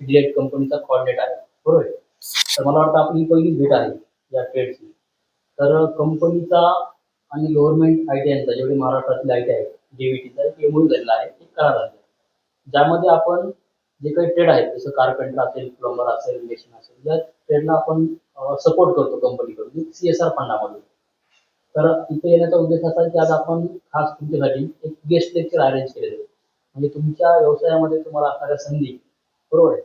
फिडिलाइट कंपनीचा कॉर्डिनेट आहे, बरोबर आहे. तर मला वाटतं आपली पहिली भेट आहे या ट्रेडची. तर कंपनीचा आणि गव्हर्नमेंट आयटीआयचा जेवढे महाराष्ट्रातले आयटी आहेत जेव्हीटीचा एक एमओयू झालेला आहे, एक करार झालेला आहे, ज्यामध्ये आपण जे काही ट्रेड आहेत जसं कार्पेंटर असेल, प्लंबर असेल, इलेक्ट्रिशियन असेल, या ट्रेडला आपण सपोर्ट करतो कंपनीकडून CSR फंडामध्ये. तर इथे येण्याचा उद्देश असा आहे की आज आपण खास तुमच्यासाठी एक गेस्ट लेक्चर अरेंज केलेलं आहे. म्हणजे तुमच्या व्यवसायामध्ये तुम्हाला असणाऱ्या संधी, बरोबर आहे,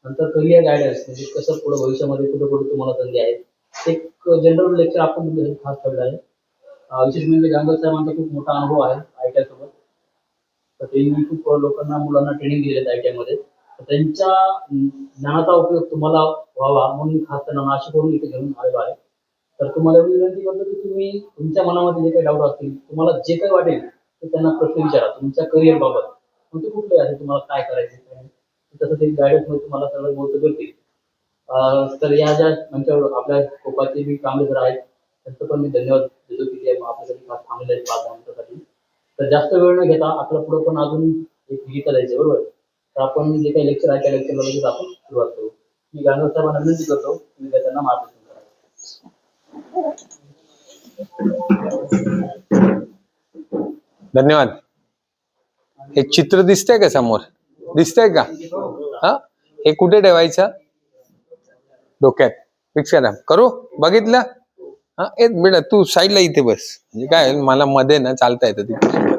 नंतर करिअर गायडन्स म्हणजे कसं पुढे भविष्यामध्ये कुठे कुठे तुम्हाला संधी आहेत, एक जनरल लेक्चर आपण तुमच्यासाठी खास ठेवलं आहे. विशेष म्हणजे गांगल साहेबांचा खूप मोठा अनुभव आहे आयटीआय सोबत. तर त्यांनी खूप लोकांना मुलांना ट्रेनिंग दिलेलं आहे आयटीआय मध्ये. तर त्यांच्या ज्ञानाचा उपयोग तुम्हाला व्हावा म्हणून मी खास त्यांना नाशिक करून इथे घेऊन आलेलो आहे. तर तुम्हाला एवढी विनंती करतो की तुम्ही तुमच्या मनामध्ये जे काही डाऊट असतील, तुम्हाला जे काही वाटेल ते त्यांना प्रश्न विचारा तुमच्या करिअर बाबत. कोणते कुठले आहे, तुम्हाला काय करायचं काय, तसं ते गायडन्स मध्ये तुम्हाला सगळं गोष्ट करतील. तर या ज्या म्हणजे आपल्या कोपाचे बी कामगार सर आहेत त्यांचं पण मी धन्यवाद देतो की ते आपल्यासाठी खास थांबलेले आहेत 5 मिनिटासाठी. तर जास्त वेळ न घेता आपलं पुढे पण अजून एक विजिट जायचं, बरोबर. तर आपण जे काही लेक्चर आहे त्या लेक्चरला लगेच आपण सुरुवात करू. मी गांगल साहेबांना विनंती करतो तुम्ही त्यांना मार्गदर्शन करा. धन्यवाद. हे चित्र दिसतंय का समोर? दिसतंय का? हा, हे कुठे ठेवायचं? डोक्यात फिक्स करा. करू बघितलं? हा, एक बेटा तू साईडला इथे बस, म्हणजे काय मला मध्ये ना चालता येतं तिथे.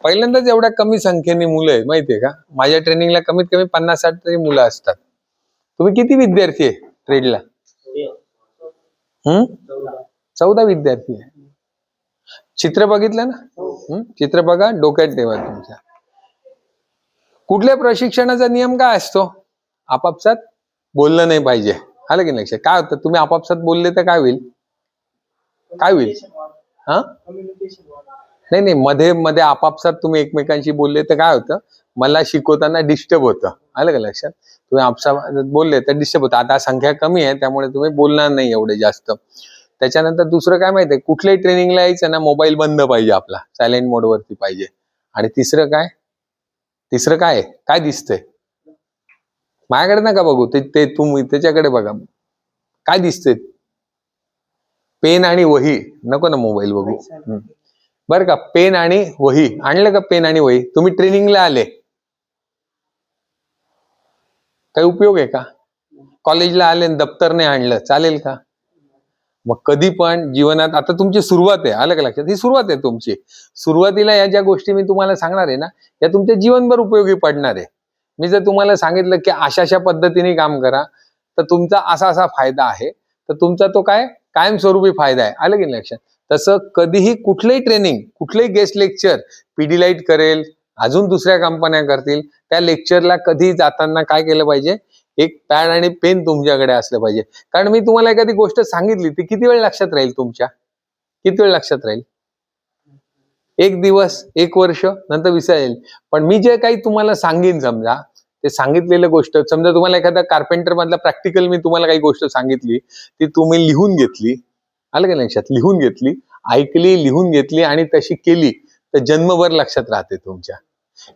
पहिल्यांदाच एवढ्या कमी संख्येने मुलं आहेत माहितीये का? माझ्या ट्रेनिंगला कमीत कमी 50-60 तरी मुलं असतात. तुम्ही किती विद्यार्थी आहे ट्रेडला? 14 विद्यार्थी आहे. चित्र बघितलं ना? चित्र बघा, डोक्यात ठेवा तुमच्या. कुठल्या प्रशिक्षणाचा नियम काय असतो? आपापसात बोललं नाही पाहिजे. आलं की लक्षात? काय होतं, तुम्ही आपापसात बोलले तर काय होईल? काय होईल? हा, नाही नाही, मध्ये मध्ये आपापसात तुम्ही एकमेकांशी बोलले तर काय होतं, मला शिकवताना डिस्टर्ब होतं. आलं का लक्षात? तुम्ही आपसात बोलले तर डिस्टर्ब होतं. आता संख्या कमी आहे त्यामुळे तुम्ही बोलणार नाही एवढे जास्त. त्याच्यानंतर दुसरं काय माहितीये, कुठल्याही ट्रेनिंगला यायचं ना, मोबाईल बंद पाहिजे आपला, सायलेंट मोड वरती पाहिजे. आणि तिसरं काय काय दिसतंय माझ्याकडे नका बघू, ते तुम्ही त्याच्याकडे बघा. काय दिसतंय? पेन आणि वही. नको ना मोबाईल बघू. बरं का, पेन आणि वही आणलं का? पेन आणि वही तुम्ही ट्रेनिंगला आले, काही उपयोग आहे का? कॉलेजला आले दप्तर नाही आणलं, चालेल का? मग कधी पण जीवनात, आता तुमची सुरुवात आहे, आलं का लक्षात? ही सुरुवात आहे तुमची. सुरुवातीला या ज्या गोष्टी मी तुम्हाला सांगणार आहे ना, या तुमच्या जीवनभर उपयोगी पडणार आहे. मी जर तुम्हाला सांगितलं की अशा पद्धतीने काम करा तर तुमचा असा फायदा आहे, तर तुमचा तो काय कायमस्वरूपी फायदा आहे. आलं की लक्षात? तसं कधीही कुठलंही ट्रेनिंग, कुठलंही गेस्ट लेक्चर पिडिलाइट करेल, अजून दुसऱ्या कंपन्या करतील, त्या लेक्चरला कधी जाताना काय केलं पाहिजे, एक पॅड आणि पेन तुमच्याकडे असलं पाहिजे. कारण मी तुम्हाला एखादी गोष्ट सांगितली ती किती वेळ लक्षात राहील तुमच्या? किती वेळ लक्षात राहील? 1 दिवस, 1 वर्ष, नंतर विसरेल. पण मी जे काही तुम्हाला सांगेन, समजा ते सांगितलेलं गोष्ट, समजा तुम्हाला एखादा कार्पेंटर मधला प्रॅक्टिकल मी तुम्हाला काही गोष्ट सांगितली, ती तुम्ही लिहून घेतली, आलं का लक्षात? लिहून घेतली, ऐकली, लिहून घेतली आणि तशी केली तर जन्मभर लक्षात राहते तुमच्या.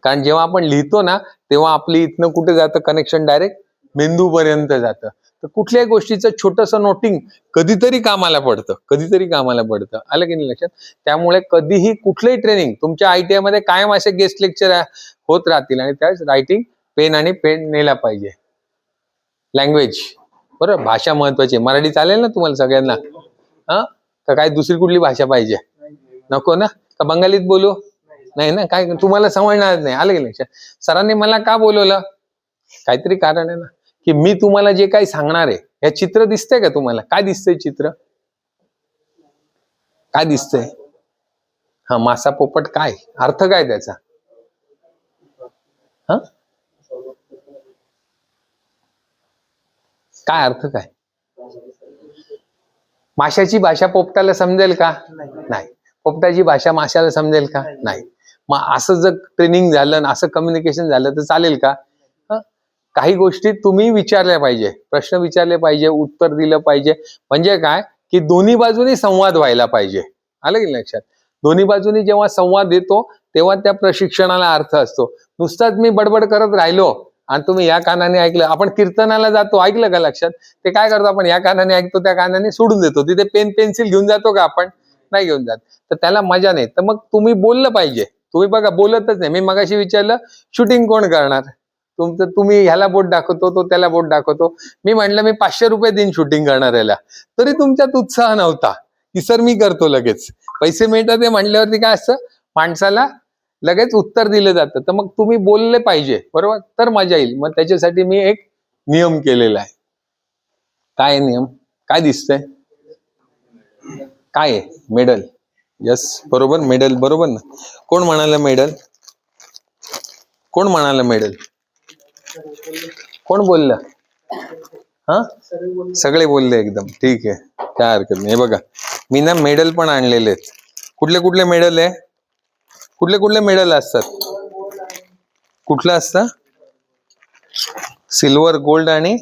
कारण जेव्हा आपण लिहितो ना, तेव्हा आपली इथनं कुठे जातं कनेक्शन, डायरेक्ट मेंदू पर्यंत जातं. तर कुठल्याही गोष्टीचं छोटंसं नोटिंग कधीतरी कामाला पडतं, कधीतरी कामाला पडतं. आलं की नाही लक्षात? त्यामुळे कधीही कुठलंही ट्रेनिंग तुमच्या आयटीआय मध्ये कायम असे गेस्ट लेक्चर होत राहतील. आणि त्यावेळेस रायटिंग पेन आणि पेन नेला पाहिजे. लँग्वेज, बरोबर, भाषा महत्वाची. मराठी चालेल ना तुम्हाला सगळ्यांना? हा, का काय दुसरी कुठली भाषा पाहिजे? नको ना? का बंगालीत बोलू? नाही ना? काय तुम्हाला समजणार नाही. आलं की लक्षात? सरांनी मला का बोलवलं? काहीतरी कारण आहे ना, की मी तुम्हाला जे काही सांगणार आहे. हे चित्र दिसतंय का तुम्हाला? काय दिसतंय चित्र? काय दिसतंय? हा, मासा पोपट, काय अर्थ काय त्याचा? हा, काय अर्थ काय? माशाची भाषा पोपटाला समजेल का? नाही. पोपटाची भाषा माशाला समजेल का? नाही. मग असं जर ट्रेनिंग झालं, असं कम्युनिकेशन झालं तर चालेल का? काही गोष्टी तुम्ही विचारल्या पाहिजे, प्रश्न विचारले पाहिजे, उत्तर दिलं पाहिजे. म्हणजे काय, की दोन्ही बाजूनी संवाद व्हायला पाहिजे. आलं की लक्षात? दोन्ही बाजूनी जेव्हा संवाद येतो तेव्हा त्या प्रशिक्षणाला अर्थ असतो. नुसताच मी बडबड करत राहिलो आणि तुम्ही या कानाने ऐकलं. आपण कीर्तनाला जातो, ऐकलं का लक्षात? ते काय करतो आपण, या कानाने ऐकतो, त्या कानाने सोडून देतो. तिथे पेन पेन्सिल घेऊन जातो का आपण? नाही घेऊन जात. तर त्याला मजा नाही. तर मग तुम्ही बोललं पाहिजे. तुम्ही बघा बोलतच नाही. मी मगाशी विचारलं शूटिंग कोण करणार, तुमचं तुम्ही ह्याला बोट दाखवतो, तो त्याला बोट दाखवतो. मी म्हटलं मी 500 रुपये देईन शूटिंग करणाऱ्याला, तरी तुमच्यात उत्साह नव्हता की सर मी करतो लगेच. पैसे मिळतात ते म्हटल्यावरती काय असतं, माणसाला लगेच उत्तर दिलं जातं. तर मग तुम्ही बोलले पाहिजे, बरोबर, तर मजा येईल. मग त्याच्यासाठी मी एक नियम केलेला आहे. काय आहे नियम? काय दिसतंय? काय आहे? मेडल. यस, बरोबर, मेडल, बरोबर ना. कोण म्हणाल मेडल? कोण म्हणाल मेडल? कोण बोललं? हा, सगळे बोलले एकदम. ठीक आहे, काय हरकत नाही. हे बघा मी ना मेडल पण आणलेले आहेत. कुठले कुठले मेडल आहे? कुठले कुठले मेडल असतात? कुठलं असतं? सिल्वर, गोल्ड आणि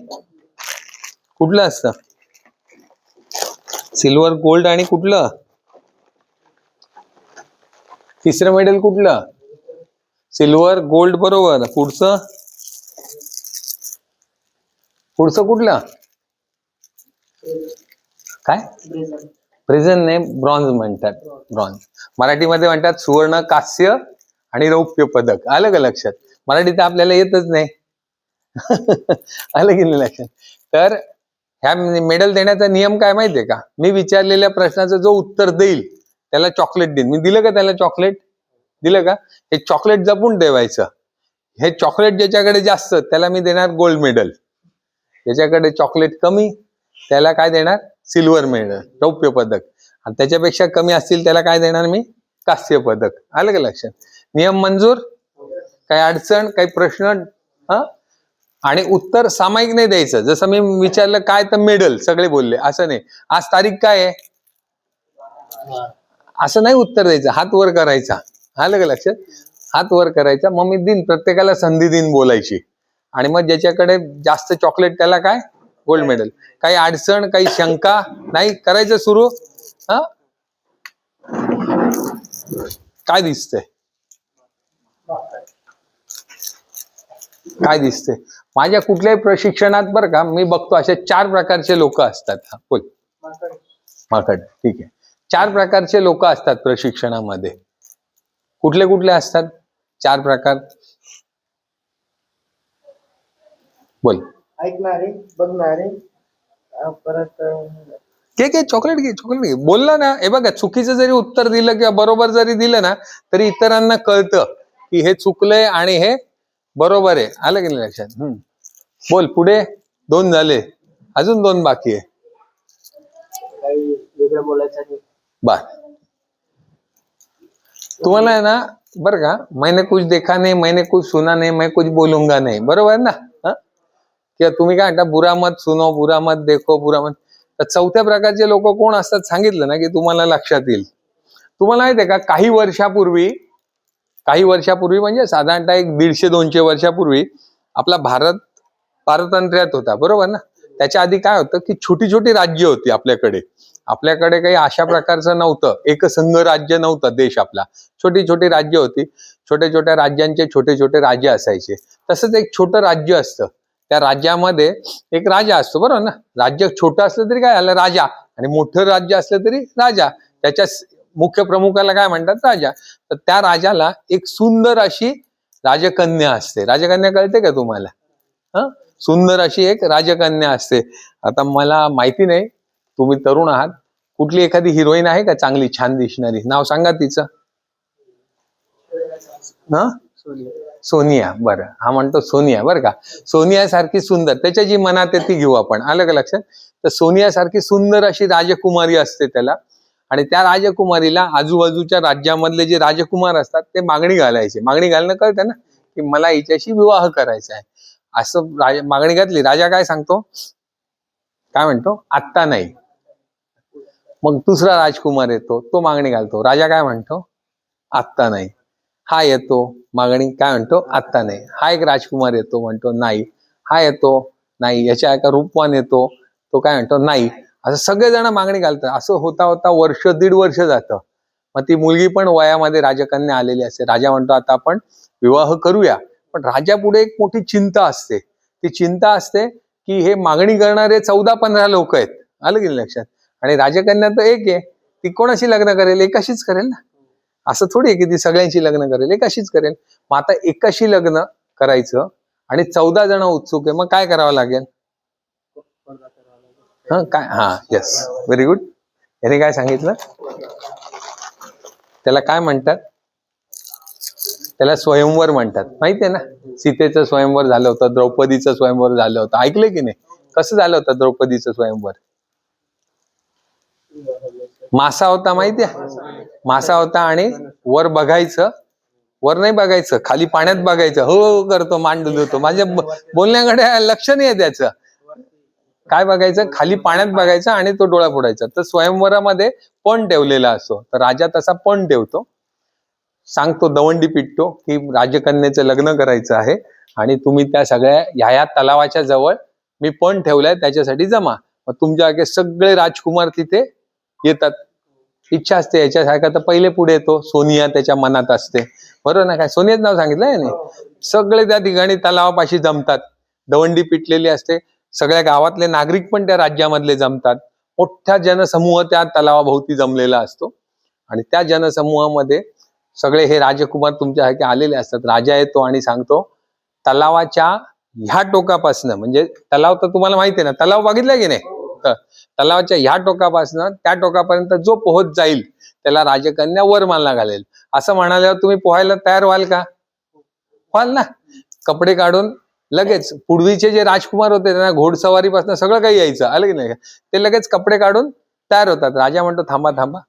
कुठलं असतं? सिल्वर, गोल्ड आणि कुठलं? तिसरं मेडल कुठलं? सिल्वर, गोल्ड, बरोबर. पुढचं? पुढचं कुठलं? काय? प्रेझेंट नाही, ब्रॉन्झ म्हणतात. ब्रॉन्झ मराठीमध्ये म्हणतात सुवर्ण, कांस्य आणि रौप्य पदक. आलं का लक्षात? मराठी तर आपल्याला येतच नाही. आलं की नाही लक्षात? तर ह्या मेडल देण्याचा नियम काय माहितीये का? मी विचारलेल्या प्रश्नाचं जो उत्तर देईल त्याला चॉकलेट देईन. मी दिलं का त्याला चॉकलेट? दिलं का? हे चॉकलेट जपून ठेवायचं. हे चॉकलेट ज्याच्याकडे जास्त त्याला मी देणार गोल्ड मेडल, ज्याच्याकडे चॉकलेट कमी त्याला काय देणार? सिल्वर मेडल, रौप्य पदक. आणि त्याच्यापेक्षा कमी असतील त्याला काय देणार मी? कांस्य पदक. आलं का लक्षात? नियम मंजूर? काही अडचण, काही प्रश्न? हा, आणि उत्तर सामायिक नाही द्यायचं. जसं मी विचारलं काय, तर मेडल, सगळे बोलले, असं नाही. आज तारीख काय आहे, असं नाही उत्तर द्यायचं. हात वर करायचा. आलं का लक्षात? हात वर करायचा. मग मी दिन प्रत्येकाला संधी दिन बोलायची. आणि मग ज्याच्याकडे जास्त चॉकलेट त्याला काय? Gold medal. काही अडचण, काही शंका नाही? करायचं सुरू. हा, काय दिसतंय? काय दिसतंय? माझ्या कुठल्याही प्रशिक्षणात बरं का मी बघतो असे 4 प्रकारचे लोक असतात. हा, बोल. माकड. ठीक आहे. 4 प्रकारचे लोक असतात प्रशिक्षणामध्ये. कुठले कुठले असतात 4 प्रकार? बोल. ऐकणारे, बघणारे, परत घे चॉकलेट, घे चॉकलेट, घे. बोलला ना, हे बघा चुकीचं जरी उत्तर दिलं किंवा बरोबर जरी दिलं ना तरी इतरांना कळतं की हे चुकलंय आणि हे बरोबर आहे. आलं की नाही लक्षात? बोल पुढे. 2 झाले, अजून 2 बाकी आहे. काही वेगळं बोलायचं नाही. बर, तुम्हाला आहे ना बरं का, मैंने कुछ देखा नहीं, मैंने कुछ सुना नहीं, मैं कुछ बोलूंगा नहीं, बरोबर ना? किंवा तुम्ही काय म्हणता, बुरा मत सुनो, बुरा मत देखो, बुरा मत. तर 4थ्या प्रकारचे लोक कोण असतात सांगितलं ना की तुम्हाला लक्षात येईल. तुम्हाला माहिती आहे का, काही वर्षापूर्वी म्हणजे साधारणतः एक 150-200 वर्षापूर्वी आपला भारत पारतंत्र्यात होता, बरोबर ना? त्याच्या आधी काय होतं की छोटी छोटी राज्य होती आपल्याकडे. आपल्याकडे काही अशा प्रकारचं नव्हतं, एकसंघ राज्य नव्हतं देश आपला. छोटी छोटी राज्य होती. छोट्या छोट्या राज्यांचे छोटे छोटे राज्य असायचे. तसंच एक छोटं राज्य असतं, त्या राज्यामध्ये एक राजा असतो, बरोबर ना? राज्य छोटं असलं तरी काय झालं, राजा. आणि मोठं राज्य असलं तरी राजा. त्याच्या मुख्य प्रमुखाला काय म्हणतात? राजा. तर त्या राजाला एक सुंदर अशी राजकन्या असते. राजकन्या कळते का तुम्हाला? सुंदर अशी एक राजकन्या असते. आता मला माहिती नाही, तुम्ही तरुण आहात, कुठली एखादी हिरोईन आहे का चांगली छान दिसणारी? नाव सांगा तिचं. सोनिया. बरं, हा म्हणतो सोनिया, बरं का? सोनिया सारखी सुंदर, त्याच्या जी मनात आहे ती घेऊ आपण. आलं का लक्षात? तर सोनिया सारखी सुंदर अशी राजकुमारी असते त्याला. आणि त्या राजकुमारीला आजूबाजूच्या राज्यामधले जे राजकुमार असतात ते मागणी घालायचे. मागणी घालणं कळतं ना, की मला हिच्याशी विवाह करायचा आहे, असं मागणी घातली. राजा काय सांगतो? काय म्हणतो? आत्ता नाही. मग दुसरा राजकुमार येतो, तो मागणी घालतो. राजा काय म्हणतो? आत्ता नाही. हा येतो, मागणी काय म्हणतो? आत्ता नाही. हा एक राजकुमार येतो, म्हणतो नाही. हा येतो, नाही. याच्या एका रूपवान येतो, तो काय म्हणतो? नाही. असं सगळेजण मागणी घालतात. असं होता होता वर्ष, 1.5 वर्ष जातं. मग ती मुलगी पण वयामध्ये राजकन्या आलेली असते. राजा म्हणतो आता आपण विवाह करूया. पण राजापुढे एक मोठी चिंता असते. ती चिंता असते की हे मागणी करणारे 14-15 लोक आहेत, आलं की लक्षात. आणि राजकन्या तर एक आहे, ती कोणाशी लग्न करेल? एकाशीच करेल ना. असं थोडी आहे की ती सगळ्यांशी लग्न करेल, एकाशीच करेल. मग आता एकाशी लग्न करायचं आणि 14 जण उत्सुक आहे, मग काय करावं लागेल? काय, येस, व्हेरी गुड. याने काय सांगितलं? त्याला काय म्हणतात? त्याला स्वयंवर म्हणतात. माहिती आहे ना, सीतेचं स्वयंवर झालं होतं, द्रौपदीचं स्वयंवर झालं होतं. ऐकलंय की नाही? कसं झालं होतं द्रौपदीचं स्वयंवर? मासा होता, माहितीये? मासा होता आणि वर बघायचं, वर नाही बघायचं, खाली पाण्यात बघायचं. हो करतो, मांडून होतो. माझ्या बोलण्याकडे लक्ष नाही आहे त्याचं. काय बघायचं? खाली पाण्यात बघायचं आणि तो डोळा फोडायचा. तर स्वयंवरामध्ये पण ठेवलेला असतो. तर राजा तसा पण ठेवतो, सांगतो, दवंडी पिटतो की राजकन्याचं लग्न करायचं आहे आणि तुम्ही त्या सगळ्या ह्या तलावाच्या जवळ मी पण ठेवलाय, त्याच्यासाठी जमा. मग तुमच्या सगळे राजकुमार तिथे येतात. इच्छा असते याच्यासारखा तर पहिले पुढे येतो. सोनिया त्याच्या मनात असते, बरोबर ना? काय सोनियाचं नाव सांगितलंय ना? सगळे त्या ठिकाणी तलावापाशी जमतात. दवंडी पिटलेली असते. सगळ्या गावातले नागरिक पण त्या राज्यामधले जमतात. मोठा जनसमूह त्या तलावाभोवती जमलेला असतो आणि त्या जनसमूहामध्ये सगळे हे राजकुमार तुमच्यासारखे आलेले असतात. राजा येतो आणि सांगतो, तलावाच्या ह्या टोकापासनं, म्हणजे तलाव तर तुम्हाला माहिती आहे ना, तलाव बघितला की नाही? तलावाच्या ह्या टोकापासनं त्या टोकापर्यंत जो पोहोच जाईल त्याला राजकन्या वरमाला घालेल. असं म्हणाल्यावर तुम्ही पोहायला तयार व्हाल का? व्हाल ना. कपडे काढून लगेच, पूर्वीचे जे राजकुमार होते त्यांना घोडसवारीपासून सगळं काही यायचं, आलं की नाही? ते लगेच कपडे काढून तयार होतात. राजा म्हणतो, थांबा थांबा,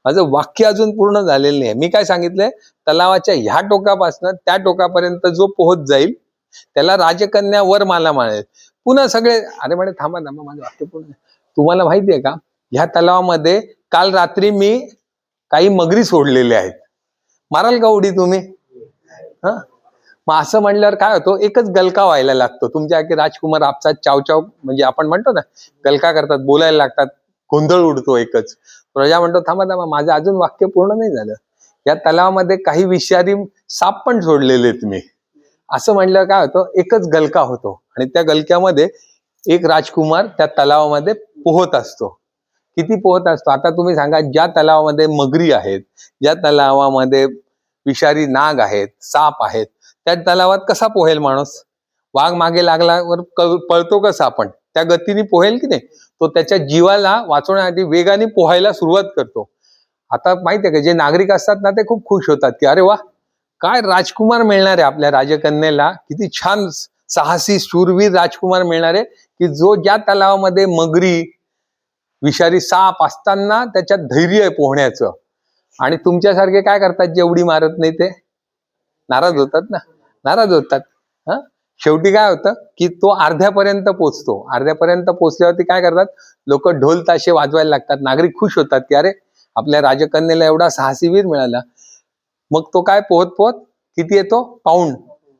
माझं वाक्य अजून पूर्ण झालेलं नाही. मी काय सांगितलंय? तलावाच्या ह्या टोकापासनं त्या टोकापर्यंत जो पोहोच जाईल त्याला राजकन्या वरमाला माळेल. पुन्हा सगळे, अरे म्हणे थांबा थांबा, माझं वाक्य पूर्ण. तुम्हाला माहितीये का, ह्या तलावामध्ये काल रात्री मी काही मगरी सोडलेले आहेत, माराल का उडी तुम्ही? मग असं म्हणल्यावर काय होतं, एकच गलका व्हायला लागतो. तुमच्या राजकुमार आपसात चावचाव, म्हणजे आपण म्हणतो ना, गलका करतात, बोलायला लागतात, गोंधळ उडतो एकच. प्रजा म्हणतो, थांबा थांबा, माझं अजून वाक्य पूर्ण नाही झालं. या तलावामध्ये काही विषारी साप पण सोडलेले आहेत मी. असं म्हणल्यावर काय होतं, एकच गलका होतो आणि त्या गलक्यामध्ये एक राजकुमार त्या तलावामध्ये पोहत असतो. किती पोहत असतो? आता तुम्ही सांगा, ज्या तलावामध्ये मगरी आहेत, ज्या तलावामध्ये विषारी नाग आहेत, साप आहेत, त्या तलावात कसा पोहेल माणूस? वाघ मागे लागल्यावर पळतो कसा आपण? त्या गतीने पोहेल की नाही? तो त्याच्या जीवाला वाचवण्यासाठी वेगाने पोहायला सुरुवात करतो. आता माहितीये का, जे नागरिक असतात ना, ते खूप खुश होतात की अरे वा, काय राजकुमार मिळणार आहे आपल्या राजकन्याला, किती छान साहसी शूरवीर राजकुमार मिळणार आहे की जो ज्या तलावामध्ये मगरी, विषारी साप असताना त्याच्यात धैर्य आहे पोहण्याचं. आणि तुमच्यासारखे काय करतात, जे उडी मारत नाही ते नाराज होतात ना, नाराज होतात. शेवटी काय होतं की तो अर्ध्यापर्यंत पोचतो. अर्ध्यापर्यंत पोचल्यावरती काय करतात लोक, ढोल ताशे वाजवायला लागतात. नागरिक खुश होतात की अरे, आपल्या राजकन्याला एवढा साहसी वीर मिळाला. मग तो काय पोहत पोहत किती येतो, पाऊण,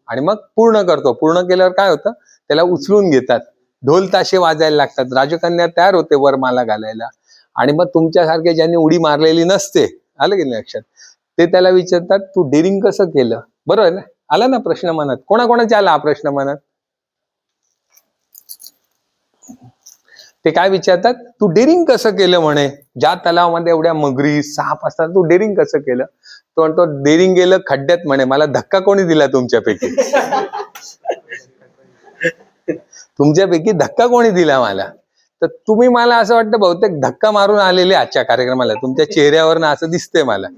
आणि मग पूर्ण करतो. पूर्ण केल्यावर काय होतं, त्याला उचलून घेतात, ढोल ताशे वाजायला लागतात, राजकन्या तयार होते वरमाला घालायला. आणि मग तुमच्यासारखे ज्यांनी उडी मारलेली नसते, आलं की लक्षात, ते त्याला विचारतात, तू डेअरिंग कसं केलं? बरोबर आहे ना? आला ना प्रश्न मनात? कोणाकोणाचा आला हा प्रश्न मनात? ते काय विचारतात, तू डेअरिंग कसं केलं म्हणे, ज्या तलावामध्ये एवढ्या मगरी साप असतात, तू डेअरिंग कसं केलं? तो म्हणतो, डेअरिंग गेलं खड्ड्यात म्हणे, मला धक्का कोणी दिला तुमच्यापैकी? तुमच्यापैकी धक्का कोणी दिला मला? तर तुम्ही, मला असं वाटतं बहुतेक धक्का मारून आलेले आजच्या कार्यक्रमाला, तुमच्या चेहऱ्यावर ना असं दिसतंय मला.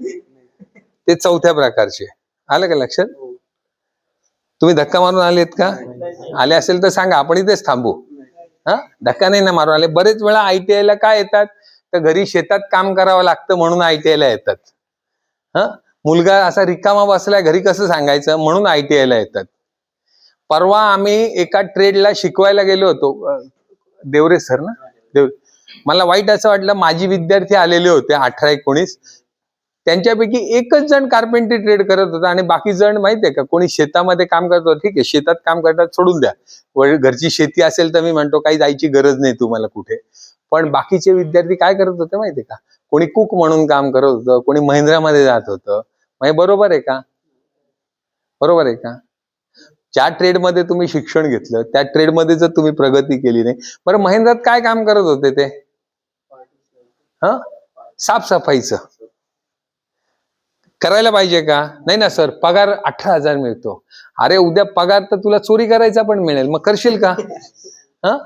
ते चौथ्या प्रकारचे, आलं का लक्षात? तुम्ही धक्का मारून आलेत का? आले असेल तर सांगा, आपण इथेच थांबू. धक्का नाही ना मारून आले. बरेच वेळा ITI ला काय येतात, तर घरी शेतात काम करावं लागतं म्हणून ITI ला येतात. मुलगा असा रिकामा बसलाय घरी, कसं सांगायचं, म्हणून ITI ला येतात. परवा आम्ही एका ट्रेडला शिकवायला गेलो होतो, देवरे सर ना, मला वाईट असं वाटलं, माझी विद्यार्थी आलेले होते 18-19, त्यांच्यापैकी एकच जण कार्पेंट्री ट्रेड करत होता आणि बाकी जण माहितीये का, कोणी शेतामध्ये काम करतो. ठीक आहे, शेतात काम करतात, सोडून द्या, घरची शेती असेल तर मी म्हणतो काही जायची गरज नाही तुम्हाला कुठे. पण बाकीचे विद्यार्थी काय करत होते माहितीये का, कोणी कुक म्हणून काम करत होतं, कोणी महिंद्रामध्ये जात होतं. म्हणजे बरोबर आहे का? बरोबर आहे का? ज्या ट्रेडमध्ये तुम्ही शिक्षण घेतलं त्या ट्रेडमध्ये जर तुम्ही प्रगती केली नाही, बरं महिंद्रात काय काम करत होते ते? हा, साफसफाईचं करायला पाहिजे का? नाही ना सर, पगार 18,000 मिळतो. अरे उद्या पगार तर तुला चोरी करायचा पण मिळेल, मग करशील का? हा,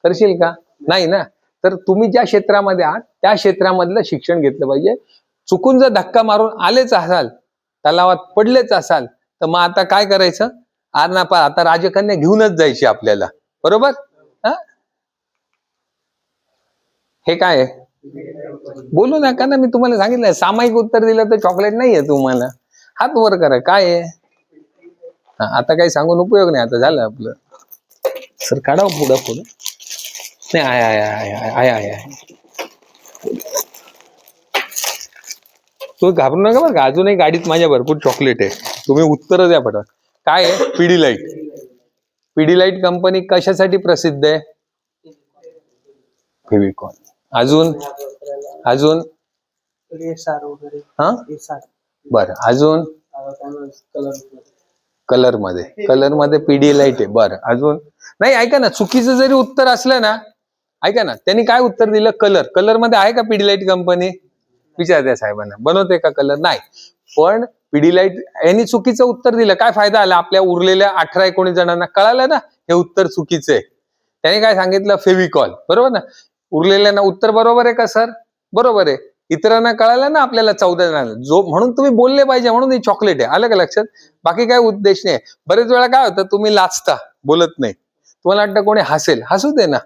करशील का? नाही ना. तर तुम्ही ज्या क्षेत्रामध्ये आहात त्या क्षेत्रामधलं शिक्षण घेतलं पाहिजे. चुकून जर धक्का मारून आलेच असाल, तलावात पडलेच असाल, तर मग आता काय करायचं? आर ना पार, आता राजकन्या घेऊनच जायची आपल्याला, बरोबर? हा, हे काय आहे? बोलू नका ना, मी तुम्हाला सांगितलं सामायिक उत्तर दिलं तर चॉकलेट नाहीये तुम्हाला. हात वर करा, काय आहे? आता काही सांगून उपयोग नाही, आता झालं आपलं. सर काढा पुढं. नाही, आहे. तुम्ही घाबरू नका बरं का, अजूनही गाडीत माझ्या भरपूर चॉकलेट आहे. तुम्ही उत्तर द्या पटकन. काय आहे? पिडीलाइट. पिडीलाइट कंपनी कशासाठी प्रसिद्ध आहे? फेविकॉल. अजून SR वगैरे. हा, SR. बरं. अजून कलर मध्ये पिडीलाइट आहे. बरं, अजून नाही. ऐका ना, चुकीचं जरी उत्तर असलं ना, ऐका ना, त्यांनी काय उत्तर दिलं? कलर मध्ये आहे का पिडीलाइट कंपनी? विचार त्या साहेबांना, बनवते का कलर? नाही. पण पिडीलाइट यांनी चुकीचं उत्तर दिलं, काय फायदा आला? आपल्या उरलेल्या 18-19 जणांना कळालं ना हे उत्तर चुकीचं आहे. त्याने काय सांगितलं? फेविकॉल. बरोबर ना? उरलेल्यांना उत्तर बरोबर आहे का सर? बरोबर आहे. इतरांना कळालं ना आपल्याला 14 जणांना, जो म्हणून तुम्ही बोलले पाहिजे, म्हणून ही चॉकलेट आहे. आलं का लक्षात? बाकी काय उद्देश नाही. बरेच वेळा काय होतं, तुम्ही लाजता, बोलत नाही. तुम्हाला वाटतं कोणी हसेल, हसू दे ना,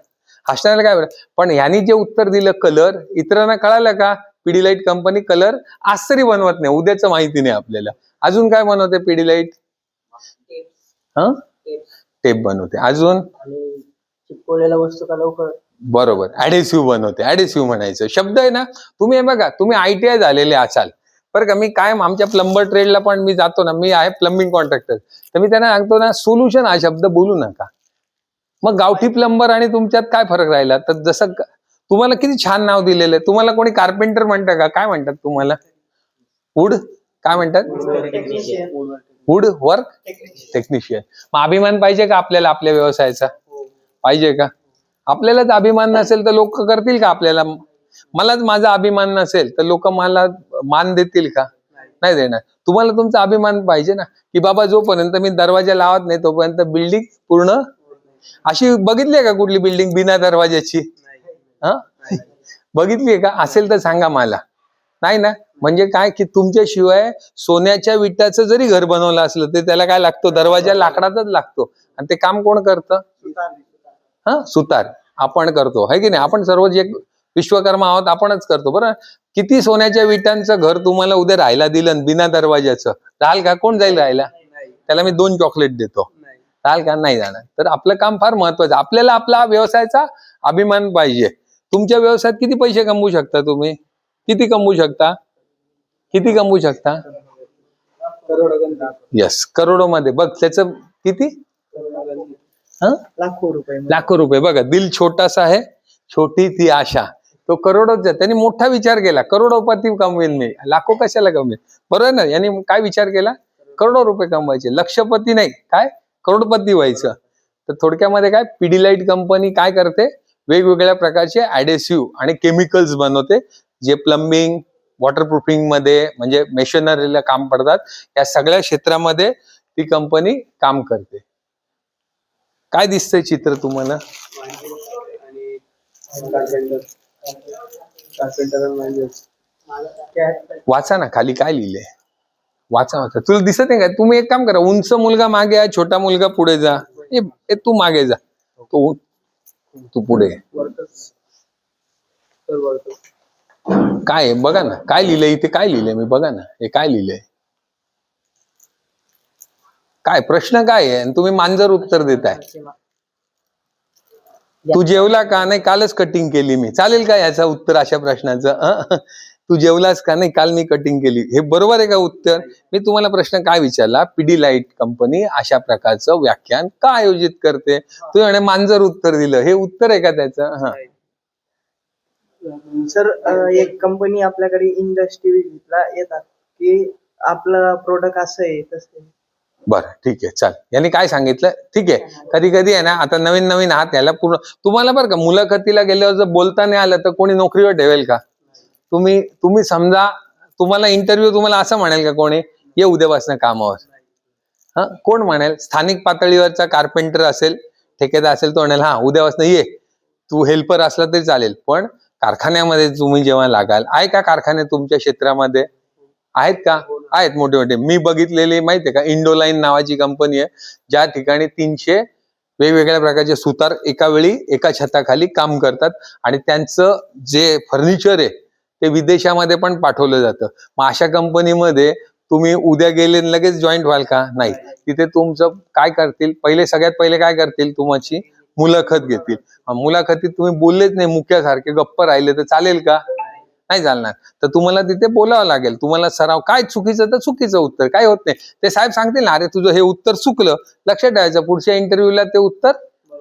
हसण्याला काय बरं. पण यांनी जे उत्तर दिलं कलर, इतरांना कळालं का? पिडीलाइट कंपनी कलर आज तरी बनवत नाही, उद्याचं माहिती नाही आपल्याला. अजून काय बनवते पिडीलाइट? हा, टेप बनवते. अजून चिपकवलेल्या वस्तू का लवकर. बरोबर, ऍडेसिव्ह बनवते. ऍडेसिव्ह म्हणायचं शब्द आहे ना. तुम्ही हे बघा, तुम्ही ITI झालेले असाल बरं का. मी कायम आमच्या प्लंबर ट्रेडला पण मी जातो ना, मी आहे प्लंबिंग कॉन्ट्रॅक्टर, तर मी त्यांना सांगतो ना, सोल्युशन हा शब्द बोलू नका. मग गावठी प्लंबर आणि तुमच्यात काय फरक राहिला? तर जसं तुम्हाला किती छान नाव दिलेलं आहे. तुम्हाला कोणी कार्पेंटर म्हणतं का? काय म्हणतात तुम्हाला? वुड काय म्हणतात? Would work technician. मग अभिमान पाहिजे का आपल्याला आपल्या व्यवसायाचा? पाहिजे का? आपल्यालाच अभिमान नसेल तर लोक करतील का आपल्याला? मलाच माझा अभिमान नसेल तर लोक मला मान देतील का? नाही देणार. तुम्हाला तुमचा अभिमान पाहिजे ना, की बाबा जोपर्यंत मी दरवाजा लावत नाही तोपर्यंत बिल्डिंग पूर्ण. अशी बघितली आहे का कुठली बिल्डिंग बिना दरवाजाची? हा, बघितली आहे का? असेल तर सांगा मला. नाही ना. म्हणजे काय, की तुमच्याशिवाय सोन्याच्या विटाचं जरी घर बनवलं असलं तर त्याला काय लागतो? दरवाजा लाकडाचाच लागतो. आणि ते काम कोण करतं? हा, सुतार. आपण करतो, है की नाही? आपण सर्व जे विश्वकर्मा आहोत आपणच करतो. बरं, किती सोन्याच्या विटांचं घर तुम्हाला उद्या राहायला दिलं बिना दरवाजाचं, राहाल का? कोण जाईल राहायला? त्याला मी 2 चॉकलेट देतो, राहाल का? नाही जाणार. तर आपलं काम फार महत्वाचं. आपल्याला आपला व्यवसायाचा अभिमान पाहिजे. तुमच्या व्यवसायात किती पैसे कमवू शकता तुम्ही? किती कमवू शकता? किती कमवू शकता? यस, करोडोमध्ये. बघ त्याचं किती? लाखो रुपये. बघा, दिल छोटासा आहे, छोटी ती आशा. तो करोडोचा, त्यांनी मोठा विचार केला, करोडोपती कमवेन मी, लाखो कशाला कमवेन? बरोबर ना? यांनी काय विचार केला? करोडो रुपये कमवायचे, लक्षपती नाही, काय करोडपती व्हायचं. तर थोडक्यामध्ये काय, पिडीलाइट कंपनी काय करते? वेगवेगळ्या प्रकारचे ऍडेसिव्ह आणि केमिकल्स बनवते, जे प्लंबिंग, वॉटरप्रूफिंग मध्ये, म्हणजे मेशनरीला काम पडतात. या सगळ्या क्षेत्रामध्ये ती कंपनी काम करते. काय दिसतंय चित्र तुम्हाला? वाचा ना, खाली काय लिहिलंय? वाचा. तुला दिसत नाही का? तुम्ही एक काम करा, उंच मुलगा मागे आहे, छोटा मुलगा पुढे जा. तू मागे जा, तू पुढे. काय बघा ना, काय लिहिलंय इथे? काय लिहिलंय मी? बघा ना, हे काय लिहिलंय? काय प्रश्न काय आहे? तुम्ही मांजर उत्तर देताय. तू जेवला का? नाही, कालच कटिंग केली मी. चालेल का याचं उत्तर अशा प्रश्नाचं? तू जेवलास का? नाही, काल मी कटिंग केली. हे बरोबर आहे का उत्तर? मी तुम्हाला प्रश्न काय विचारला? पिडीलाइट कंपनी अशा प्रकारचं व्याख्यान का आयोजित करते? तू म्हणे मांजर उत्तर दिलं. हे उत्तर आहे का त्याचं? हा सर, एक कंपनी आपल्याकडे इंडस्ट्री विजिटला येतात की आपलं प्रोडक्ट असं आहे तसं. बरं ठीक आहे, चल. यांनी काय सांगितलं ठीक आहे. कधी कधी आहे ना, आता नवीन नवीन आहात, याला पूर्ण तुम्हाला बरं का मुलाखतीला गेल्यावर जर बोलता नाही आलं तर कोणी नोकरीवर ठेवेल का? तुम्ही समजा तुम्हाला इंटरव्ह्यू तुम्हाला असं म्हणेल का कोणी, ये उद्यापासून कामावर? हा, कोण म्हणेल? स्थानिक पातळीवरचा कार्पेंटर असेल, ठेकेदार असेल, तो म्हणेल हा उद्यापासून ये, तू हेल्पर असला तरी चालेल. पण कारखान्यामध्ये तुम्ही जेव्हा लागाल, आहे का कारखाने तुमच्या क्षेत्रामध्ये? आहेत का? आहेत मोठे मोठे. मी बघितलेले माहितीये का, इंडोलाईन नावाची कंपनी आहे, ज्या ठिकाणी 300 वेगवेगळ्या प्रकारचे सुतार एका वेळी एका छताखाली काम करतात आणि त्यांचं जे फर्निचर आहे ते विदेशामध्ये पण पाठवलं जातं. मग अशा कंपनीमध्ये तुम्ही उद्या गेले आणि लगेच जॉईंट व्हाल का? नाही. तिथे तुमचं काय करतील, सगळ्यात पहिले काय करतील, तुमची मुलाखत घेतील. मुलाखतीत तुम्ही बोललेच नाही, मुख्यासारखे गप्प राहिले तर चालेल का? नाही चालणार. तर तुम्हाला तिथे बोलावं लागेल. तुम्हाला सराव, काय चुकीचं तर चुकीचं उत्तर, काय होत नाही. ते साहेब सांगतील ना, अरे तुझं हे उत्तर चुकलं, लक्षात ठेवायचं, पुढच्या इंटरव्ह्यूला ते उत्तर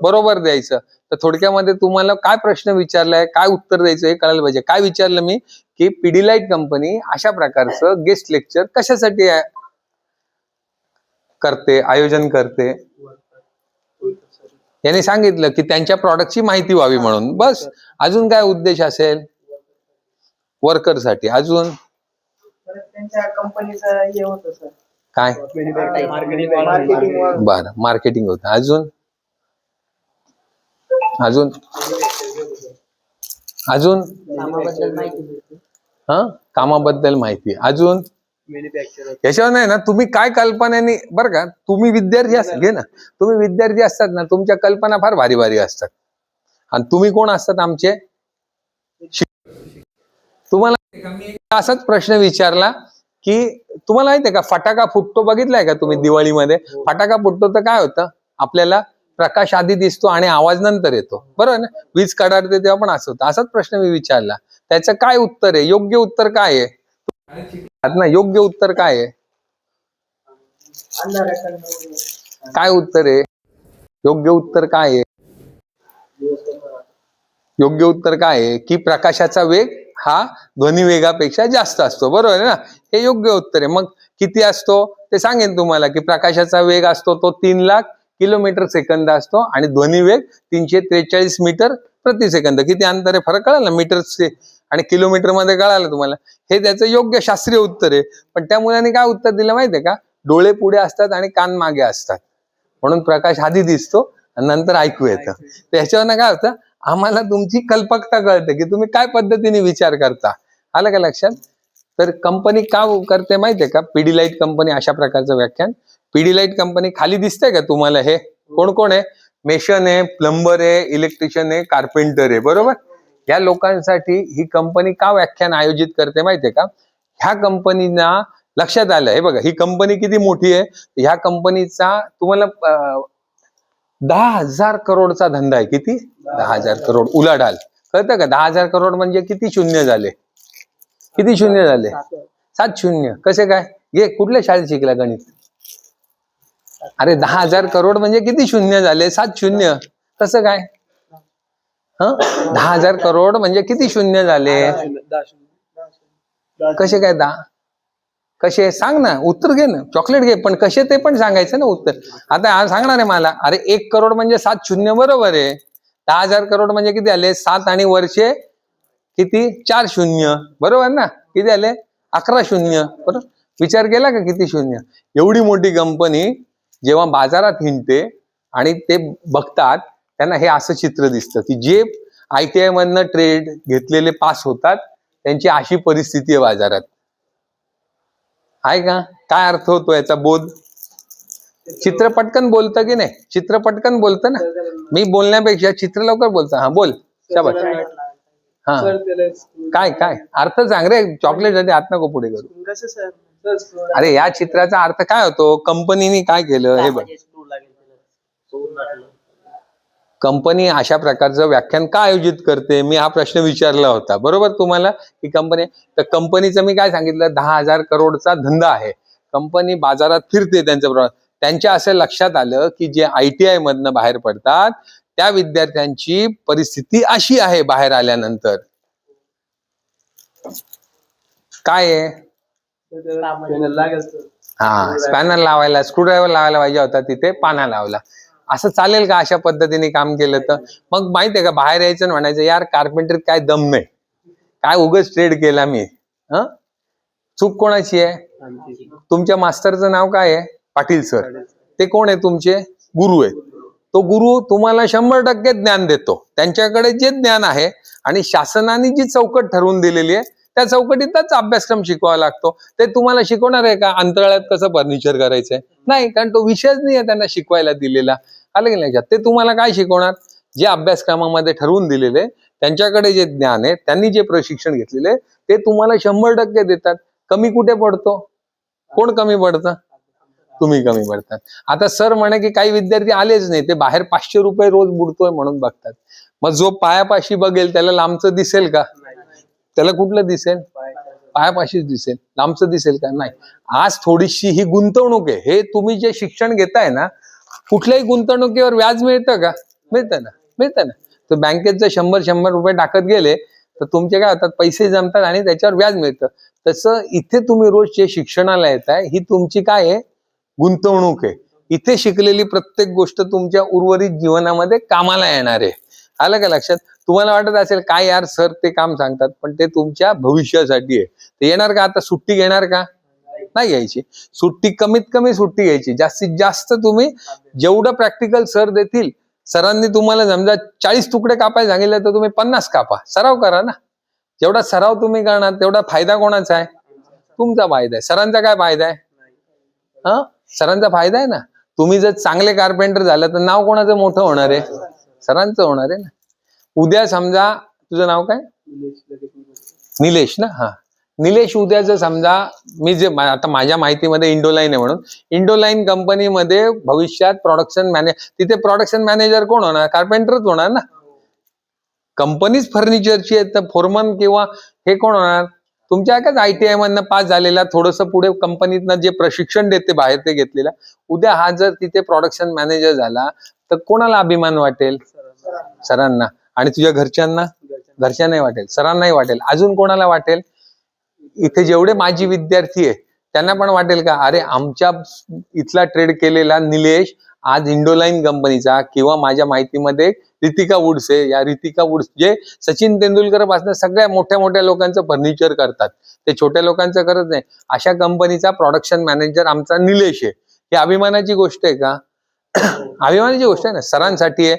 बरोबर द्यायचं. तर थोडक्यामध्ये तुम्हाला काय प्रश्न विचारलाय, काय उत्तर द्यायचं हे कळायला पाहिजे. काय विचारलं मी, की पिडिलाइट कंपनी अशा प्रकारचं गेस्ट लेक्चर कशासाठी करते, आयोजन करते? यांनी सांगितलं की त्यांच्या प्रॉडक्टची माहिती व्हावी म्हणून. बस. अजून काय उद्देश असेल वर्करसाठी? अजून त्यांच्या कंपनीचं हे होतं सर, काय? मार्केटिंग. बरं, मार्केटिंग होतं. अजून अजून अजून कामाबद्दल माहिती मिळते. हा, कामाबद्दल माहिती. अजून मॅन्युफॅक्चर. याच्यावर नाही ना, तुम्ही काय कल्पनेने, बरं का, तुम्ही विद्यार्थी असतात, घे ना, तुम्ही विद्यार्थी असतात ना, तुमच्या कल्पना फार भारी भारी असतात. आणि तुम्ही कोण असतात आमचे? तुम्हाला असाच प्रश्न विचारला की तुम्हाला माहितीये का फटाका फुटतो, बघितलाय का तुम्ही दिवाळीमध्ये? फटाका फुटतो तर काय होतं, आपल्याला प्रकाश आधी दिसतो आणि आवाज नंतर येतो, बरोबर ना? वीज कडाडते तेव्हा पण असं होतं. असाच प्रश्न मी विचारला, त्याचं काय उत्तर आहे? योग्य उत्तर काय आहे ना? योग्य उत्तर काय आहे? काय उत्तर आहे? योग्य उत्तर काय आहे? योग्य उत्तर काय आहे? की प्रकाशाचा वेग हा ध्वनी वेगापेक्षा जास्त असतो, बरोबर आहे ना? हे योग्य उत्तर आहे. मग किती असतो ते सांगेन तुम्हाला, की प्रकाशाचा वेग असतो तो 3,00,000 किलोमीटर सेकंद असतो आणि ध्वनी वेग 343 मीटर प्रति सेकंद. किती अंतर आहे फरक कळाला? मीटरचे आणि किलोमीटर मध्ये कळालं तुम्हाला? हे त्याचं योग्य शास्त्रीय उत्तर आहे. पण त्या मुलांनी काय उत्तर दिलं माहितीये का? डोळे पुढे असतात आणि कान मागे असतात, म्हणून प्रकाश आधी दिसतो आणि नंतर ऐकू येतं. त्याच्यावरनं काय होतं, आम्हाला तुमची कल्पकता कळते की तुम्ही काय पद्धतीने विचार करता. आलं का लक्षात? तर कंपनी का करते माहितीये का? पिडिलाइट कंपनी अशा प्रकारचं व्याख्यान. पिडिलाइट कंपनी खाली दिसतंय का तुम्हाला? हे कोण कोण आहे? मेशन आहे, प्लंबर आहे, इलेक्ट्रिशियन आहे, कार्पेंटर आहे, बरोबर? या लोकांसाठी ही कंपनी का व्याख्यान आयोजित करते माहितीये का? ह्या कंपनीना लक्षात आलं, हे बघा ही कंपनी किती मोठी आहे. ह्या कंपनीचा तुम्हाला 10,000 करोडचा धंदा आहे. किती? 10,000 करोड उलाढाल. कळतं का? 10,000 करोड म्हणजे किती शून्य झाले? किती शून्य झाले? 7 शून्य. कसे काय? हे कुठल्या शाळेत शिकला गणित? अरे 10,000 करोड म्हणजे किती शून्य झाले? 7 शून्य. कसं काय? 10,000 करोड म्हणजे किती शून्य झाले? कसे काय 10? कसे? सांग ना, उत्तर घे ना, चॉकलेट घे, पण कसे ते पण सांगायचं ना उत्तर. आता सांगणार आहे मला, अरे 1 करोड म्हणजे 7 शून्य, बरोबर आहे. 10,000 करोड म्हणजे किती आले? 7 आणि वर्षे किती? 4 शून्य, बरोबर ना? किती आले? 11 शून्य, बरोबर? विचार केला का किती शून्य? एवढी मोठी कंपनी जेव्हा बाजारात हिंडते आणि ते बघतात, त्यांना हे असं चित्र दिसतं की जे ITI मधनं ट्रेड घेतलेले पास होतात त्यांची अशी परिस्थिती आहे बाजारात. आहे का? काय अर्थ होतो याचा? बोध. चित्र पटकन बोलतं की नाही? चित्र पटकन बोलतं ना. मी बोलण्यापेक्षा चित्र लवकर बोलतं. हा बोल, शाबास. हा, काय काय अर्थ सांग रे. चॉकलेट साठी हात नको पुढे करू. अरे या चित्राचा अर्थ काय होतो? कंपनीने काय केलं हे बघ. कंपनी अशा प्रकारचं व्याख्यान का आयोजित करते? मी हा प्रश्न विचारला होता, बरोबर तुम्हाला? की कंपनी, तर कंपनीचं मी काय सांगितलं? 10,000 करोडचा धंदा आहे. कंपनी बाजारात फिरते त्यांच्या असं लक्षात आलं की जे ITI मधनं बाहेर पडतात त्या विद्यार्थ्यांची परिस्थिती अशी आहे बाहेर आल्यानंतर. काय आहे? हा, स्पॅनर लावायला, स्क्रूड्रायव्हर लावायला पाहिजे होता, तिथे पाना लावला. असं चालेल का अशा पद्धतीने काम केलं तर? मग माहितीये का, बाहेर यायचं आणि म्हणायचं यार कार्पेंटर काय दम नाही, काय उगाच ट्रेड केला मी. चूक कोणाची आहे? तुमच्या मास्तरचं नाव काय आहे? पाटील सर. ते कोण आहे? तुमचे गुरु आहेत. तो गुरु तुम्हाला 100% ज्ञान देतो. त्यांच्याकडे जे ज्ञान आहे आणि शासनाने जी चौकट ठरवून दिलेली आहे त्या चौकटीतच अभ्यासक्रम शिकवावा लागतो. ते तुम्हाला शिकवणार आहे का अंतराळात कसं फर्निचर करायचंय? नाही, कारण तो विषयच नाही आहे त्यांना शिकवायला दिलेला. आलं की लक्षात? ते तुम्हाला काय शिकवणार? जे अभ्यासक्रमामध्ये ठरवून दिलेले, त्यांच्याकडे जे ज्ञान आहे, त्यांनी जे प्रशिक्षण घेतलेले ते तुम्हाला 100% देतात. कमी कुठे पडतो? कोण कमी पडतं? तुम्ही कमी पडतात. आता सर म्हणे की काही विद्यार्थी आलेच नाही, ते बाहेर 500 रुपये रोज बुडतोय म्हणून बघतात. मग जो पायापाशी बघेल त्याला लांबचं दिसेल का? त्याला कुठलं दिसेल? पायापाशीच दिसेल. लांबचं दिसेल का? नाही. आज थोडीशी ही गुंतवणूक आहे. हे तुम्ही जे शिक्षण घेताय ना, कुठल्याही गुंतवणुकीवर व्याज मिळतं का? मिळतं ना, मिळतं ना. तर बँकेत जर 100 रुपये टाकत गेले तर तुमचे काय होतात? पैसे जमतात आणि त्याच्यावर व्याज मिळतं. तसं इथे तुम्ही रोज जे शिक्षणाला येताय ही तुमची काय आहे? गुंतवणूक आहे. इथे शिकलेली प्रत्येक गोष्ट तुमच्या उर्वरित जीवनामध्ये कामाला येणार आहे. आलं का लक्षात? तुम्हाला वाटत असेल काय यार सर ते काम सांगतात, पण ते तुमच्या भविष्यासाठी आहे. ते येणार का? आता सुट्टी घेणार का? नाही घ्यायची. सुट्टी कमीत कमी सुट्टी घ्यायची. जास्तीत जास्त तुम्ही जेवढं प्रॅक्टिकल सर देतील, सरांनी तुम्हाला समजा 40 तुकडे कापायला सांगितले तर तुम्ही 50 कापा. सराव करा ना. जेवढा सराव तुम्ही करणार तेवढा फायदा कोणाचा आहे? तुमचा फायदा आहे. सरांचा काय फायदा आहे? सरांचा फायदा आहे ना. तुम्ही जर चांगले कार्पेंटर झालं तर नाव कोणाचं मोठं होणार आहे? सरांचं होणार आहे ना. उद्या समजा, तुझं नाव काय? निलेश ना. हा, निलेश उद्या जर समजा मी जे आता माझ्या माहितीमध्ये इंडोलाईन आहे म्हणून, इंडोलाईन कंपनीमध्ये भविष्यात प्रोडक्शन तिथे प्रोडक्शन मॅनेजर कोण होणार? कार्पेंटरच होणार ना. कंपनीच फर्निचरची आहे तर फोरमन किंवा हे कोण होणार? तुमच्या एकाच ITI मधनं पास झालेला, थोडंसं पुढे कंपनीतनं जे प्रशिक्षण देते बाहेर ते घेतलेला. उद्या हा जर तिथे प्रोडक्शन मॅनेजर झाला तर कोणाला अभिमान वाटेल? सरांना. आणि तुझ्या घरच्यांना? घरच्यांनाही वाटेल, सरांनाही वाटेल. अजून कोणाला वाटेल? इथे जेवढे माझी विद्यार्थी आहे त्यांना पण वाटेल का अरे आमच्या इथला ट्रेड केलेला निलेश आज इंडोलाईन कंपनीचा, किंवा माझ्या माहितीमध्ये रितिका वुड्स आहे, या रितिका वुड्स जे सचिन तेंडुलकर पासून सगळ्या मोठ्या मोठ्या लोकांचं फर्निचर करतात, ते छोट्या लोकांचं करत नाही. अशा कंपनीचा प्रोडक्शन मॅनेजर आमचा निलेश आहे. ही अभिमानाची गोष्ट आहे का? अभिमानाची गोष्ट आहे ना. सरांसाठी आहे,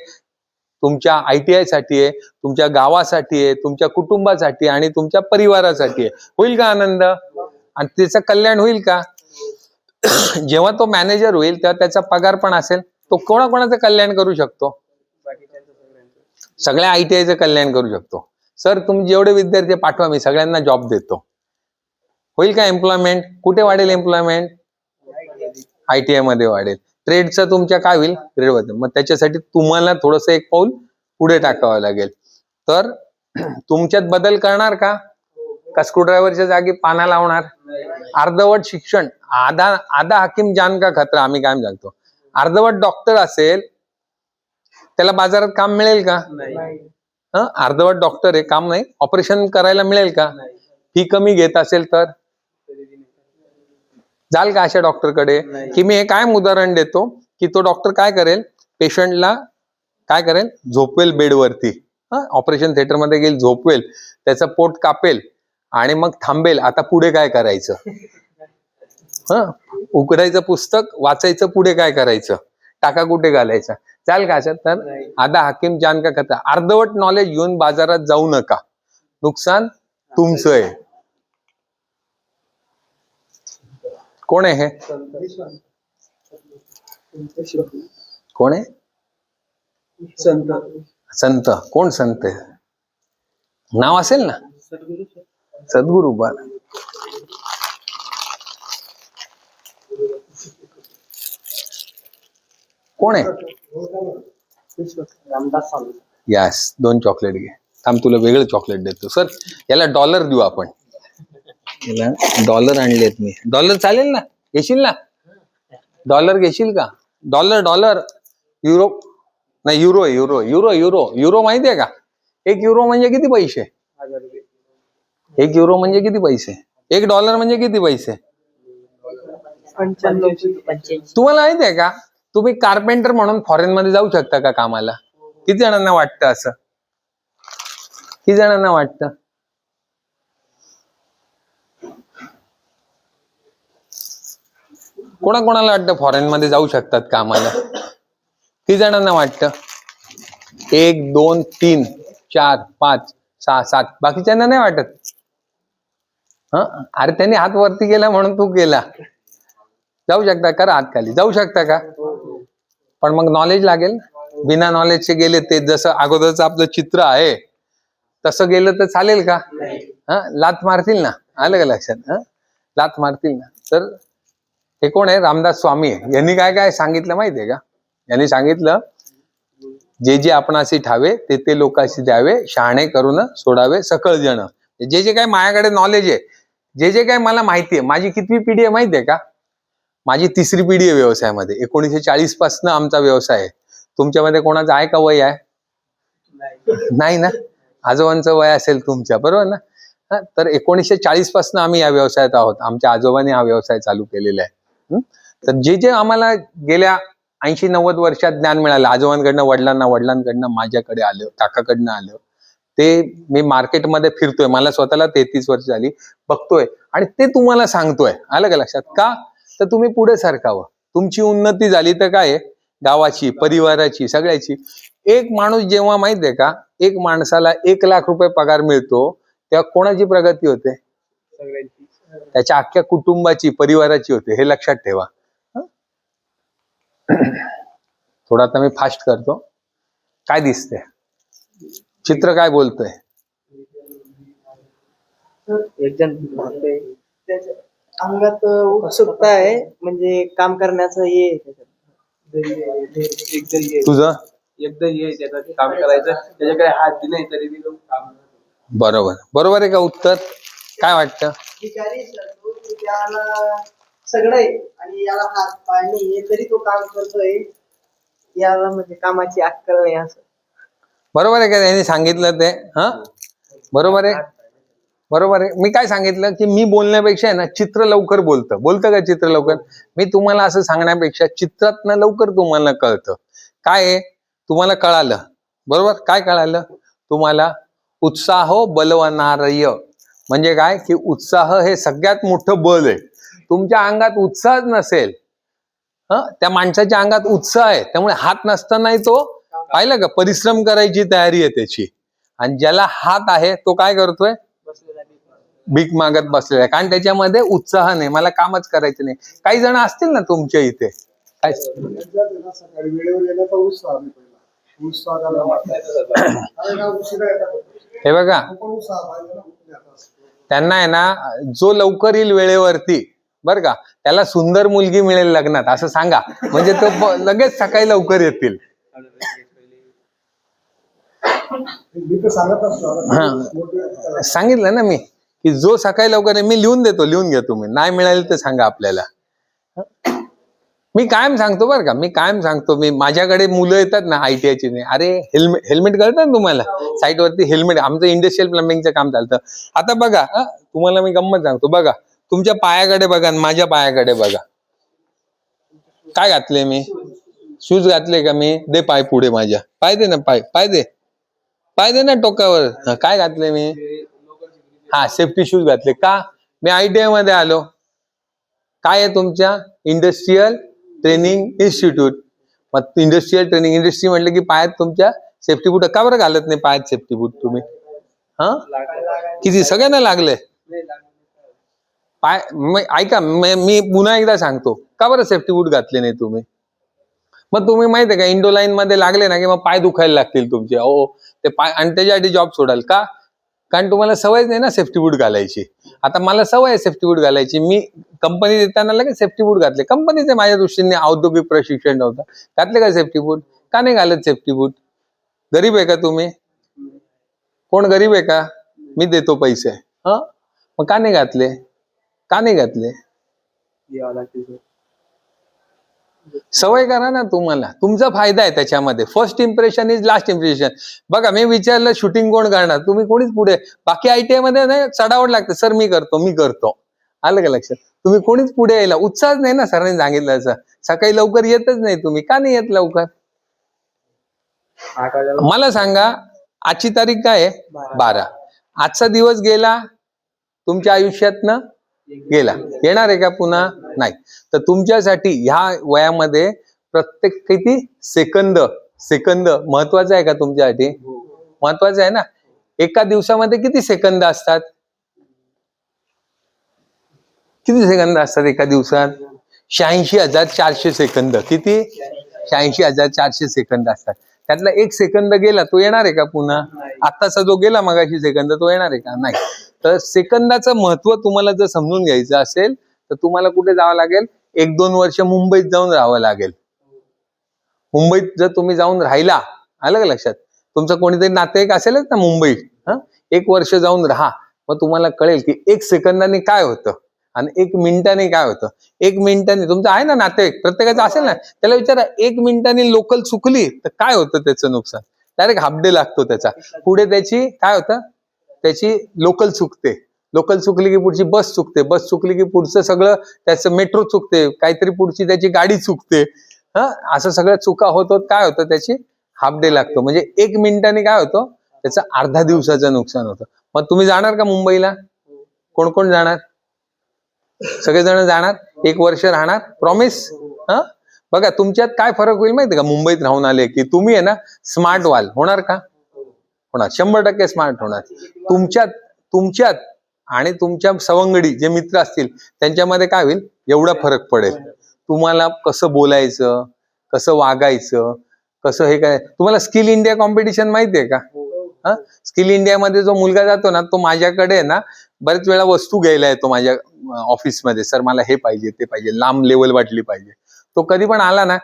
तुमच्या ITI साठी आहे, तुमच्या गावासाठी आहे, तुमच्या कुटुंबासाठी आणि तुमच्या परिवारासाठी आहे. होईल का आनंद? आणि त्याचं कल्याण होईल का? जेव्हा तो मॅनेजर होईल तेव्हा त्याचा पगार पण असेल. तो कोणाकोणाचं कल्याण करू शकतो? सगळ्या ITI कल्याण करू शकतो. सर तुम्ही जेवढे विद्यार्थी पाठवा, मी सगळ्यांना जॉब देतो. होईल का एम्प्लॉयमेंट? कुठे वाढेल एम्प्लॉयमेंट? ITI मध्ये वाढेल. ट्रेडचं तुमच्या काय होईल? ट्रेड मध्ये. मग त्याच्यासाठी तुम्हाला थोडस एक पाऊल पुढे टाकावं लागेल. तर तुमच्यात बदल करणार का? का स्क्रूड्रायव्हरच्या जागी पाना लावणार? अर्धवट शिक्षण, आधा हकीम जान का खतरा, आम्ही काय सांगतो. अर्धवट डॉक्टर असेल त्याला बाजारात काम मिळेल का? अर्धवट डॉक्टर आहे, काम नाही, ऑपरेशन करायला मिळेल का? फी कमी घेत असेल तर जाल का अशा डॉक्टरकडे? की मी हे काय उदाहरण देतो की तो डॉक्टर काय करेल? पेशंटला काय करेल? झोपवेल बेडवरती. ऑपरेशन थिएटरमध्ये गेल, झोपवेल, त्याचं पोट कापेल आणि मग थांबेल. आता पुढे काय करायचं? उघडायचं पुस्तक, वाचायचं, पुढे काय करायचं, टाका कुठे घालायचा. चाल का असं? तर आधा हकीम जान का खतरा. अर्धवट नॉलेज घेऊन बाजारात जाऊ नका, नुकसान तुमचं आहे. कोण आहे हे? कोण आहे? संत. कोण संत आहे? नाव असेल ना? सद्गुरु. बर, कोण आहे? यस, 2 चॉकलेट घे. थांब, तुला वेगळं चॉकलेट देतो. सर याला $1 देऊ आपण. याला $1 आणलेत मी. $1 चालेल ना? घेशील ना? $1 घेशील का? $. युरो नाही, युरो. युरो माहिती आहे का? 1 युरो म्हणजे किती पैसे? 1 युरो म्हणजे किती पैसे? $1 म्हणजे किती पैसे? तुम्हाला माहिती आहे का तुम्ही कार्पेंटर म्हणून फॉरेन मध्ये जाऊ शकता का कामाला? किती जणांना वाटतं असं? किती जणांना वाटतं? कोणाकोणाला वाटतं फॉरेन मध्ये जाऊ शकतात कामाला? किती जणांना वाटतं? 1 2 3 4 5 6 7 बाकीच्यांना नाही वाटत? अरे त्यांनी हात वरती केला म्हणून तू केला. जाऊ शकता का हात खाली? जाऊ शकता का? पण मग नॉलेज लागेल ना. बिना नॉलेजचे गेले ते जसं अगोदरच आपलं चित्र आहे तसं गेलं तर चालेल का? लात मारतील ना. आलं का लक्षात? लात मारतील ना. तर हे कोण आहे? रामदास स्वामी आहे. यांनी काय काय सांगितलं माहितीये का? यांनी सांगितलं जे जे आपणाशी ठावे ते ते लोकांशी द्यावे, शहाणे करून सोडावे सकळ जण. जे जे काय माझ्याकडे नॉलेज आहे, जे जे काय मला माहिती आहे, माझी कितवी पिढी आहे माहितीये का? माझी 3री पिढी आहे व्यवसायामध्ये. 1940 पासून आमचा व्यवसाय आहे. तुमच्यामध्ये कोणाचं आहे का वय आहे? नाही ना. आजोबांचं वय असेल तुमच्या, बरोबर ना? तर 1940 पासून आम्ही या व्यवसायात आहोत. आमच्या आजोबांनी हा व्यवसाय चालू केलेला आहे. तर जे जे आम्हाला गेल्या 80-90 वर्षात ज्ञान मिळालं, आजोबांकडनं, वडिलांकडनं माझ्याकडे आलं, काकाकडनं आलं, ते मी मार्केटमध्ये फिरतोय. मला स्वतःला 33 वर्ष झाली, बघतोय आणि ते तुम्हाला सांगतोय. आलं का लक्षात? का? तर तुम्ही पुढे सरकावं. तुमची उन्नती झाली तर काय आहे? गावाची, परिवाराची, सगळ्याची. एक माणूस जेव्हा माहितीये का, एक माणसाला 1 लाख रुपये पगार मिळतो तेव्हा कोणाची प्रगती होते? त्याच्या अख्ख्या कुटुंबाची, परिवाराची होते. हे लक्षात ठेवा. थोडा आता मी फास्ट करतो. काय दिसतंय? चित्र काय बोलतोय? एक जण म्हणतोय त्याच्या अंगात उत्सुकता आहे, म्हणजे काम करण्याचं हे आहे त्याच्यात. तुझं एकदा हे त्याच्यात काम करायचं, त्याच्याकडे हात दिले तरी मी काम. बरोबर. बरोबर आहे का उत्तर? काय वाटतं? त्याला सगळं आहे आणि याला हात पाय नाही तरी तो काम करतोय. याला म्हणजे कामाची अक्कल नाही असं. बरोबर आहे का त्यांनी सांगितलं ते? बरोबर आहे. बरोबर आहे. मी काय सांगितलं की मी बोलण्यापेक्षा आहे ना चित्र लवकर बोलतं का चित्र लवकर? मी तुम्हाला असं सांगण्यापेक्षा चित्रातनं लवकर तुम्हाला कळतं. काय आहे? तुम्हाला कळालं. बरोबर? काय कळालं? तुम्हाला उत्साह बलवणारय म्हणजे काय? की उत्साह हे सगळ्यात मोठं बल आहे. तुमच्या अंगात उत्साहच नसेल, त्या माणसाच्या अंगात उत्साह आहे, त्यामुळे हात नसतानाही तो पाहिलं का परिश्रम करायची तयारी आहे त्याची. आणि ज्याला हात आहे तो काय करतोय? भीक मागत बसलेला आहे. कारण त्याच्यामध्ये उत्साह नाही, मला कामच करायचं नाही. काही जण असतील ना तुमच्या इथे काय हे बघा, त्यांना आहे ना जो लवकर येईल वेळेवरती बर का, त्याला सुंदर मुलगी मिळेल लग्नात असं सांगा, म्हणजे तो लगेच सकाळी लवकर येतील. सांगितलं ना मी की जो सकाळी लवकर आहे, मी लिहून देतो, लिहून घ्या तुम्ही. नाही मिळाली तर सांगा आपल्याला. मी कायम सांगतो बरं का, मी कायम सांगतो. मी माझ्याकडे मुलं येतात ना ITI नाही, अरे हेल्मेट कळतं ना तुम्हाला, साईट वरती हेल्मेट. आमचं इंडस्ट्रियल प्लंबिंगचं काम चालतं. आता बघा, तुम्हाला मी गंमत सांगतो. बघा तुमच्या पायाकडे बघा, माझ्या पायाकडे बघा. काय घातले मी? शूज घातले का मी? दे पाय पुढे माझ्या, पाय दे ना, पाय दे ना टोकावर. काय घातले मी? सेफ्टी शूज घातले. का? मी ITI मध्ये आलो. काय आहे तुमच्या? Industrial training institute. मग इंडस्ट्रियल ट्रेनिंग, इंडस्ट्री म्हटलं की पायात तुमच्या सेफ्टी बूट. का बरं घालत नाही पायात सेफ्टी बूट तुम्ही? किती सगळ्यांना लागले पाय? ऐका, मी पुन्हा एकदा सांगतो, का बरं सेफ्टी बूट घातले नाही तुम्ही? मग तुम्ही माहिती आहे का, इंडोलाईन मध्ये लागले ना की मग पाय दुखायला लागतील तुमचे. ते पाय, आणि त्याच्यासाठी जॉब सोडाल का? कारण तुम्हाला सवयच नाही ना सेफ्टी बूट घालायची. आता मला सवय आहे सेफ्टी बूट घालायची. मी कंपनी देताना लगेच सेफ्टी बूट घातले. कंपनीचे माझ्या दृष्टीने औद्योगिक प्रशिक्षण नव्हतं. घातले का सेफ्टी बूट? का नाही घालत सेफ्टी बूट? गरीब आहे का तुम्ही? कोण गरीब आहे का? मी देतो पैसे. मग का नाही घातले? का नाही घातले? सवय करा ना. तुम्हाला तुमचा फायदा आहे त्याच्यामध्ये. First impression is last impression. बघा, मी विचारलं शूटिंग कोण करणार, तुम्ही कोणीच पुढे. बाकी ITI मध्ये नाही चढावड लागते, सर मी करतो. आलं का लक्षात? तुम्ही कोणीच पुढे यायला उत्साहच नाही ना. सरांनी सांगितलं असं सकाळी लवकर येतच नाही तुम्ही. का नाही येत लवकर? मला सांगा, आजची तारीख काय आहे? 12. आजचा दिवस गेला तुमच्या आयुष्यातनं गेला. येणार आहे का पुन्हा? नाही. तर तुमच्यासाठी ह्या वयामध्ये प्रत्येक किती सेकंद सेकंद महत्वाचा आहे का तुमच्यासाठी? महत्वाचं आहे ना. एका दिवसामध्ये किती सेकंद असतात? किती सेकंद असतात एका दिवसात? 86,400 सेकंद. किती? 86,400 सेकंद असतात. त्यातला एक सेकंद गेला तो येणार आहे का पुन्हा? आत्ताचा जो गेला मगाशी सेकंद तो येणार आहे का? नाही. तर सेकंदाचं महत्व तुम्हाला जर समजून घ्यायचं असेल तर तुम्हाला कुठे जावं लागेल? 1-2 वर्ष मुंबईत जाऊन राहावं लागेल. मुंबईत जर तुम्ही जाऊन राहिला, आलं का लक्षात? तुमचं कोणीतरी नातेवाईक असेलच ना मुंबईत. 1 वर्ष जाऊन राहा, मग तुम्हाला कळेल की 1 सेकंदाने काय होतं आणि 1 मिनिटाने काय होतं. 1 मिनिटाने तुमचं आहे ना नातेवाईक, प्रत्येकाचं असेल ना, त्याला विचारा 1 मिनिटाने लोकल चुकली तर काय होतं त्याचं नुकसान. डायरेक्ट हाफ डे लागतो त्याचा. पुढे त्याची काय होतं? त्याची लोकल चुकते. लोकल चुकली की पुढची बस चुकते. बस चुकली की पुढचं सगळं त्याचं मेट्रो चुकते. काहीतरी पुढची त्याची गाडी चुकते. असं सगळ्या चुका होतात. काय होतं? त्याची हाफ डे लागतो. म्हणजे 1 मिनिटाने काय होतं? त्याचं अर्धा दिवसाचं नुकसान होतं. मग तुम्ही जाणार का मुंबईला? कोण कोण जाणार? सगळेजण जाणार? 1 वर्ष राहणार? प्रॉमिस? बघा तुमच्यात काय फरक होईल माहिती का? मुंबईत राहून आले की तुम्ही आहे ना स्मार्ट व्हाल. होणार का? होणार. 100% स्मार्ट होणार. तुमच्यात आणि तुमच्या सवंगडी जे मित्र असतील त्यांच्यामध्ये काय होईल? एवढा फरक पडेल. तुम्हाला कसं बोलायचं, कसं वागायचं, कसं हे काय. तुम्हाला स्किल इंडिया कॉम्पिटिशन माहितीये का? स्किल इंडियामध्ये जो मुलगा जातो ना तो माझ्याकडे ना बरेच वेळा वस्तू घ्यायला येतो माझ्या ऑफिसमध्ये. सर मला हे पाहिजे ते पाहिजे, लांब लेवल वाटली पाहिजे. तो कधी पण आला ना,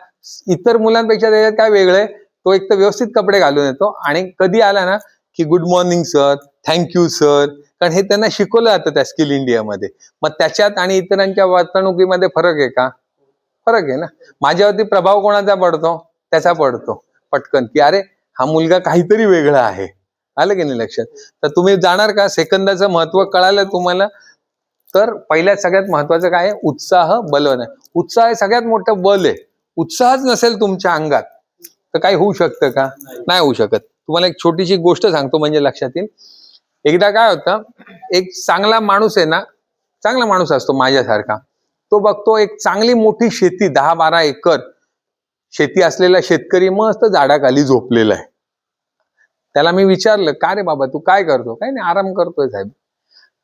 इतर मुलांपेक्षा त्याच्यात काय वेगळं आहे, तो एक तर व्यवस्थित कपडे घालून येतो आणि कधी आला ना की good morning sir, thank you sir, कारण हे त्यांना शिकवलं जातं त्या स्किल इंडियामध्ये. मग त्याच्यात आणि इतरांच्या वर्तणुकीमध्ये फरक आहे का? फरक आहे ना. माझ्यावरती प्रभाव कोणाचा पडतो? त्याचा पडतो पटकन की अरे हा मुलगा काहीतरी वेगळा आहे. आलं की नाही लक्षात? तर तुम्ही जाणार का? सेकंदाचं महत्व कळालं तुम्हाला? तर पहिल्यात सगळ्यात महत्वाचं काय आहे? उत्साह बलवान आहे. उत्साह हे सगळ्यात मोठं बल आहे. उत्साहच नसेल तुमच्या अंगात तर काही होऊ शकतं का? नाही होऊ शकत. तुम्हाला एक छोटीशी गोष्ट सांगतो म्हणजे लक्षात येईल. एकदा काय होतं, एक चांगला माणूस आहे ना, चांगला माणूस असतो माझ्यासारखा, तो बघतो एक चांगली मोठी शेती 10-12 एकर शेती असलेला शेतकरी मस्त झाडाखाली झोपलेला आहे. त्याला मी विचारलं, का रे बाबा तू काय करतो? काही नाही, आराम करतोय साहेब.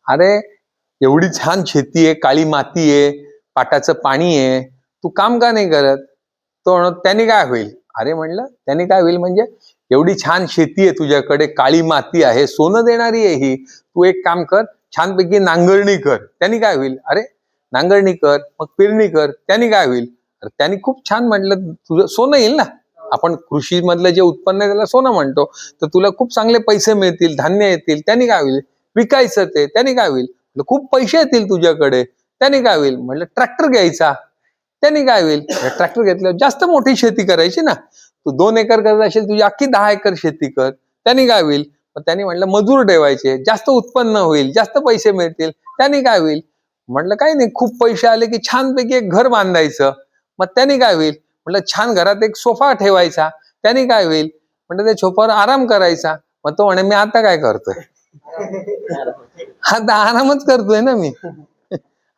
अरे एवढी छान शेती आहे, काळी माती आहे, पाटाचं पाणी आहे, तू काम का नाही करत? तो म्हणत त्याने काय होईल? अरे म्हणलं त्याने काय होईल म्हणजे एवढी छान शेती आहे तुझ्याकडे, काळी माती आहे, सोनं देणारी आहे ही. तू एक काम कर, छानपैकी नांगरणी कर, त्याने काय होईल? अरे नांगरणी कर, मग पेरणी कर, त्याने काय होईल? अरे त्याने खूप छान. म्हटलं तुझं सोनं येईल ना. आपण कृषी मधलं जे उत्पन्न आहे त्याला सोनं म्हणतो. तर तुला खूप चांगले पैसे मिळतील, धान्य येतील, त्याने काय होईल? विकायचं ते, त्याने काय होईल? खूप पैसे येतील तुझ्याकडे, त्याने काय होईल? म्हटलं ट्रॅक्टर घ्यायचा, त्याने काय होईल? ट्रॅक्टर घेतल्यावर जास्त मोठी शेती करायची ना. तू 2 एकर करत असेल, तुझी अख्खी 10 एकर शेती कर, त्याने काय होईल? मग त्याने म्हटलं मजूर ठेवायचे, जास्त उत्पन्न होईल, जास्त पैसे मिळतील, त्याने काय होईल? म्हटलं काही नाही, खूप पैसे आले की छानपैकी एक घर बांधायचं, मग त्याने काय होईल? म्हटलं छान घरात एक सोफा ठेवायचा, त्याने काय होईल? म्हटलं त्या सोफ्यावर आराम करायचा. मग तो म्हणे मी आता काय करतोय? आता आरामच करतोय ना मी.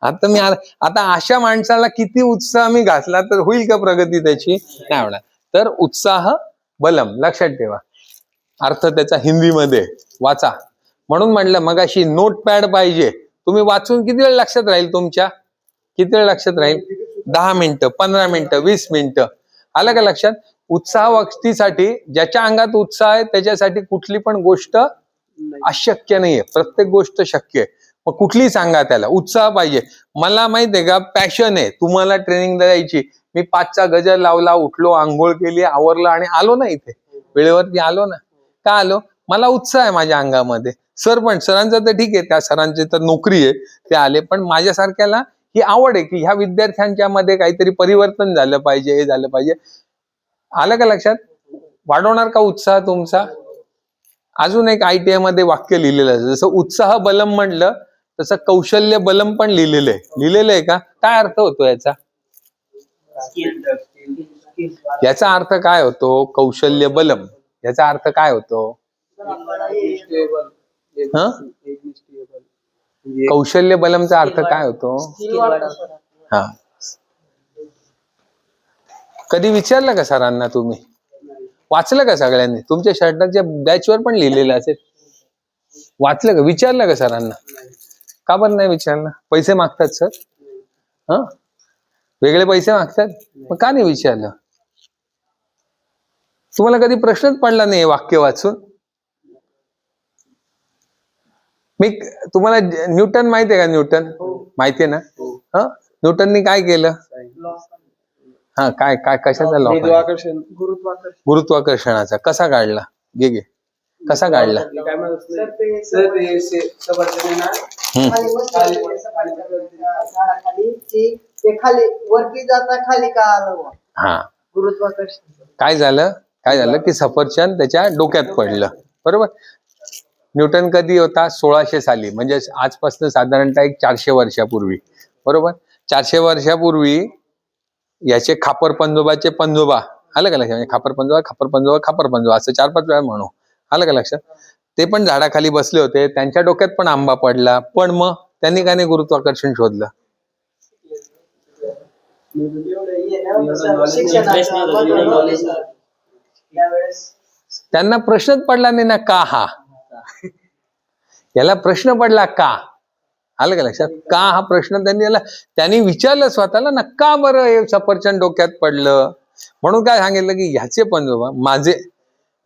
आता अशा माणसाला किती उत्साह मी घातला तर होईल का प्रगती त्याची? नाही होणार. तर उत्साह बलम लक्षात ठेवा. अर्थ त्याचा हिंदीमध्ये वाचा. म्हणून म्हटलं मगाशी नोटपॅड पाहिजे. तुम्ही वाचून किती वेळ लक्षात राहील तुमच्या? किती वेळ लक्षात राहील? 10 मिनिटं, 15 मिनिटं, 20 मिनिटं. आलं का लक्षात? उत्साह व्यक्तीसाठी, ज्याच्या अंगात उत्साह आहे त्याच्यासाठी कुठली पण गोष्ट अशक्य नाहीये. प्रत्येक गोष्ट शक्य आहे. मग कुठली सांगा, त्याला उत्साह पाहिजे. मला माहितीये का, पॅशन आहे तुम्हाला ट्रेनिंग द्यायची. मी 5चा गजर लावला, उठलो, आंघोळ केली, आवरलं आणि आलो ना इथे, वेळेवरती आलो ना. का आलो? मला उत्साह आहे माझ्या अंगामध्ये. सरांचं तर ठीक आहे, त्या सरांची तर नोकरी आहे, ते आले. पण माझ्यासारख्याला ही आवड आहे की ह्या विद्यार्थ्यांच्या मध्ये काहीतरी परिवर्तन झालं पाहिजे, हे झालं पाहिजे. आलं का लक्षात? वाढवणार का उत्साह तुमचा? अजून एक ITI मध्ये वाक्य लिहिलेलं आहे, जसं उत्साह बलम म्हणलं तसं कौशल्य बलम पण लिहिलेलं आहे का? काय अर्थ होतो याचा? याचा अर्थ काय होतो? कौशल्य बलम याचा अर्थ काय होतो? कौशल्य बलमचा अर्थ काय होतो? हा, कधी विचारलं का सरांना? तुम्ही वाचलं का सगळ्यांनी? तुमच्या शर्टाच्या बॅचवर पण लिहिलेलं असेल, वाचलं का? विचारलं का सरांना? का बरं नाही विचारलं? पैसे मागतात सर, हा, वेगळे पैसे मागतात, मग का नाही विचारलं? तुम्हाला कधी प्रश्नच पडला नाही वाक्य वाचून? मी तुम्हाला न्यूटन माहिती आहे का? न्यूटन माहिती आहे ना? हा, न्यूटननी काय केलं? हा, काय काय कशाचा लॉ? गुरुत्वाकर्षणाचा. कसा काढला? घे कसा काढला? खाली वरती जाता खाली का आलं? हा, गुरुत्वाकर्षण. काय झालं की सफरचंद त्याच्या डोक्यात पडलं, बरोबर? न्यूटन कधी होता? 1600 साली, म्हणजे आजपासून साधारणतः एक 400 वर्षापूर्वी, बरोबर? 400 वर्षापूर्वी याचे खापर पंजोबाचे पंजोबा, आलं का लक्षात? खापर पंजोबा असं 4-5 वेळा म्हणू, आलं का लक्षात? ते पण झाडाखाली बसले होते, त्यांच्या डोक्यात पण आंबा पडला, पण मग त्यांनी का नाही गुरुत्वाकर्षण शोधलं? त्यांना प्रश्नच पडला नाही ना का हा. याला प्रश्न पडला का, आलं का लक्षात? का हा प्रश्न त्यांनी विचारलं स्वतःला ना, का बरं हे सफरचंद डोक्यात पडलं? म्हणून काय सांगितलं की ह्याचे पंजोबा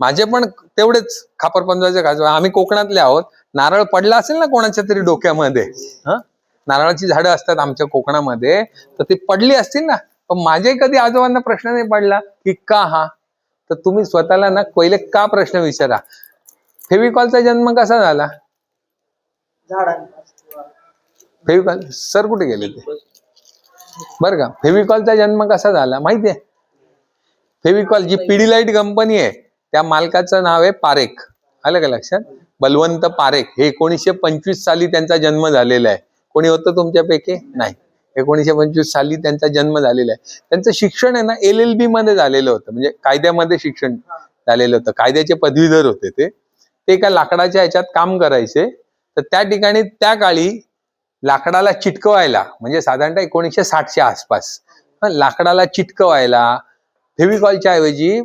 माझे पण तेवढेच खापर पंजोबाचे खाजो. आम्ही कोकणातले आहोत, नारळ पडला असेल ना कोणाच्या तरी डोक्यामध्ये, हा, नारळाची झाडं असतात आमच्या कोकणामध्ये, तर ती पडली असतील ना, पण माझे कधी आजोबांना प्रश्न नाही पडला की का हा. तर तुम्ही स्वतःला ना पहिले का प्रश्न विचारा. फेविकॉलचा जन्म कसा झाला? फेविकॉल सर कुठे गेले ते? बरं का, फेविकॉलचा जन्म कसा झाला माहितीये? फेविकॉल जी पिडीलाइट कंपनी आहे त्या मालकाचं नाव आहे पारेख, आलं का लक्षात? बलवंत पारेख. हे 1925 साली त्यांचा जन्म झालेला आहे. कोणी होतं तुमच्यापैकी? नाही, 1925 साली त्यांचा जन्म झालेला आहे. त्यांचं शिक्षण आहे ना LLB मध्ये झालेलं होतं, म्हणजे कायद्यामध्ये शिक्षण झालेलं होतं, कायद्याचे पदवीधर होते ते एका लाकडाच्या ह्याच्यात काम करायचे. तर त्या ठिकाणी त्या काळी लाकडाला चिटकवायला, म्हणजे साधारणतः 1960च्या आसपास लाकडाला चिटकवायला फेविकॉलच्या ऐवजी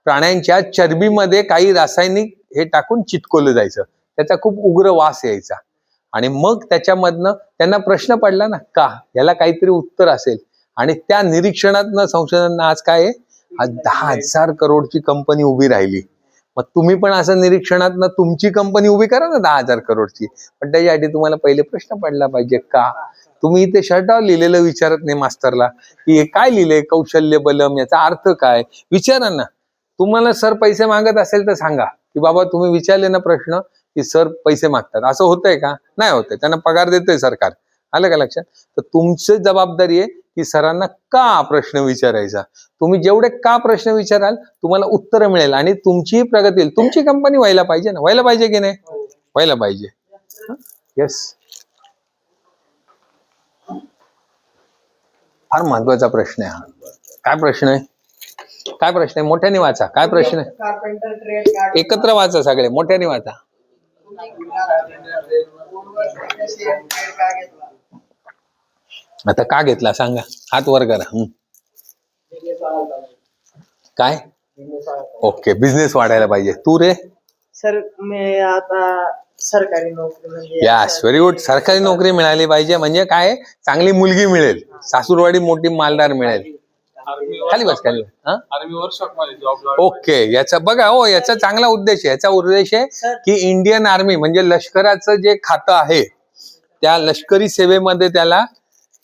प्राण्यांच्या चरबीमध्ये काही रासायनिक हे टाकून चिटकवलं जायचं. त्याचा खूप उग्र वास यायचा. आणि मग त्याच्यामधनं त्यांना प्रश्न पडला ना का, याला काहीतरी उत्तर असेल. आणि त्या निरीक्षणातनं संशोधनानं आज काय आहे, आज 10,000 करोडची कंपनी उभी राहिली. मग तुम्ही पण असं निरीक्षणातनं तुमची कंपनी उभी करा ना 10,000 करोडची. पण त्याच्यासाठी तुम्हाला पहिले प्रश्न पडला पाहिजे का. तुम्ही इथे शर्टावर लिहिलेलं विचारत नाही मास्तरला की हे काय लिहिलंय कौशल्य बलम, याचा अर्थ काय विचारा ना. तुम्हाला सर पैसे मागत असेल तर सांगा की बाबा तुम्ही विचारले ना प्रश्न की सर पैसे मागतात, असं होतंय का? नाही होतंय, त्यांना पगार देतंय सरकार, आलं का लक्षात? तर तुमची जबाबदारी आहे की सरांना का प्रश्न विचारायचा. तुम्ही जेवढे का प्रश्न विचाराल तुम्हाला उत्तर मिळेल आणि तुमची प्रगती होईल. तुमची कंपनी व्हायला पाहिजे ना, व्हायला पाहिजे की नाही? व्हायला पाहिजे. येस, फार महत्वाचा प्रश्न आहे हा. काय प्रश्न आहे? काय प्रश्न आहे? मोठ्याने वाचा. काय प्रश्न आहे? कार्पेंटर ट्रेड एकत्र वाचा सगळे, मोठ्याने वाचा. आता का घेतला सांगा, हात वर करा. काय? ओके, बिझनेस वाढायला पाहिजे. तू रे? सर मी आता सरकारी नोकरी, म्हणजे यस, व्हेरी गुड. सरकारी नोकरी मिळाली पाहिजे म्हणजे काय, चांगली मुलगी मिळेल, सासूरवाडी मोठी मालदार मिळेल. खाली बस, खाली. ओके, याचा बघा हो, याचा चांगला उद्देश आहे. याचा उद्देश आहे की इंडियन आर्मी म्हणजे लष्कराचं जे खातं आहे त्या लष्करी सेवेमध्ये त्याला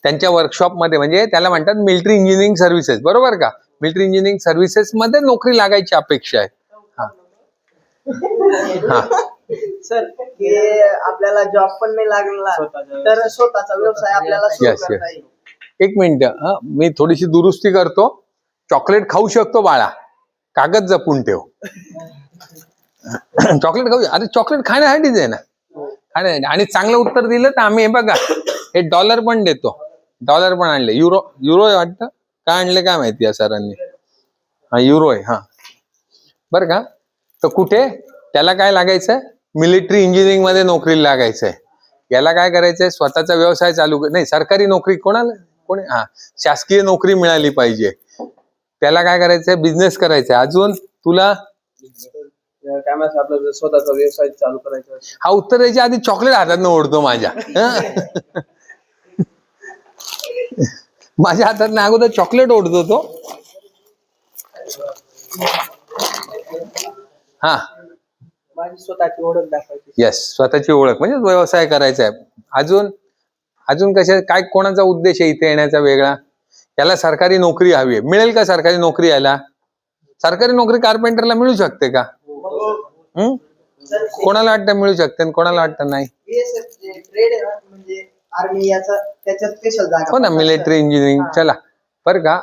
त्यांच्या वर्कशॉपमध्ये, म्हणजे त्याला म्हणतात मिलिटरी इंजिनिअरिंग सर्व्हिसेस, बरोबर का? मिलिटरी इंजिनिअरिंग सर्व्हिसेस मध्ये नोकरी लागायची अपेक्षा आहे. हा सर की आपल्याला जॉब पण नाही लागला तर स्वतःचा व्यवसाय आपल्याला सुरू Yes, करता yes. येईल. एक मिनिट, मी थोडीशी दुरुस्ती करतो. चॉकलेट खाऊ शकतो बाळा, कागद जपून ठेव. चॉकलेट खाऊ, अरे चॉकलेट खाण्यासाठीच आहे ना, आणि चांगलं उत्तर दिलं तर आम्ही हे बघा हे डॉलर पण देतो. डॉलर पण आणले. युरो आहे वाटतं, काय आणले काय माहिती या सरांनी. हा युरो आहे. हा बरं का. तर कुठे त्याला काय लागायचंय, मिलिटरी इंजिनिअरिंग मध्ये नोकरीला लागायचंय. याला काय करायचंय, स्वतःचा व्यवसाय चालू नाही, सरकारी नोकरी कोणी हा शासकीय नोकरी मिळाली पाहिजे. त्याला काय करायचंय, बिझनेस करायचंय. अजून तुला काय माहिती आपला स्वतःचा व्यवसाय चालू करायचा. हा उत्तर द्यायच्या आधी चॉकलेट हातात ओढतो माझ्या. माझ्या हातात ना अगोदर चॉकलेट ओढतो तो. हा माझी स्वतःची ओळख दाखवायची. येस, स्वतःची ओळख म्हणजे व्यवसाय करायचा आहे. अजून कशा काय कोणाचा उद्देश आहे इथे येण्याचा वेगळा. याला सरकारी नोकरी हवी आहे. मिळेल का सरकारी नोकरी याला? सरकारी नोकरी कार्पेंटरला मिळू शकते का? कोणाला वाटतं मिळू शकते आणि कोणाला वाटतं नाही? म्हणजे आर्मी याचा त्याच्यात स्पेशल जागा. हो ना, मिलिटरी इंजिनिअरिंग. चला बरं का,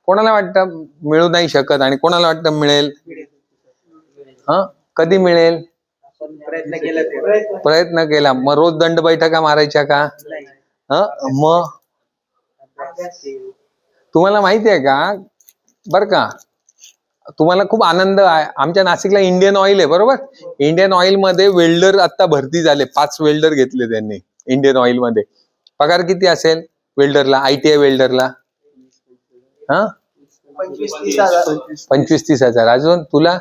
कोणाला वाटतं मिळू नाही शकत आणि कोणाला वाटतं मिळेल? हा कधी मिळेल? प्रयत्न केला. मग रोज दंड बैठका मारायच्या का? मग तुम्हाला माहिती आहे का, बर का, तुम्हाला खूप आनंद आहे. आमच्या नाशिकला इंडियन ऑइल आहे बरोबर. इंडियन ऑइल मध्ये वेल्डर आता भरती झाले. 5 वेल्डर घेतले त्यांनी इंडियन ऑइल मध्ये. पगार किती असेल वेल्डरला, ITI वेल्डरला? 25-30,000. अजून तुला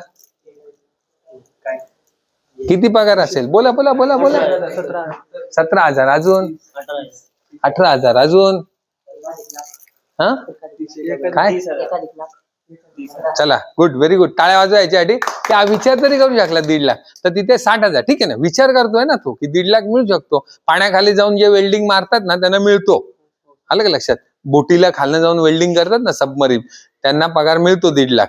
किती पगार असेल? बोला बोला बोला बोला. 17,000. अजून 18,000. अजून काय? चला गुड, व्हेरी गुड. टाळ्या वाजवा याच्यासाठी. त्या विचार तरी करू शकला 1.5 लाख. तर तिथे 60,000. ठीक आहे ना, विचार करतोय ना तू की 1.5 लाख मिळू शकतो. पाण्याखाली जाऊन जे वेल्डिंग मारतात ना त्यांना मिळतो. आलं का लक्षात? बोटीला खालनं जाऊन वेल्डिंग करतात ना सबमरीन, त्यांना पगार मिळतो 1.5 लाख.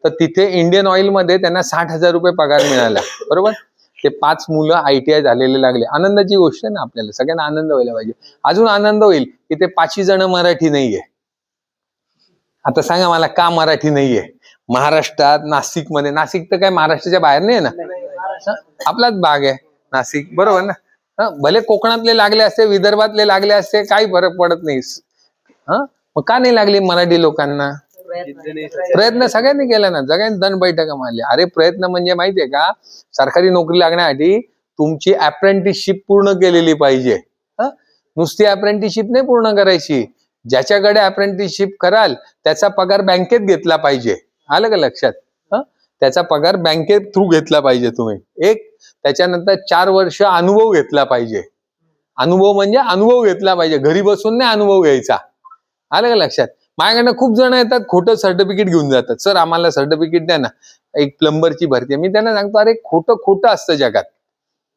तर तिथे इंडियन ऑइल मध्ये त्यांना 60,000 रुपये पगार मिळाला बरोबर. ते 5 मुलं ITI झालेले लागले. आनंदाची गोष्ट आहे ना, आपल्याला सगळ्यांना आनंद व्हायला पाहिजे. अजून आनंद होईल की ते 5 जण मराठी नाहीये. आता सांगा मला का मराठी नाहीये महाराष्ट्रात? नाशिकमध्ये, नाशिक तर काय महाराष्ट्राच्या बाहेर नाही ना, आपलाच भाग आहे नाशिक बरोबर ना. भले कोकणातले लागले असते, विदर्भातले लागले असते, काही फरक पडत नाही. मग का नाही लागली मराठी लोकांना? प्रयत्न सगळ्यांनी केला ना, सगळ्यांनी दंड बैठका मारल्या. अरे प्रयत्न म्हणजे माहितीये का, सरकारी नोकरी लागण्यासाठी तुमची अप्रेंटिसशिप पूर्ण केलेली पाहिजे. नुसती अप्रेंटिसशिप नाही पूर्ण करायची. ज्याच्याकडे अप्रेंटिसशिप कराल त्याचा पगार बँकेत घेतला पाहिजे. आलं का लक्षात? त्याचा पगार बँकेत थ्रू घेतला पाहिजे तुम्ही. त्याच्यानंतर 4 वर्ष अनुभव घेतला पाहिजे. अनुभव म्हणजे अनुभव घेतला पाहिजे, घरी बसून नाही अनुभव घ्यायचा. आलं का लक्षात? माझ्याकडनं खूप जण येतात, खोटं सर्टिफिकेट घेऊन जातात. सर आम्हाला सर्टिफिकेट द्या ना, एक प्लंबरची भरती आहे. मी त्यांना सांगतो अरे खोटं असतं जगात.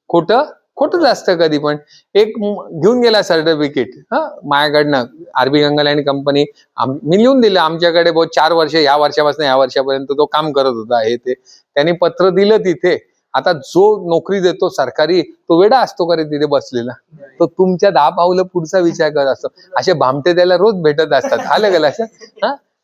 खोटंच असतं कधी पण. एक घेऊन गेला सर्टिफिकेट माझ्याकडनं, RB गंगल आणि कंपनी. मी लिहून दिलं आमच्याकडे 4 वर्ष, ह्या वर्षापासून ह्या वर्षापर्यंत तो काम करत होता. हे ते त्यांनी पत्र दिलं तिथे. आता जो नोकरी देतो सरकारी तो वेडा असतो का रे तिथे बसलेला? तो तुमच्या 10 पावलं पुढचा विचार करत असतो. असे भामटे त्याला रोज भेटत असतात. आलं का लक्षात?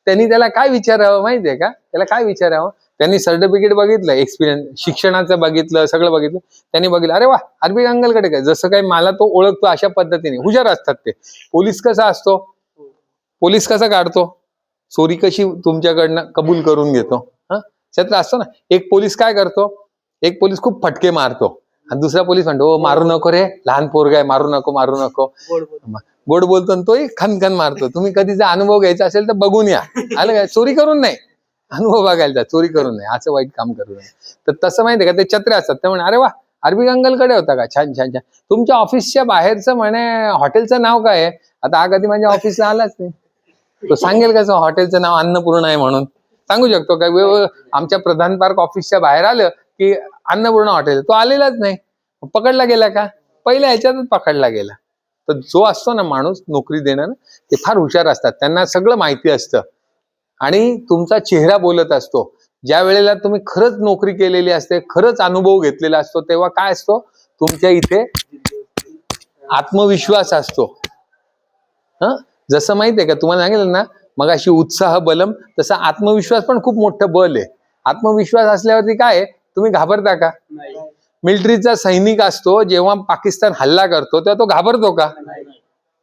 त्यांनी त्याला काय विचारावं माहितीये का? त्याला काय विचारावं? त्यांनी सर्टिफिकेट बघितलं, एक्सपिरियन्स, शिक्षणाचं बघितलं, सगळं बघितलं. त्यांनी बघितलं अरे वा, RB गंगलकडे काय, जसं काही मला तो ओळखतो अशा पद्धतीने हुशार असतात ते. पोलीस कसा असतो? पोलीस कसा काढतो? चोरी कशी तुमच्याकडनं कबूल करून घेतो? क्षेत्र असतो ना. एक पोलीस काय करतो? एक पोलीस खूप फटके मारतो आणि दुसरा पोलीस म्हणतो मारू नको रे, लहान पोरगा आहे, मारू नको. गोड बोलतो आणि तोही खनखन मारतो. तुम्ही कधी जर अनुभव घ्यायचा असेल तर बघून या. आलं काय? चोरी करून नाही, अनुभव बघायला, चोरी करून नाही, असं वाईट काम करू नये. तर तसं माहितीये का, ते छत्रे असतात. ते म्हणे अरे वा, RB गंगलकडे होता का, छान छान छान. तुमच्या ऑफिसच्या बाहेरचं म्हणे हॉटेलचं नाव काय आहे? आता हा कधी माझ्या ऑफिसला आलाच नाही. तो सांगेल कसं हॉटेलचं नाव अन्नपूर्णा आहे म्हणून? सांगू शकतो का? आमच्या प्रधान पार्क ऑफिसच्या बाहेर आलं की अन्नपूर्णा हॉटेल, तो आलेलाच नाही. पकडला गेला का? पहिल्या ह्याच्यातच पकडला गेला. तर जो असतो ना माणूस नोकरी देणार, ते फार हुशार असतात. त्यांना सगळं माहिती असतं आणि तुमचा चेहरा बोलत असतो. ज्या वेळेला तुम्ही खरंच नोकरी केलेली असते, खरंच अनुभव घेतलेला असतो, तेव्हा काय असतो तुमच्या इथे? आत्मविश्वास असतो. जसं माहितीये का, तुम्हाला सांगितलं ना मगाशी उत्साह बलम, तसा आत्मविश्वास पण खूप मोठं बल आहे. आत्मविश्वास असल्यावरती काय आहे, तुम्ही घाबरता का? मिलिटरीचा सैनिक असतो, जेव्हा पाकिस्तान हल्ला करतो तेव्हा तो घाबरतो का?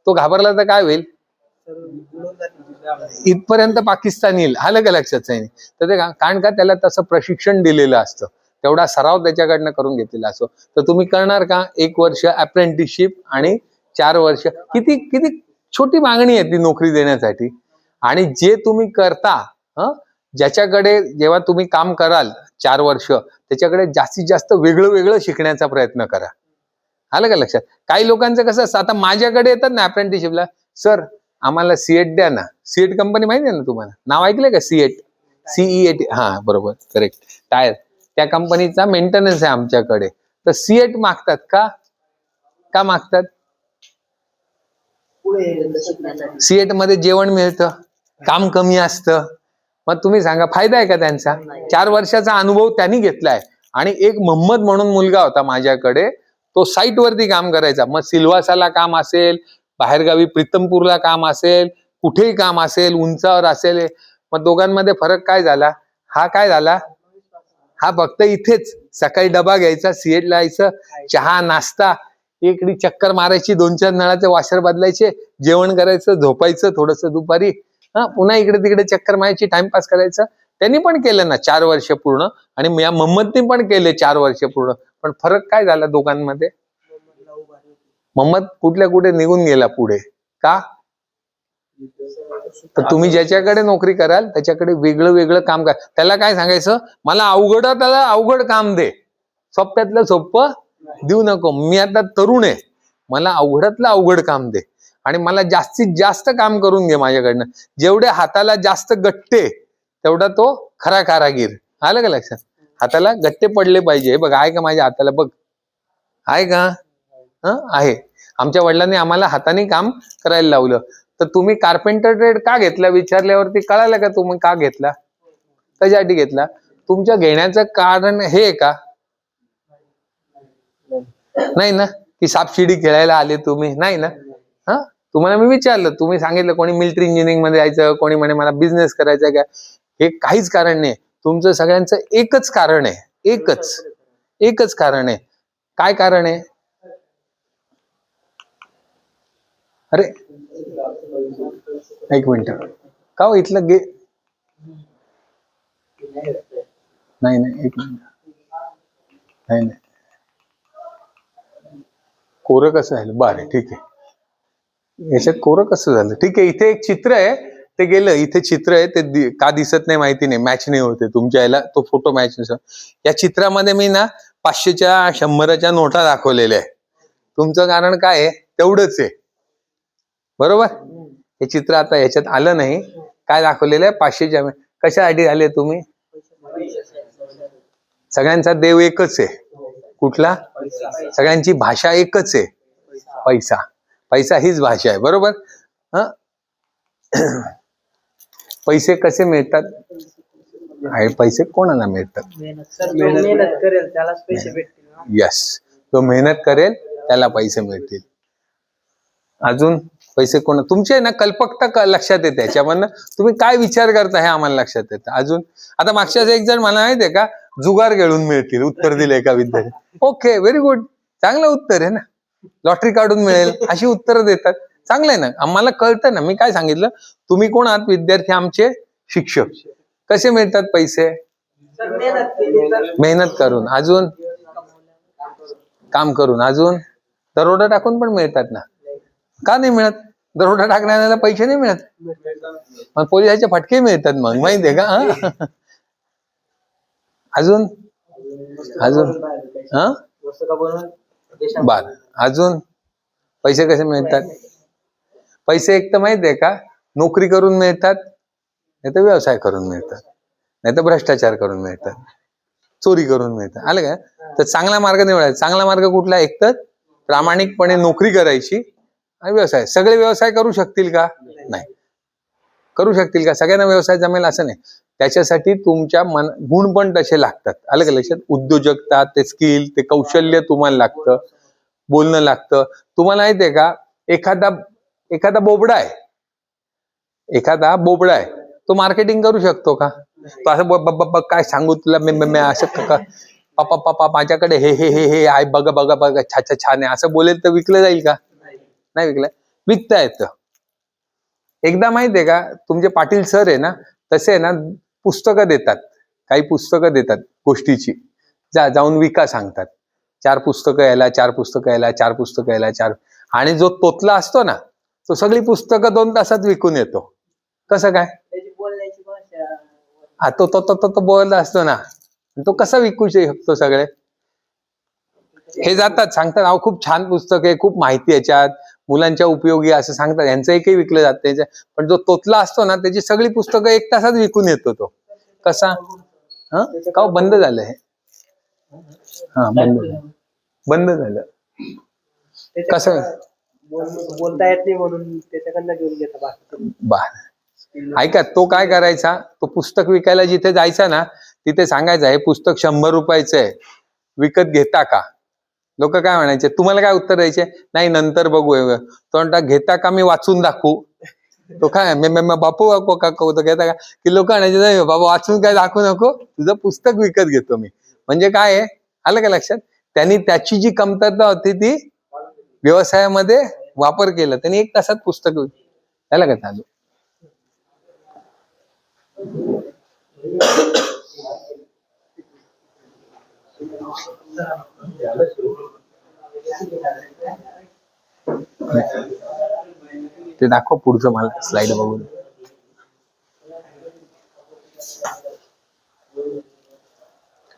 तो घाबरला तर काय होईल? इथपर्यंत पाकिस्तान येईल, आलं का लक्षात सैनिक? तर ते कारण का त्याला तसं प्रशिक्षण दिलेलं असतं, तेवढा सराव त्याच्याकडनं करून घेतलेला असतो. तर तुम्ही करणार का? 1 वर्ष अप्रेंटिसशिप आणि 4 वर्ष. किती किती छोटी मागणी आहे ती नोकरी देण्यासाठी. आणि जे तुम्ही करता, ज्याच्याकडे जेव्हा तुम्ही काम कराल 4 वर्ष, त्याच्याकडे जास्तीत जास्त वेगळं वेगळं शिकण्याचा प्रयत्न करा. आलं का लक्षात? काही लोकांचं कसं असतं, आता माझ्याकडे येतात ना अप्रेंटिसशिपला, सर आम्हाला सीएट द्या ना. सीएट कंपनी माहिती आहे ना तुम्हाला? नाव ऐकलंय का? CEAT, CEAT. हा बरोबर, करेक्ट. टायर, त्या कंपनीचा मेंटेनन्स आहे आमच्याकडे. तर सीएट मागतात का? का मागतात? सीएट मध्ये जेवण मिळतं, काम कमी असतं. मग तुम्ही सांगा फायदा आहे का त्यांचा? 4 वर्षाचा अनुभव त्यांनी घेतलाय. आणि एक मोहम्मद म्हणून मुलगा होता माझ्याकडे, तो साईट वरती काम करायचा. मग सिल्वासाला काम असेल, बाहेरगावी प्रीतमपूरला काम असेल, कुठेही काम असेल, उंचावर असेल. मग दोघांमध्ये फरक काय झाला? हा काय झाला? हा फक्त इथेच सकाळी डबा घ्यायचा, सीएटला यायचं, चहा नाश्ता, इकडे चक्कर मारायची, 2-4 नळाचे वॉशर बदलायचे, जेवण करायचं, झोपायचं थोडस दुपारी, पुन्हा इकडे तिकडे चक्कर मारायची, टाइमपास करायचं. त्यांनी पण केलं ना 4 वर्ष पूर्ण, आणि या मोहम्मदने पण केले 4 वर्ष पूर्ण. पण फरक काय झाला दोघांमध्ये? मोहम्मद कुठल्या कुठे निघून गेला पुढे. का? तर तुम्ही ज्याच्याकडे नोकरी कराल त्याच्याकडे वेगळं वेगळं काम करा. त्याला काय सांगायचं? मला अवघडातला अवघड काम दे, सोप्यातलं सोपं देऊ नको. मी आता तरुण आहे, मला अवघडातलं अवघड काम दे, आणि मला जास्तीत जास्त काम करून घे माझ्याकडनं. जेवढे हाताला जास्त गट्टे तेवढा तो खरा कारागीर. आलं का लक्षात? हाताला गट्टे पडले पाहिजे. बघ आहे का माझ्या हाताला? बघ आहे का? आहे. आमच्या वडिलांनी आम्हाला हाताने काम करायला लावलं. तर तुम्ही कार्पेंटर ट्रेड का घेतला विचारल्यावरती कळालं का तुम्ही का घेतला? त्याच्यासाठी घेतला. तुमच्या घेण्याचं कारण हे का? नाही ना? की सापशिडी खेळायला आले तुम्ही? नाही ना? तुम्हाला मी विचारलं, तुम्ही सांगितलं कोणी मिलिटरी इंजिनिअरिंग मध्ये जायचं, कोणी म्हणे मला बिझनेस करायचा का. हे काहीच कारण नाही. तुमचं सगळ्यांचं एकच कारण आहे, एकच कारण आहे. काय कारण आहे? अरे 1 मिनिट, का हो इथलं नाही 1 मिनिट, नाही कोरं कसं आहे? बरं ठीक आहे. याच्यात कोरं कसं झालं? ठीक आहे. इथे एक चित्र आहे, ते गेलं. इथे चित्र आहे, ते का दिसत नाही माहिती नाही, मॅच नाही होते तुमच्या याला, तो फोटो मॅच नसतो. या चित्रामध्ये मी ना 500च्या 100च्या नोटा दाखवलेल्या आहे. तुमचं कारण काय आहे? तेवढंच आहे, बरोबर. हे चित्र आता याच्यात आलं नाही. काय दाखवलेलं आहे? 500च्या. कशासाठी आले तुम्ही? सगळ्यांचा देव एकच आहे. कुठला? सगळ्यांची भाषा एकच आहे, पैसा. पैसा हीच भाषा आहे, बरोबर. पैसे कसे मिळतात? पैसे कोणाला मिळतात? मेहनत करेल त्यालाच पैसे भेटतील. यस, तो मेहनत करेल त्याला पैसे मिळतील. अजून पैसे कोण? तुमचे ना कल्पकता लक्षात येते याच्यामधनं. तुम्ही काय विचार करता हे आम्हाला लक्षात येतं. अजून आता मागच्याच एक जण मला माहितीये का, जुगार खेळून मिळतील उत्तर दिले एका विद्यार्थी. ओके, व्हेरी गुड, चांगलं उत्तर आहे ना. लॉटरी काढून मिळेल अशी उत्तरं देतात. चांगलं आहे ना, आम्हाला कळतं ना. मी काय सांगितलं, तुम्ही कोण आहात? विद्यार्थी आमचे शिक्षक. कसे मिळतात पैसे? मेहनत करून, अजून काम करून, अजून दरोडा टाकून पण मिळतात ना. का नाही मिळत? दरोडा टाकण्याला पैसे नाही मिळत, पण पोलिसाचे फटके मिळतात. मग माहितीये का? अजून बर, अजून पैसे कसे मिळतात? पैसे एक तर माहितीये का, नोकरी करून मिळतात, नाही तर व्यवसाय करून मिळतात, नाही तर भ्रष्टाचार करून मिळतात, चोरी करून मिळतात. आलं का? तर चांगला मार्ग निवडायचा. चांगला मार्ग कुठला? एक तर प्रामाणिकपणे नोकरी करायची आणि व्यवसाय. सगळे व्यवसाय करू शकतील का? नाही. करू शकतील का? सगळ्यांना व्यवसाय जमेल असं नाही. त्याच्यासाठी तुमच्या गुण पण तसे लागतात. आलं का लक्षात? उद्योजकता, ते स्किल, ते कौशल्य तुम्हाला लागतं, बोलणं लागतं. तुम्हाला माहितीये का, एखादा बोबडा आहे, तो मार्केटिंग करू शकतो का? तो असं काय सांगू तुला, असं पापा पापा माझ्याकडे हे हे हे हे आहे, बघा बघा बघा, छा छान आहे असं बोलेल तर विकलं जाईल का? नाही विकलं. विकता येतं. एकदा माहितीये का, तुमचे पाटील सर आहे ना, तसे आहे ना पुस्तकं देतात, काही पुस्तकं देतात गोष्टीची, जाऊन विका सांगतात. 4 पुस्तकं यायला, 4 पुस्तकं यायला, 4 पुस्तकं यायला, 4. आणि जो तोतला असतो ना, तो सगळी पुस्तकं 2 तासात विकून येतो. कसं काय? त्याची बोलण्याची भाषा. हा तो बोलत असतो ना, तो कसा विकू शकतो सगळे? हे जातात सांगतात, अहो खूप छान पुस्तक आहे, खूप माहिती याच्यात, मुलांच्या उपयोगी असं सांगतात. यांचं एकही विकलं जात त्याच्या. पण जो तोतला असतो ना, त्याची सगळी पुस्तकं 1 तासात विकून येतो तो. कसा? हा का बंद झालं हे? हा बंद झालं. कसं? बोलता येत नाही म्हणून त्याच्याकडनं घेऊन घेता बाकी. ऐका, तो काय करायचा, तो पुस्तक विकायला जिथे जायचा ना, तिथे सांगायचं हे पुस्तक 100 रुपयाचं आहे, विकत घेता का? लोक काय म्हणायचे, तुम्हाला काय उत्तर द्यायचे? नाही नंतर बघू. तो म्हणता घेता का, मी वाचून दाखवू? तो काय बापू घेता का? की लोक म्हणायचे नाही बाबा वाचून काय दाखवू नको, तुझं पुस्तक विकत घेतो मी. म्हणजे काय आहे, आलं का लक्षात? त्यांनी त्याची जी कमतरता होती ती व्यवसायामध्ये वापर केला. त्यांनी 1 तासात पुस्तक त्याला काय चालू. ते दाखव पुढचं मला स्लाइड बघून.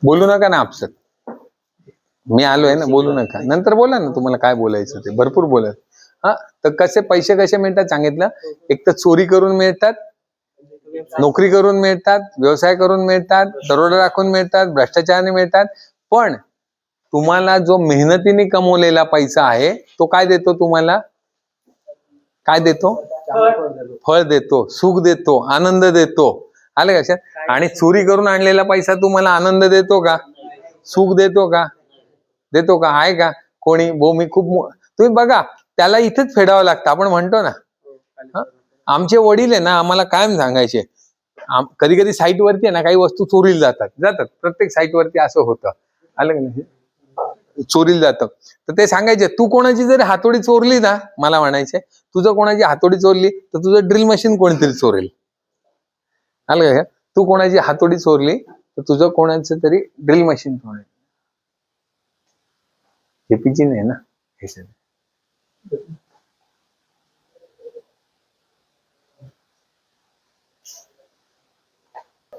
बोलू नका ना आपसत, मी आलोय ना, बोलू नका. नंतर बोला ना, तुम्हाला काय बोलायचं ते भरपूर बोला. हा, तर पैसे कसे मिळतात सांगितलं. एक तर चोरी करून मिळतात, नोकरी करून मिळतात, व्यवसाय करून मिळतात, दरोडा राखून मिळतात, भ्रष्टाचाराने मिळतात. पण तुम्हाला जो मेहनतीने कमवलेला पैसा आहे तो काय देतो तुम्हाला? काय देतो? फळ देतो, सुख देतो, आनंद देतो. आलं का लक्षात? आणि चोरी करून आणलेला पैसा तुम्हाला आनंद देतो का? सुख देतो का? देतो का? आहे का कोणी? मी खूप तुम्ही बघा, त्याला इथेच फेडावं लागतं. आपण म्हणतो ना, आमचे वडील आहे ना, आम्हाला कायम सांगायचे, कधी कधी साईट वरती आहे ना काही वस्तू चोरीला जातात. प्रत्येक साईट वरती असं होतं. आलं का नाही? चोरीला जातं. तर ते सांगायचे, तू कोणाची जरी हातोडी चोरली ना, मला म्हणायचे, तुझं कोणाची हातोडी चोरली तर तुझं ड्रिल मशीन कोणीतरी चोरेल. आलं का? तू कोणाची हातोडी चोरली तर तुझं कोणाचं तरी ड्रिल मशीन चोरेल. जेपीजी नाही ना हे सर.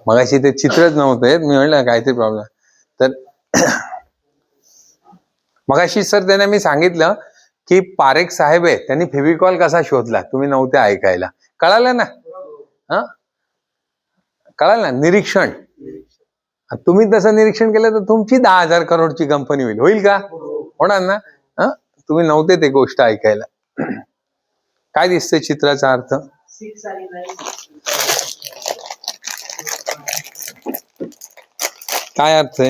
मगाशी ते चित्रच नव्हतं, मी म्हणलं काहीतरी प्रॉब्लेम. तर मगाशी सर त्यांना मी सांगितलं की पारेख साहेब आहे, त्यांनी फेविकॉल कसा शोधला, तुम्ही नव्हते ऐकायला. कळालं ना? हा, कळालं ना? निरीक्षण. तुम्ही तसं निरीक्षण केलं तर तुमची 10,000 करोडची कंपनी होईल का? होणार ना? तुम्ही नव्हते ते गोष्ट ऐकायला. काय दिसतंय चित्राचा अर्थ? काय अर्थ आहे?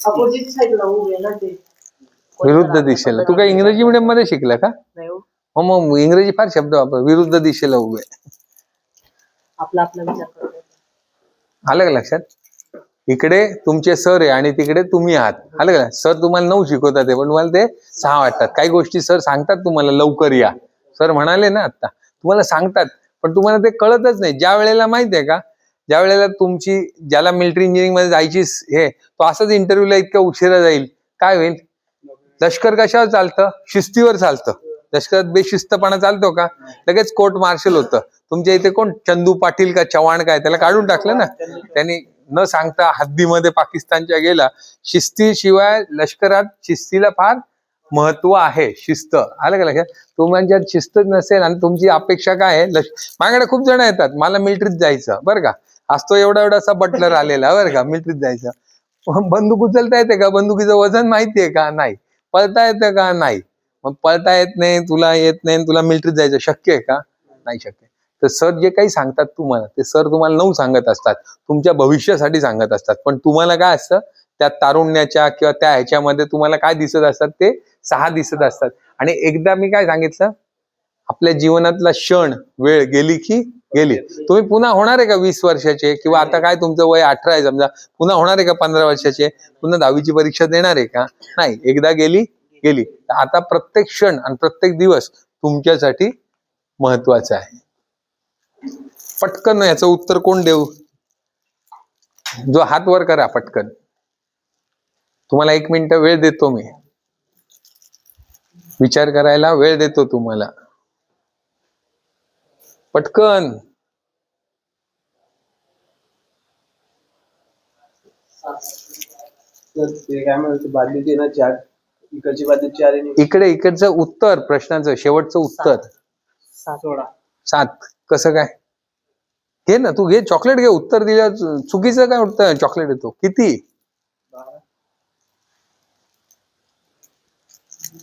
अपोजिट साईडला उभे ना ते. विरुद्ध दिशेला. तू काय इंग्रजी मीडियम मध्ये शिकला का? नाही हो. हो, मग इंग्रजी फार शब्द वापर. विरुद्ध दिशेला उभे. आपला विचार करतो. आलं का लक्षात? इकडे तुमचे सर आहे आणि तिकडे तुम्ही आहात. आलं का? सर तुम्हाला 9 शिकवतात, पण तुम्हाला ते 6 वाटतात. काही गोष्टी सर सांगतात तुम्हाला, लवकर या. सर म्हणाले ना आता, तुम्हाला सांगतात, पण तुम्हाला ते कळतच नाही. ज्या वेळेला माहितीये का, ज्या वेळेला तुमची, ज्याला मिलिटरी इंजिनिअरिंग मध्ये जायची हे, तो असंच इंटरव्ह्यूला इतका उशिरा जाईल, काय होईल? लष्कर कशावर चालतं? शिस्तीवर चालतं. लष्करात बेशिस्तपणा चालतो का? लगेच कोर्ट मार्शल होतं. तुमच्या इथे कोण चंदू पाटील का चव्हाण काय, त्याला काढून टाकलं ना त्यांनी, न सांगता हद्दीमध्ये पाकिस्तानच्या गेला. शिस्तीशिवाय लष्करात शिस्तीला फार महत्व आहे. शिस्त. आलं का लक्षात? तुमच्यात शिस्त नसेल आणि तुमची अपेक्षा काय आहे, माझ्याकडे खूप जण येतात, मला मिलिटरीत जायचं बरं का, आज तो एवढासा बटलर आलेला बरं का, मिलिटरीत जायचं. बंदूक उचलता येते का? बंदुकीचं वजन माहितीये का? नाही. पळता येतं का? नाही. मग पळता येत नाही, तुला येत नाही, तुला मिलिटरीत जायचं, शक्य आहे का? नाही शक्य. तर सर जे काही सांगतात तुम्हाला, ते सर तुम्हाला 9 सांगत असतात, तुमच्या भविष्यासाठी सांगत असतात. पण तुम्हाला काय असतं, त्या तारुण्याच्या किंवा त्या ह्याच्यामध्ये तुम्हाला काय दिसत असतात, ते 6 दिसत असतात. आणि एकदा मी काय सांगितलं, आपल्या जीवनातला क्षण, वेळ गेली की गेली. तुम्ही पुन्हा होणार आहे का 20 वर्षाचे, किंवा आता काय तुमचं वय 18 आहे समजा, पुन्हा होणार आहे का 15 वर्षाचे, पुन्हा 10वीची परीक्षा देणार आहे का? नाही, एकदा गेली गेली. आता प्रत्येक क्षण आणि प्रत्येक दिवस तुमच्यासाठी महत्वाचा आहे. पटकन याचं उत्तर कोण देऊ? जो हात वर करा पटकन. तुम्हाला 1 मिनिट वेळ देतो मी, विचार करायला वेळ देतो तुम्हाला. पटकन. ते काय म्हणतो, बादलीची ना 4, इकडची बादली 4 आहे. इकडचं उत्तर, प्रश्नाचं शेवटचं उत्तर 7. कसं काय? घे ना, तू घे, चॉकलेट घे. उत्तर दिल्या चुकीचं काय उत्तर चॉकलेट येतो? किती?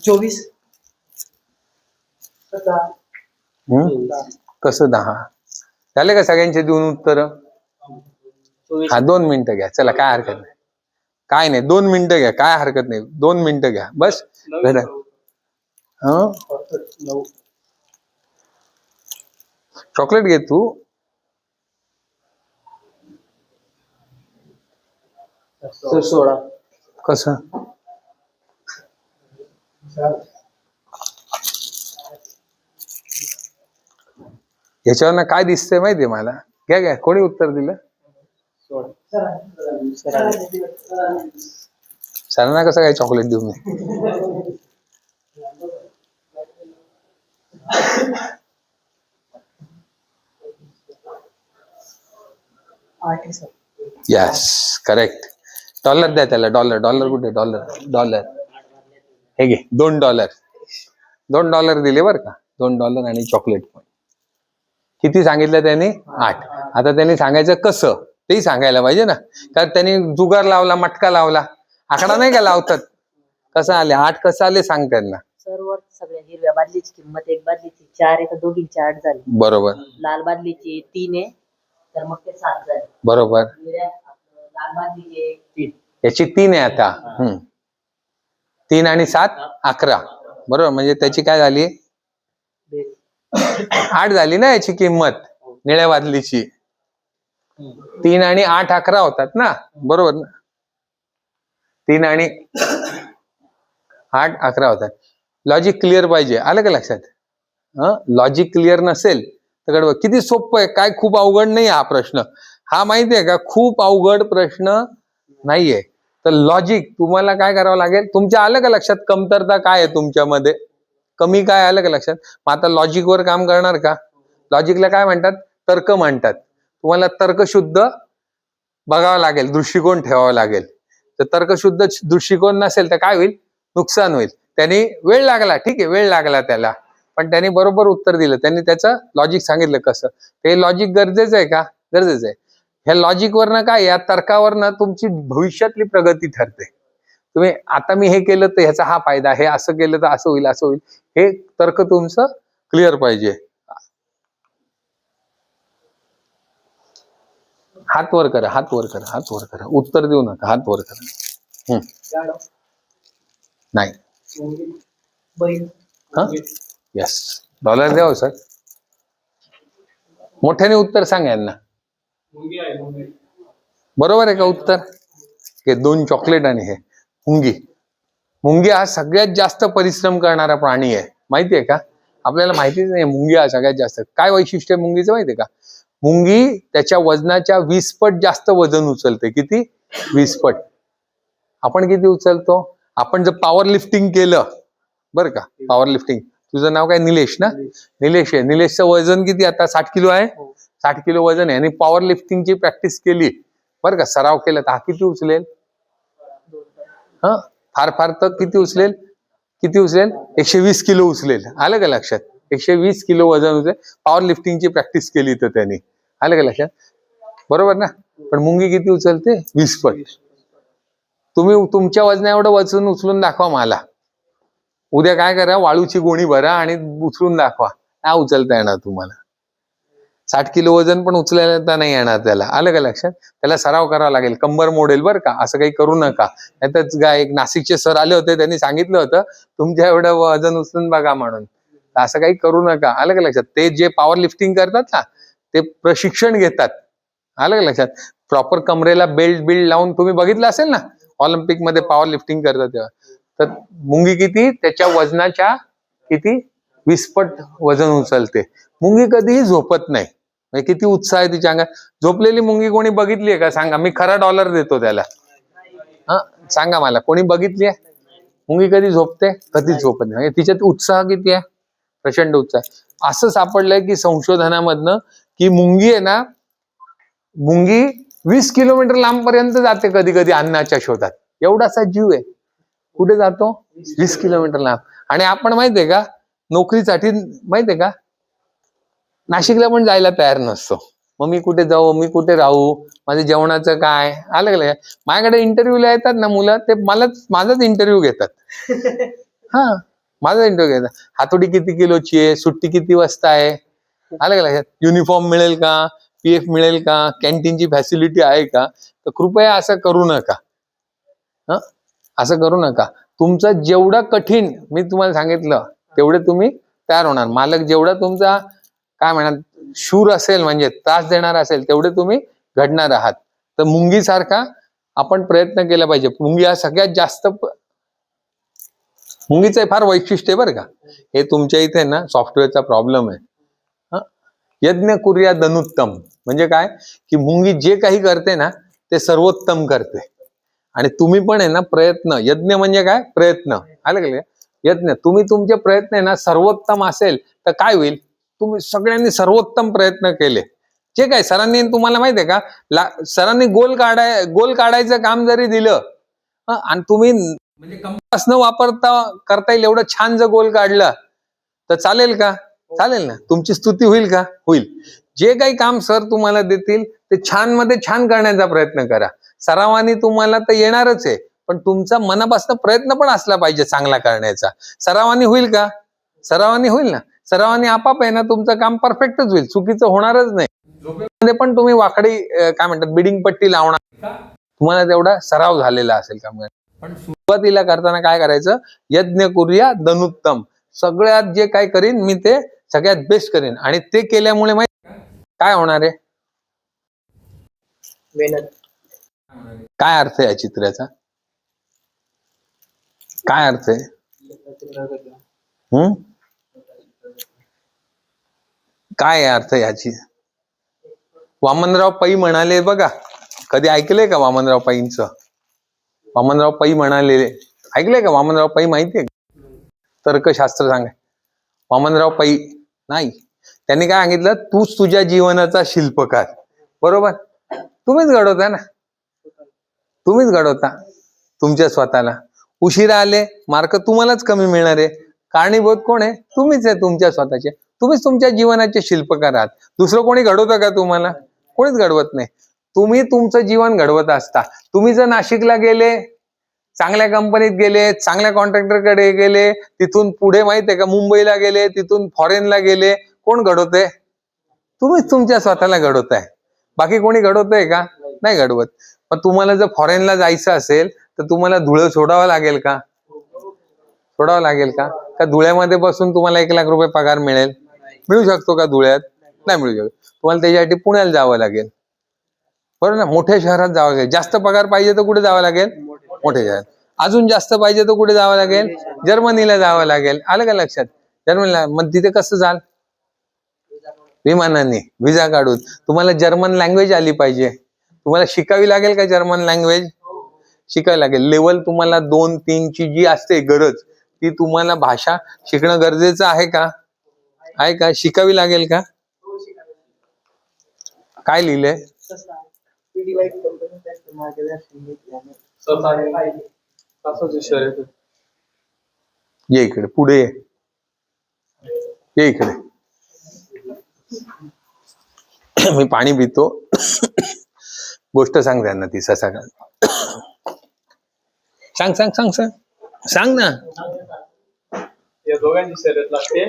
24. कसं 10? झाले का सगळ्यांचे देऊन उत्तर? हा, 2 मिनिटं घ्या, चला, काय हरकत नाही. काय नाही, 2 मिनिटं घ्या, काय हरकत नाही. 2 मिनिटं घ्या बस. चॉकलेट घे तू. सर 16. कसं? याच्यावर काय दिसतंय माहितीये मला? घ्या घ्या, कोणी उत्तर दिलं? 16. सरांना कसं काय चॉकलेट देऊ मी? Yes, correct. डॉलर द्या त्याला. डॉलर कुठे? डॉलर हे घे. $2 $2 दिले बरं का. $2 आणि चॉकलेट पण. किती सांगितलं त्यांनी? 8. आता त्यांनी सांगायचं कसं तेही सांगायला पाहिजे ना, कारण त्यांनी जुगार लावला, मटका लावला. आकडा नाही का लावतात? कसं आले 8? कसं आले सांग त्यांना. सर्व सगळ्या हिरव्या बादलीची किंमत, एक बादलीची 4 आहे तर दोघींची 8 झाली. बरोबर. लाल बादलीची 3 आहे तर मग ते 7 झाले. बरोबर. लाल बादलीची 3. याची 3 आहे आता. 3 आणि 7 11. बरोबर, म्हणजे त्याची काय झाली? 8 झाली ना याची किंमत निळ्या बादलीची. 3 आणि 8 11 होतात ना, बरोबर ना? 3 आणि 8 11 होतात. लॉजिक क्लिअर पाहिजे, आलं का लक्षात? लॉजिक क्लिअर नसेल तर गडबड. किती सोपं आहे, काय खूप अवघड नाही हा प्रश्न. हा माहितीये का, खूप अवघड प्रश्न नाहीये. तर लॉजिक तुम्हाला काय करावं लागेल? तुमच्या आलं का लक्षात कमतरता काय आहे तुमच्यामध्ये, कमी काय आलं का लक्षात? मग आता लॉजिकवर काम करणार का? लॉजिकला काय म्हणतात? तर्क म्हणतात. तुम्हाला तर्कशुद्ध बघावं लागेल, दृष्टिकोन ठेवावा लागेल. तर तर्कशुद्ध दृष्टिकोन नसेल तर काय होईल? नुकसान होईल. त्यांनी वेळ लागला, ठीक आहे, वेळ लागला त्याला, पण त्यांनी बरोबर उत्तर दिलं. त्यांनी त्याचं लॉजिक सांगितलं कसं. ते लॉजिक गरजेचं आहे का? गरजेचं आहे. ह्या लॉजिकवरनं काय, या तर्कावरनं तुमची भविष्यातली प्रगती ठरते. तुम्ही आता मी हे केलं तर ह्याचा हा फायदा, हे असं केलं तर असं होईल, असं होईल. हे तर्क तुमचं क्लिअर पाहिजे. हात वर करा, हात वर करा, हात वर करा. उत्तर देऊ नका, हात वर करा. नाही. यस, डॉलर द्यावं सर. मोठ्याने उत्तर सांग यांना. बरोबर आहे का उत्तर? हे 2 चॉकलेट आणि हे मुंगी. मुंगी हा सगळ्यात जास्त परिश्रम करणारा प्राणी आहे, माहितीये का? आपल्याला माहितीच नाही मुंगी हा सगळ्यात जास्त. काय वैशिष्ट्य मुंगीचं माहितीये का? मुंगी त्याच्या वजनाच्या 20 पट जास्त वजन उचलते. किती? 20 पट. आपण किती उचलतो? आपण जर पॉवर लिफ्टिंग केलं, बरं का, पॉवर लिफ्टिंग. तुझं नाव काय? निलेश ना? निलेश आहे. निलेशचं वजन किती आता? 60 किलो आहे. 60 किलो वजन आहे. आणि पॉवर लिफ्टिंगची प्रॅक्टिस केली, बरं का, सराव केला, तर हा किती उचलेल? फार फार तर किती उचलेल? 120 किलो उचलेल. आलं का लक्षात? 120 किलो वजन उचलेल. पॉवर लिफ्टिंगची प्रॅक्टिस केली तर त्यांनी. आलं का लक्षात? बरोबर ना? पण मुंगी किती उचलते? 20 पट. तुम्ही तुमच्या वजना एवढं वजन उचलून दाखवा मला. उद्या काय करा, वाळूची गोणी भरा आणि उचलून दाखवा. नाही उचलता येणार तुम्हाला. 60 किलो वजन पण उचलायला नाही येणार त्याला. आलं का लक्षात? त्याला सराव करावा लागेल, कंबर मोडेल बरं का. असं काही करू नका. नाहीतर एक नाशिकचे सर आले होते, त्यांनी सांगितलं होतं तुमच्या एवढं वजन उचलून बघा म्हणून. असं काही करू नका. आलं का लक्षात? ते जे पॉवर लिफ्टिंग करतात ना, ते प्रशिक्षण घेतात. आलं का लक्षात? प्रॉपर कमरेला बेल्ट लावून तुम्ही बघितलं असेल ना ऑलिम्पिक मध्ये पॉवर लिफ्टिंग करतात तेव्हा. तर मुंगी किती त्याच्या वजनाच्या किती 20 पट वजन उचलते. मुंगी कधीही झोपत नाही. म्हणजे किती उत्साह आहे तिच्या अंगात. झोपलेली मुंगी कोणी बघितली आहे का सांगा, मी खरा $1 देतो त्याला. हा सांगा मला, कोणी बघितली आहे मुंगी कधी झोपते? कधीच झोपत नाही. म्हणजे तिच्यात उत्साह किती आहे, प्रचंड उत्साह. असं सापडलंय की संशोधनामधनं की मुंगी आहे ना, मुंगी 20 किलोमीटर लांबपर्यंत जाते कधी कधी अन्नाच्या शोधात. एवढासा जीव आहे. कुठे जातो? 20 किलोमीटर लांब. आणि आपण माहितीये का नोकरीसाठी माहितीये का नाशिकला पण जायला तयार नसतो. मग मी कुठे जाऊ, मी कुठे राहू, माझं जेवणाचं काय. आलं का? माझ्याकडे इंटरव्ह्यूला येतात ना मुलं, ते माझाच इंटरव्ह्यू घेतात. हा माझा इंटरव्ह्यू घेतात. हातोडी किती किलोची आहे, सुट्टी किती वाजता आहे, आलं का लक्षात? युनिफॉर्म मिळेल का, PF मिळेल का, कॅन्टीनची फॅसिलिटी आहे का. तर कृपया असं करू नका. असं करू नका. तुमचं जेवढं कठीण मी तुम्हाला सांगितलं तेवढे तुम्ही तयार होणार. मालक जेवढा तुमचा काय म्हणा शूर असेल, म्हणजे त्रास देणार असेल, तेवढे तुम्ही घडणार आहात. तर मुंगीसारखा आपण प्रयत्न केला पाहिजे. मुंगी हा सगळ्यात जास्त मुंगीचं फार वैशिष्ट्य आहे बरं का. हे तुमच्या इथे ना सॉफ्टवेअरचा प्रॉब्लेम आहे. यज्ञ कुर्या धनुत्तम म्हणजे काय की मुंगी जे काही करते ना ते सर्वोत्तम करते. आणि तुम्ही पण आहे ना प्रयत्न, यज्ञ म्हणजे काय प्रयत्न, आलं का? यज्ञ तुम्ही तुमचे प्रयत्न आहे ना सर्वोत्तम असेल तर काय होईल, तुम्ही सगळ्यांनी सर्वोत्तम प्रयत्न केले. जे काय सरांनी तुम्हाला माहितीये का सरांनी गोल काढायचं काम जरी दिलं आणि तुम्ही म्हणजे कंपास न वापरता करता येईल एवढं छान जर गोल काढला तर चालेल का? चालेल ना. तुमची स्तुती होईल का? होईल. जे काही काम सर तुम्हाला देतील ते छान मध्ये छान करण्याचा प्रयत्न करा. सरावानी तुम्हाला तर येणारच आहे, पण तुमचा मनापासून प्रयत्न पण असला पाहिजे चांगला करण्याचा. सरावानी होईल का? सरावानी होईल ना. सरावानी आपाप आहे ना तुमचं काम परफेक्टच होईल, चुकीचं होणारच नाही. झोपेमध्ये पण तुम्ही वाकडी काय म्हणतात बिडिंग पट्टी लावणार, तुम्हाला तेवढा सराव झालेला असेल काम. पण सुरुवातीला करताना काय करायचं, यज्ञ कुर्या धनुत्तम. सगळ्यात जे काय करीन मी ते सगळ्यात बेस्ट करीन. आणि ते केल्यामुळे माहिती काय होणार आहे, मेहनत. काय अर्थ आहे या चित्राचा, काय अर्थ आहे? काय अर्थ याची? वामनराव पै म्हणाले बघा, कधी ऐकलंय का वामनराव पैंचं? वामनराव पै म्हणाले, ऐकलंय का वामनराव पै? माहितीये का? तर्कशास्त्र सांगा. वामनराव पै नाही, त्यांनी काय सांगितलं, तूच तुझ्या जीवनाचा शिल्पकार. बरोबर, तुम्हीच घडवता ना, तुम्हीच घडवता तुमच्या स्वतःला. उशिरा आले मार्क तुम्हालाच कमी मिळणार आहे. कारणीभूत कोण आहे? तुम्हीच आहे तुमच्या स्वतःचे. तुम्हीच तुमच्या जीवनाचे शिल्पकार आहात. दुसरं कोणी घडवतं का तुम्हाला? कोणीच घडवत नाही. तुम्ही तुमचं जीवन घडवत असता. तुम्ही जर नाशिकला गेले, चांगल्या कंपनीत गेले, चांगल्या कॉन्ट्रॅक्टरकडे गेले, तिथून पुढे माहितीये का मुंबईला गेले, तिथून फॉरेनला गेले, कोण घडवतंय? तुम्हीच तुमच्या स्वतःला घडवताय. बाकी कोणी घडवतंय का? नाही घडवत. पण तुम्हाला जर फॉरेनला जायचं असेल तर तुम्हाला धुळं सोडावं लागेल का? सोडावं लागेल का? का धुळ्यामध्ये बसून तुम्हाला 1 लाख रुपये पगार मिळेल? मिळू शकतो का धुळ्यात? नाही मिळू शकत. तुम्हाला त्याच्यासाठी पुण्याला जावं लागेल, बरोबर ना. मोठ्या शहरात जावं लागेल. जास्त पगार पाहिजे तर कुठे जावं लागेल? मोठ्या शहरात. अजून जास्त पाहिजे तर कुठे जावं लागेल? जर्मनीला जावं लागेल. आलं का लक्षात? जर्मनीला. मग तिथे कसं जाल? विमानाने, विजा काढून. तुम्हाला जर्मन लँग्वेज आली पाहिजे. तुम्हाला शिकावी लागेल का जर्मन लँग्वेज? शिकायला लागेल. लेवल तुम्हाला 2-3 ची जी असते गरज, ती तुम्हाला भाषा शिकणं गरजेचं आहे का? आहे का? शिकावी लागेल का? काय लिहिलंय? ये इकडे, पुढे ये, ये इकडे. मी पाणी पितो. गोष्ट सांग त्यांना ती ससा. सांग सांग सांग सांग सांग ना. या दोघांची शर्यत लागते.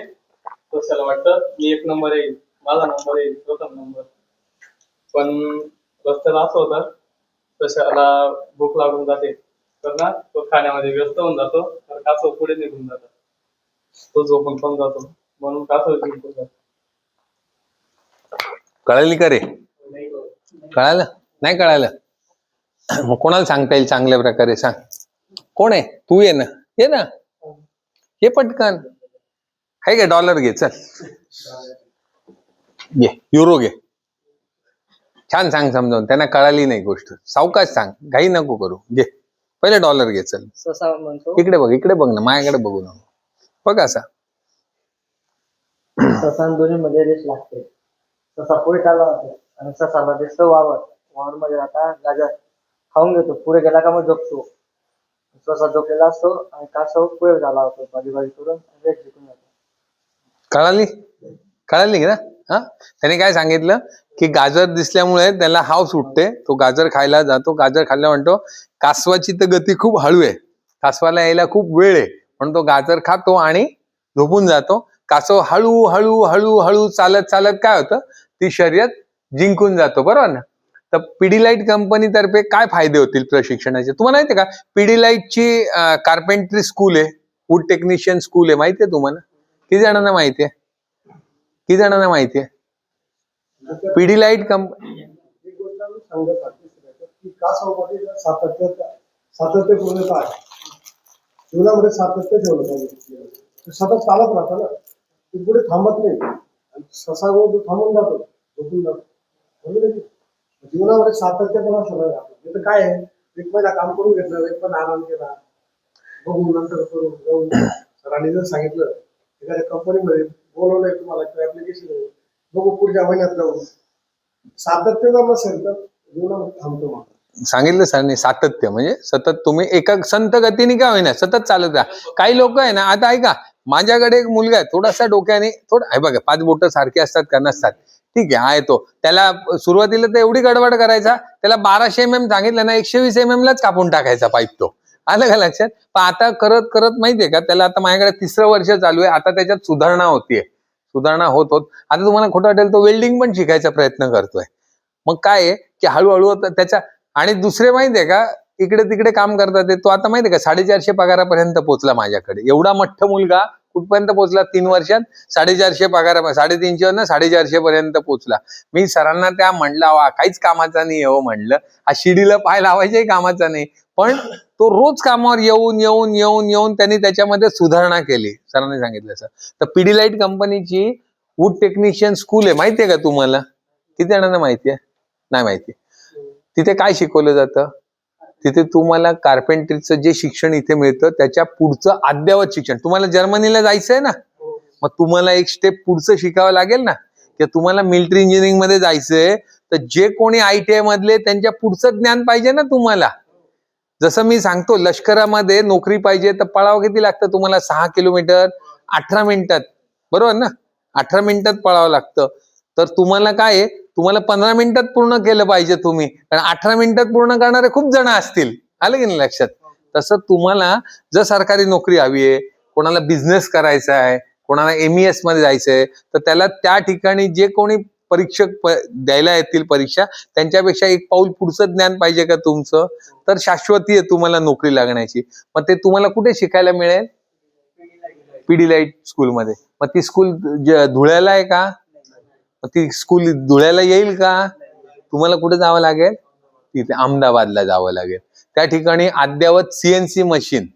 तशाला वाटतं मी 1 नंबर येईल, माझा नंबर येईल, प्रथम नंबर. पण रस्त्याला असं होतं, तशाला भूक लागून जाते तर ना तो खाण्यामध्ये व्यस्त होऊन जातो, तर कासव पुढे निघून जातात. तो झोपून पण जातो, म्हणून कासव जिंकून जातो. कळाली का रे? कळालं नाही? कळालं मग कोणाला सांगता येईल चांगल्या प्रकारे? सांग कोण आहे? तू ये ना, ये ना, ये पटकन. आहे का? डॉलर घे, चल घे, युरो घे. छान सांग समजावून, त्यांना कळाली नाही गोष्ट. सावकाश सांग, घाई नको करू. घे पहिले डॉलर घे, चल. ससा म्हणतो इकडे बघ, इकडे बघ ना, माझ्याकडे बघू नको. बघ असा. ससा दोन्ही मध्ये रेस लागते. ससा पुढे चालला जातो आणि ससाला दिसतं वावर मध्ये आता गाजर खाऊन घेतो. पुढे गेला का मग झोपतो. ससा झोपलेला असतो आणि कासव पुढे झाला होतो. बाजी करून रेस जिंकून जातो. कळाली? कळाली ना? हा, त्याने काय सांगितलं की गाजर दिसल्यामुळे त्याला हाव सुटते, तो गाजर खायला जातो. गाजर खाल्ला म्हणतो कासवाची तर गती खूप हळू आहे, कासवाला यायला खूप वेळ आहे, म्हणून तो गाजर खातो आणि झोपून जातो. कासव हळू हळू हळू हळू चालत चालत काय होतं, ती शर्यत जिंकून जातो. बरोबर ना? तर पिडीलाइट कंपनीतर्फे काय फायदे होतील प्रशिक्षणाचे तुम्हाला माहितीये का? पिडीलाइटची कार्पेंट्री स्कूल आहे, वूड टेक्निशियन स्कूल आहे, माहितीये तुम्हाला? किती जणांना माहितीये? किती जणांना माहितीये? पिडीलाइट कंपनी एक गोष्ट आम्ही सांगत आहोत की कासवामध्ये सातत्यपूर्णता आहे. जीवनामध्ये सातत्य ठेवलं पाहिजे. ते सतत चालत राहतं ना, ते पुढे थांबत नाही. आणि ससा तो थांबून जातो, झोपून जातो. बरोबर आहे की? जीवनामध्ये सातत्य पण असं नाही राहतं. नाही तर काय आहे, एक महिना काम करून घेतलं, एक पण आराम केला, बघू नंतर करू जाऊन. सरांनी जर सांगितलं एखाद्या कंपनीमध्ये बोलवलंय तुम्हाला किंवा ऍप्लिकेशन बघू पुढच्या महिन्यात जाऊ, सातत्य जर नसेल तर जीवनामध्ये थांबतो. सांगितलं सरांनी, सातत्य म्हणजे सतत तुम्ही एका संत गतीने काय होईना सतत चालत राहा. काही लोक आहे ना, आता ऐका, माझ्याकडे एक मुलगा आहे, थोडासा डोक्याने थोडं आहे बघा, 5 बोटं सारखे असतात का? नसतात. ठीक आहे, आहे तो. त्याला सुरुवातीला तर एवढी गडबड करायचा, त्याला 1200 mm सांगितलं ना, 120 mm लाच कापून टाकायचा पाईप तो. आलं का लक्षात? पण आता करत करत माहितीये का, त्याला आता माझ्याकडे 3रं वर्ष चालू आहे. आता त्याच्यात सुधारणा होतीये, सुधारणा होत होत आता तुम्हाला खोटं वाटेल, तो वेल्डिंग पण शिकायचा प्रयत्न करतोय. मग काय आहे की हळूहळू त्याच्या, आणि दुसरे माहितीये का, इकडे तिकडे काम करतात ते. तो आता माहितीये का 450 पगारापर्यंत पोहोचला माझ्याकडे. एवढा मठ्ठ मुलगा कुठपर्यंत पोहोचला 3 वर्षात? 450 पगार, 350 ना 450 पर्यंत पोहोचला. मी सरांना त्या म्हणलं, काहीच कामाचा नाही हो म्हणलं, हा शिडीला पाय लावायच्याही कामाचा नाही. पण तो रोज कामावर येऊन येऊन येऊन येऊन त्यांनी त्याच्यामध्ये सुधारणा केली. सरांनी सांगितलं सर. तर पिडीलाइट कंपनीची वूड टेक्निशियन स्कूल आहे, माहितीये का तुम्हाला? किती जणांना माहितीये? नाही माहिती. तिथे काय शिकवलं जातं? तिथे तुम्हाला कार्पेंट्रीचं जे शिक्षण इथे मिळतं त्याच्या पुढचं अद्ययावत शिक्षण. तुम्हाला जर्मनीला जायचंय ना, मग तुम्हाला एक स्टेप पुढचं शिकावं लागेल ना, की तुम्हाला मिलिटरी इंजिनिअरिंग मध्ये जायचंय, तर जे कोणी ITI मधले त्यांच्या पुढचं ज्ञान पाहिजे ना तुम्हाला. जसं मी सांगतो, लष्करामध्ये नोकरी पाहिजे तर पळावं किती लागतं तुम्हाला? 6 किलोमीटर 18 मिनिटात. बरोबर ना? 18 मिनिटात पळावं लागतं. तर तुम्हाला काय आहे, तुम्हाला 15 मिनिटात पूर्ण केलं पाहिजे तुम्ही, कारण 18 मिनिटात पूर्ण करणारे खूप जण असतील. आलं की नाही लक्षात? तसं तुम्हाला जर सरकारी नोकरी हवी आहे, कोणाला बिझनेस करायचा आहे, कोणाला MES मध्ये जायचंय, तर त्याला त्या ठिकाणी जे कोणी परीक्षक द्यायला येतील परीक्षा, त्यांच्यापेक्षा एक पाऊल पुढचं ज्ञान पाहिजे का तुमचं? तर शाश्वती आहे तुम्हाला नोकरी लागण्याची. मग ते तुम्हाला कुठे शिकायला मिळेल? पिडीलाइट स्कूलमध्ये. मग ती स्कूल धुळ्याला आहे का? ती स्कूल धुळ्याला येईल का? तुम्हाला कुठे जावं लागेल? तिथे अहमदाबादला जावं लागेल. त्या ठिकाणी अद्ययावत CNC मशीन,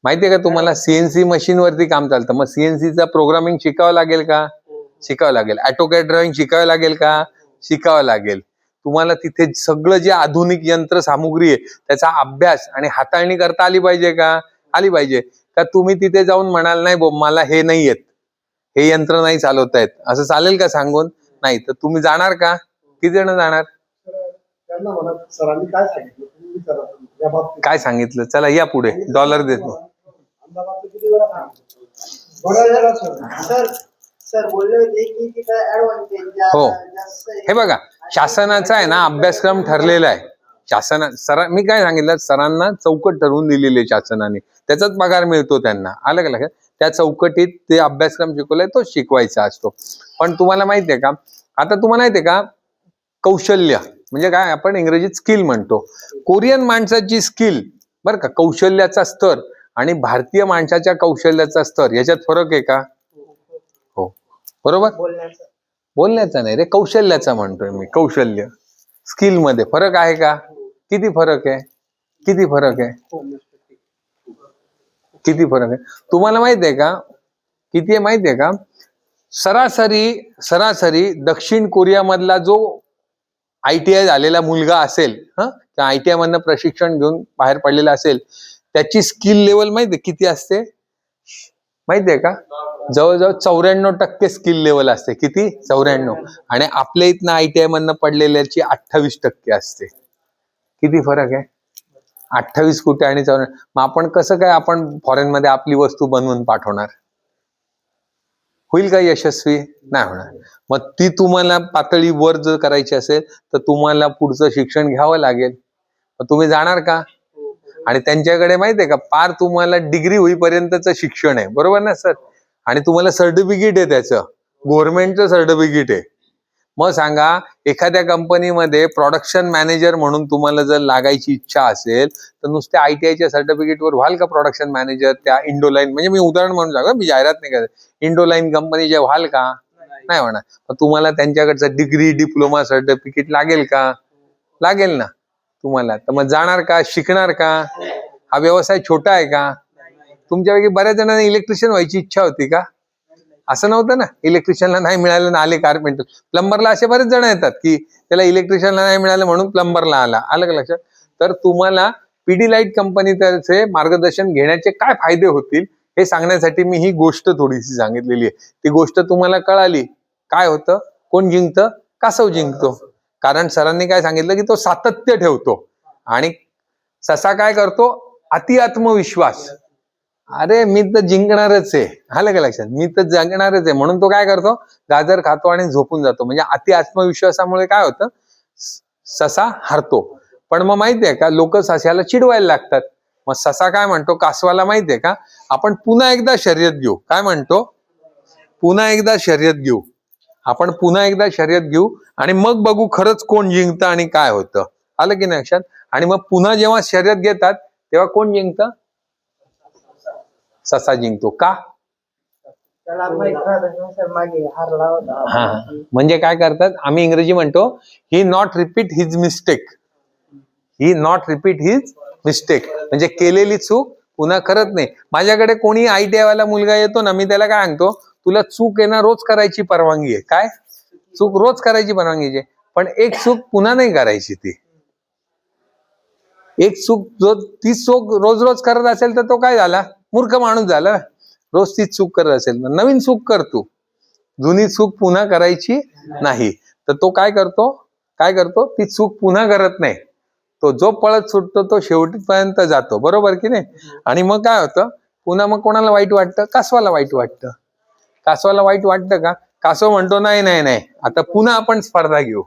माहितीये का तुम्हाला? CNC मशीन वरती काम चालतं. मग CNCचा प्रोग्रामिंग शिकावं लागेल का? शिकावं लागेल. ऑटोकॅड ड्रॉइंग शिकावं लागेल का? शिकावं लागेल. तुम्हाला तिथे सगळं जे आधुनिक यंत्र सामुग्री आहे त्याचा अभ्यास आणि हाताळणी करता आली पाहिजे का? आली पाहिजे. का तुम्ही तिथे जाऊन म्हणाल नाही मला हे नाही येत, हे यंत्र नाही चालवता येत, असं चालेल का सांगून? नाही. तर तुम्ही जाणार का? किती जण जाणार? त्यांना म्हणा सरांनी काय सांगितलं तुम्ही विचारा या बाबतीत. काय सांगितलं? चला या पुढे, डॉलर देतो. अहमदाबादला किती वेळा सांगितलं? बऱ्याच वेळा सर. सर बोलले होते की तिथं ऍडव्हान्टेज हो. जास्त आहे. हे बघा, शासनाचा आहे ना अभ्यासक्रम ठरलेला आहे. मी काय सांगितलं, सरांना चौकट ठरवून दिलेली आहे शासनाने, त्याचाच पगार मिळतो त्यांना. आलं का लक्षात? त्या चौकटीत ते अभ्यासक्रम शिकवलाय तोच शिकवायचा असतो. पण तुम्हाला माहितीये का, आता तुम्हाला माहितीये का, कौशल्य म्हणजे काय आपण इंग्रजीत स्किल म्हणतो. कोरियन माणसाची स्किल, बरं का, कौशल्याचा स्तर आणि भारतीय माणसाच्या कौशल्याचा स्तर याच्यात फरक आहे का? हो, बरोबर. बोलण्याचं बोलण्याचा नाही रे, कौशल्याचा म्हणतोय मी. कौशल्य, स्किल मध्ये फरक आहे का? किती फरक आहे? किती फरक आहे? किती फरक आहे तुम्हाला माहित आहे का? किती आहे माहित आहे का? सरासरी दक्षिण कोरियामधला जो ITI झालेला मुलगा असेल, किंवा ITI मधनं प्रशिक्षण घेऊन बाहेर पडलेला असेल, त्याची स्किल लेवल माहितीये किती असते? माहितीये का? जवळजवळ 94% स्किल लेवल असते. किती? 94. आणि आपल्या इथनं ITI मधनं पडलेल्याची 28% असते. किती फरक आहे? 28 कुठे आणि 94. मग आपण कसं काय आपण फॉरेन मध्ये आपली वस्तू बनवून पाठवणार? होईल का यशस्वी? नाही होणार. मग ती तुम्हाला पातळी वर जर करायची असेल तर तुम्हाला पुढचं शिक्षण घ्यावं लागेल. मग तुम्ही जाणार का? आणि त्यांच्याकडे माहितीये का, पार तुम्हाला डिग्री होईपर्यंतचं शिक्षण आहे, बरोबर ना सर? आणि तुम्हाला सर्टिफिकेट आहे, त्याचं गव्हर्नमेंटचं सर्टिफिकेट आहे. मग सांगा, एखाद्या कंपनीमध्ये प्रोडक्शन मॅनेजर म्हणून तुम्हाला जर लागायची इच्छा असेल तर नुसत्या ITIच्या सर्टिफिकेटवर व्हाल का प्रोडक्शन मॅनेजर? त्या इंडोलाईन, म्हणजे मी उदाहरण म्हणून सांगा, मी जाहिरात नाही करत, इंडोलाईन कंपनीच्या व्हाल का? नाही होणार. मग तुम्हाला त्यांच्याकडचं डिग्री, डिप्लोमा, सर्टिफिकेट लागेल का? लागेल ना तुम्हाला. तर मग जाणार का? शिकणार का? हा व्यवसाय छोटा आहे का? तुमच्यापैकी बऱ्याच जणांना इलेक्ट्रिशियन व्हायची इच्छा होती का? असं नव्हतं ना. इलेक्ट्रिशियनला नाही मिळालं ना आले कार्पेंटर. प्लंबरला असे बरेच जण येतात की त्याला इलेक्ट्रिशियनला नाही मिळालं म्हणून प्लंबरला आला. आलं का लक्षात? तर तुम्हाला पिडीलाइट कंपनीचे मार्गदर्शन घेण्याचे काय फायदे होतील हे सांगण्यासाठी मी ही गोष्ट थोडीशी सांगितलेली आहे. ती गोष्ट तुम्हाला कळाली. काय होतं? कोण जिंकतं? कासव जिंकतो. कारण सरांनी काय सांगितलं की तो सातत्य ठेवतो आणि ससा काय करतो? अति आत्मविश्वास. अरे मी तर जिंकणारच आहे. आलं का लक्षात? मी तर जिंकणारच आहे म्हणून तो काय करतो? गाजर खातो आणि झोपून जातो. म्हणजे अति आत्मविश्वासामुळे काय होतं? ससा हरतो. पण मग माहितीये का, लोक सस्याला चिडवायला लागतात. मग ससा काय म्हणतो कासवाला माहितीये का, आपण पुन्हा एकदा शर्यत घेऊ. काय म्हणतो? पुन्हा एकदा शर्यत घेऊ. आपण पुन्हा एकदा शर्यत घेऊ आणि मग बघू खरंच कोण जिंकतं आणि काय होतं. आलं की नाही लक्षात? आणि मग पुन्हा जेव्हा शर्यत घेतात तेव्हा कोण जिंकतं? ससा जिंकतो. का? त्याला माहित राहतं सर मागे हारला होता. हा, म्हणजे काय करतात, आम्ही इंग्रजी म्हणतो he not repeat his mistake. He not repeat his mistake म्हणजे केलेली चूक पुन्हा करत नाही. माझ्याकडे कोणी ITI वाला मुलगा येतो ना, मी त्याला काय सांगतो, तुला चूक आहे ना रोज करायची परवानगी आहे. काय? चूक रोज करायची परवानगी आहे, पण एक चूक पुन्हा नाही करायची. ती एक चूक जो तीच चूक रोज रोज करत असेल तर तो काय झाला? मूर्ख माणूस झाला. रोज तीच चूक करत असेल तर नवीन चूक करतो. जुनी चूक पुन्हा करायची नाही. तर तो काय करतो? ती चूक पुन्हा करत नाही. तो जो पळत सुटतो तो शेवटीपर्यंत जातो. बरोबर की नाही? आणि मग काय होतं? पुन्हा मग कोणाला वाईट वाटतं? कासवाला वाईट वाटतं. कासवाला वाईट वाटतं का? कासव म्हणतो नाही नाही नाही, आता पुन्हा आपण स्पर्धा घेऊ.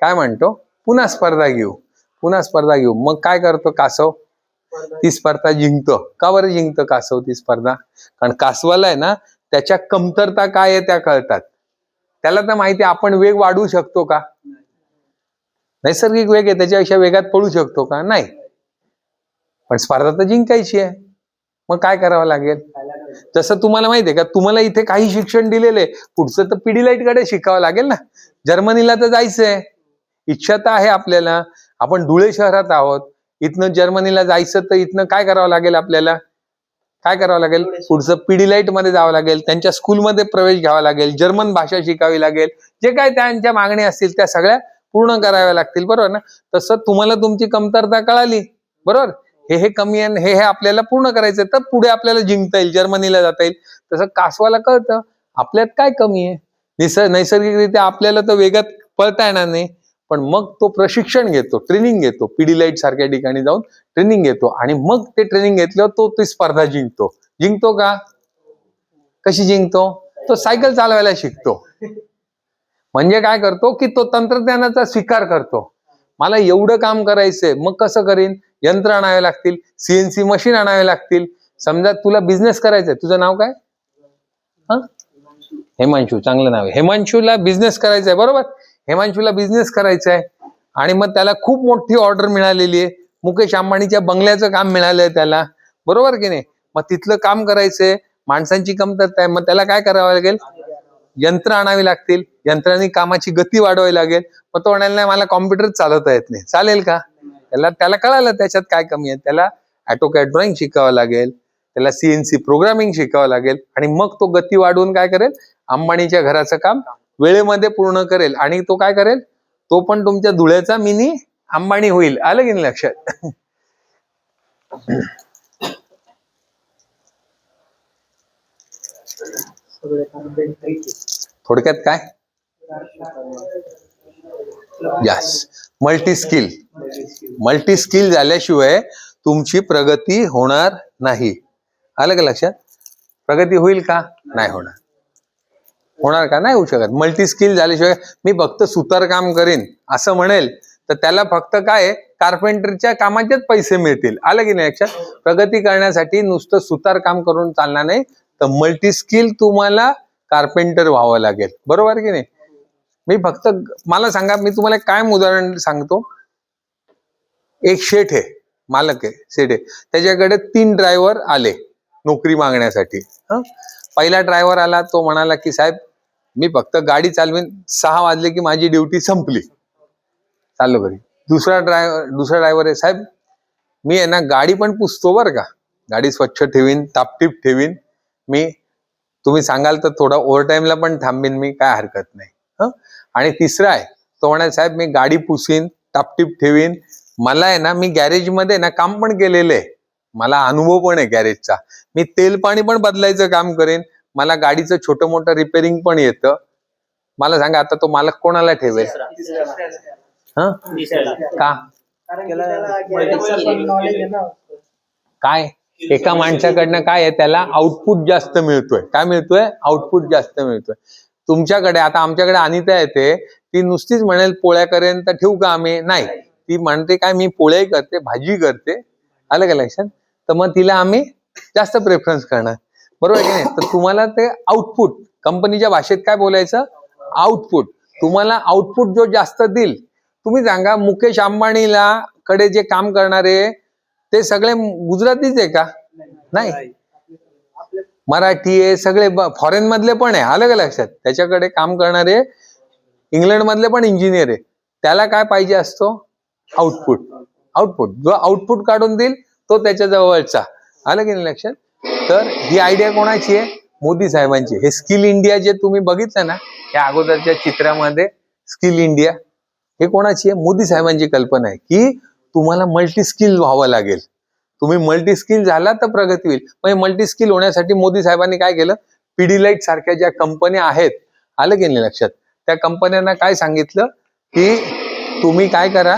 काय म्हणतो? पुन्हा स्पर्धा घेऊ. पुन्हा स्पर्धा घेऊ. मग काय करतो कासव? ती स्पर्धा जिंकतो. का बरं जिंकतं कासव ती स्पर्धा? कारण कासवाला आहे ना त्याच्या कमतरता काय आहे त्या कळतात. त्याला तर माहिती आहे आपण वेग वाढवू शकतो का? नैसर्गिक वेग आहे, त्याच्यापेक्षा वेगात पळू शकतो का? नाही. पण स्पर्धा तर जिंकायची आहे. मग काय करावं लागेल? जसं तुम्हाला माहितीये का, तुम्हाला इथे काही शिक्षण दिलेले, पुढचं तर पिडीलाइट कडे शिकावं लागेल ना. जर्मनीला तर जायचंय, इच्छा तर आहे आपल्याला. आपण धुळे शहरात आहोत, इथनं जर्मनीला जायचं तर इथनं काय करावं लागेल आपल्याला? काय करावं लागेल? पुढचं पिडीलाइट मध्ये जावं लागेल, त्यांच्या स्कूलमध्ये प्रवेश घ्यावा लागेल, जर्मन भाषा शिकावी लागेल, जे काय त्यांच्या मागण्या असतील त्या सगळ्या पूर्ण कराव्या लागतील. बरोबर ना? तसं तुम्हाला तुमची कमतरता कळाली, बरोबर, हे कमी आहे, हे आपल्याला पूर्ण करायचं, तर पुढे आपल्याला जिंकता येईल, जर्मनीला जाता येईल. तसं कासवाला कळतं आपल्यात काय कमी आहे. नैसर्गिकरित्या आपल्याला तर वेगात पळता येणार नाही, पण मग तो प्रशिक्षण घेतो, ट्रेनिंग घेतो, पिडीलाइट सारख्या ठिकाणी जाऊन ट्रेनिंग घेतो आणि मग ते ट्रेनिंग घेतल्यावर तो ती स्पर्धा जिंकतो. जिंकतो का? कशी जिंकतो? तो सायकल चालवायला शिकतो. म्हणजे काय करतो की तो तंत्रज्ञानाचा स्वीकार करतो. मला एवढं काम करायचंय, मग कसं करीन? यंत्र आणावे लागतील, CNC मशीन आणावे लागतील. समजा तुला बिझनेस करायचंय, तुझं नाव काय? हेमांशू, चांगलं नाव आहे. हेमांशूला बिझनेस करायचा आहे, बरोबर? हेमांशूला बिझनेस करायचा आहे आणि मग त्याला खूप मोठी ऑर्डर मिळालेली आहे. मुकेश अंबानीच्या बंगल्याचं काम मिळालंय त्याला, बरोबर की नाही? मग तिथलं काम करायचंय, माणसांची कमतरता आहे, मग त्याला काय करावं लागेल? यंत्र आणावी लागतील, यंत्रांनी कामाची गती वाढवावी लागेल. मग तो म्हणाल नाही मला कॉम्प्युटर चालवता येत नाही, चालेल का? त्याला कळालं त्याच्यात काय कमी आहे, त्याला ऑटोकॅड ड्रॉइंग शिकावं लागेल, त्याला CNC प्रोग्रामिंग शिकावं लागेल, आणि मग तो गती वाढवून काय करेल, अंबानीच्या घराचं काम वेळेमध्ये पूर्ण करेल, आणि तो काय करेल, तो पण तुमच्या धुळ्याचा मिनी अंबानी होईल. आलं की नाही लक्षात? थोडक्यात काय, यस, मल्टी स्किल झाल्याशिवाय तुमची प्रगती होणार नाही. आलं का लक्षात? प्रगती होईल का? नाही होणार. होणार का? नाही होऊ शकत. मल्टी स्किल झाल्याशिवाय मी फक्त सुतार काम करेन असं म्हणेल तर त्याला फक्त काय, कार्पेंटरच्या कामाचेच पैसे मिळतील. आलं की नाही लक्षात? प्रगती करण्यासाठी नुसतं सुतार काम करून चालणार नाही, तर मल्टी स्किल तुम्हाला कार्पेंटर व्हावं लागेल. बरोबर की नाही? मी फक्त मला सांगा, मी तुम्हाला काय उदाहरण सांगतो. एक शेठ आहे, मालक आहे, शेठ आहे, त्याच्याकडे 3 ड्रायव्हर आले नोकरी मागण्यासाठी. पहिला ड्रायव्हर आला, तो म्हणाला की साहेब मी फक्त गाडी चालवीन, 6 वाजले की माझी ड्युटी संपली, चाललो घरी. दुसरा ड्रायव्हर आहे, साहेब मी आहे ना गाडी पण पुसतो बरं का, गाडी स्वच्छ ठेवीन, टापटीप ठेवीन मी, तुम्ही सांगाल तर थोडा ओव्हरटाईमला पण थांबीन मी, काय हरकत नाही. आणि तिसरा आहे, तो म्हणाल साहेब मी गाडी पुसीन, टापटीप ठेवीन, मला आहे ना मी गॅरेजमध्ये ना काम पण केलेलं आहे, मला अनुभव पण आहे गॅरेजचा, मी तेल पाणी पण बदलायचं काम करेन, मला गाडीचं छोटं मोठं रिपेअरिंग पण येतं. मला सांगा आता तो मालक कोणाला ठेवेल? का? काय एका माणसाकडनं काय आहे, त्याला आउटपुट जास्त मिळतोय. काय मिळतोय? आउटपुट जास्त मिळतोय. तुमच्याकडे आता आमच्याकडे अनिता येते, ती नुसतीच म्हणेल पोळ्या करेन तर ठेवू का आम्ही? नाही, ती म्हणते काय मी पोळ्याही करते, भाजी करते. आलं का लक्षात? तर मग तिला आम्ही जास्त प्रेफरन्स करणार. बरोबर की नाही? तर तुम्हाला ते आउटपुट, कंपनीच्या भाषेत काय बोलायचं? आउटपुट. तुम्हाला आउटपुट जो जास्त देईल, तुम्ही सांगा मुकेश अंबानीला कडे जे काम करणारे ते सगळे गुजरातीच आहे का? नाही, मराठी आहे, सगळे फॉरेन मधले पण आहे. आलं का लक्षात? त्याच्याकडे काम करणारे इंग्लंड मधले पण इंजिनियर आहे. त्याला काय पाहिजे असतो? आउटपुट. आउटपुट जो आउटपुट काढून देईल तो त्याच्या जवळचा. आलं की नाही लक्षात? तर ही आयडिया कोणाची आहे? मोदी साहेबांची. हे स्किल इंडिया जे तुम्ही बघितलं ना या अगोदरच्या चित्रामध्ये, स्किल इंडिया हे कोणाची आहे? मोदी साहेबांची कल्पना आहे की तुम्हाला मल्टी स्किल व्हावं लागेल. तुम्ही मल्टी स्किल झाला तर प्रगती होईल. मग मल्टी स्किल होण्यासाठी मोदी साहेबांनी काय केलं? पिडीलाइट सारख्या ज्या कंपन्या आहेत, आलं की नाही लक्षात, त्या कंपन्यांना काय सांगितलं की तुम्ही काय करा,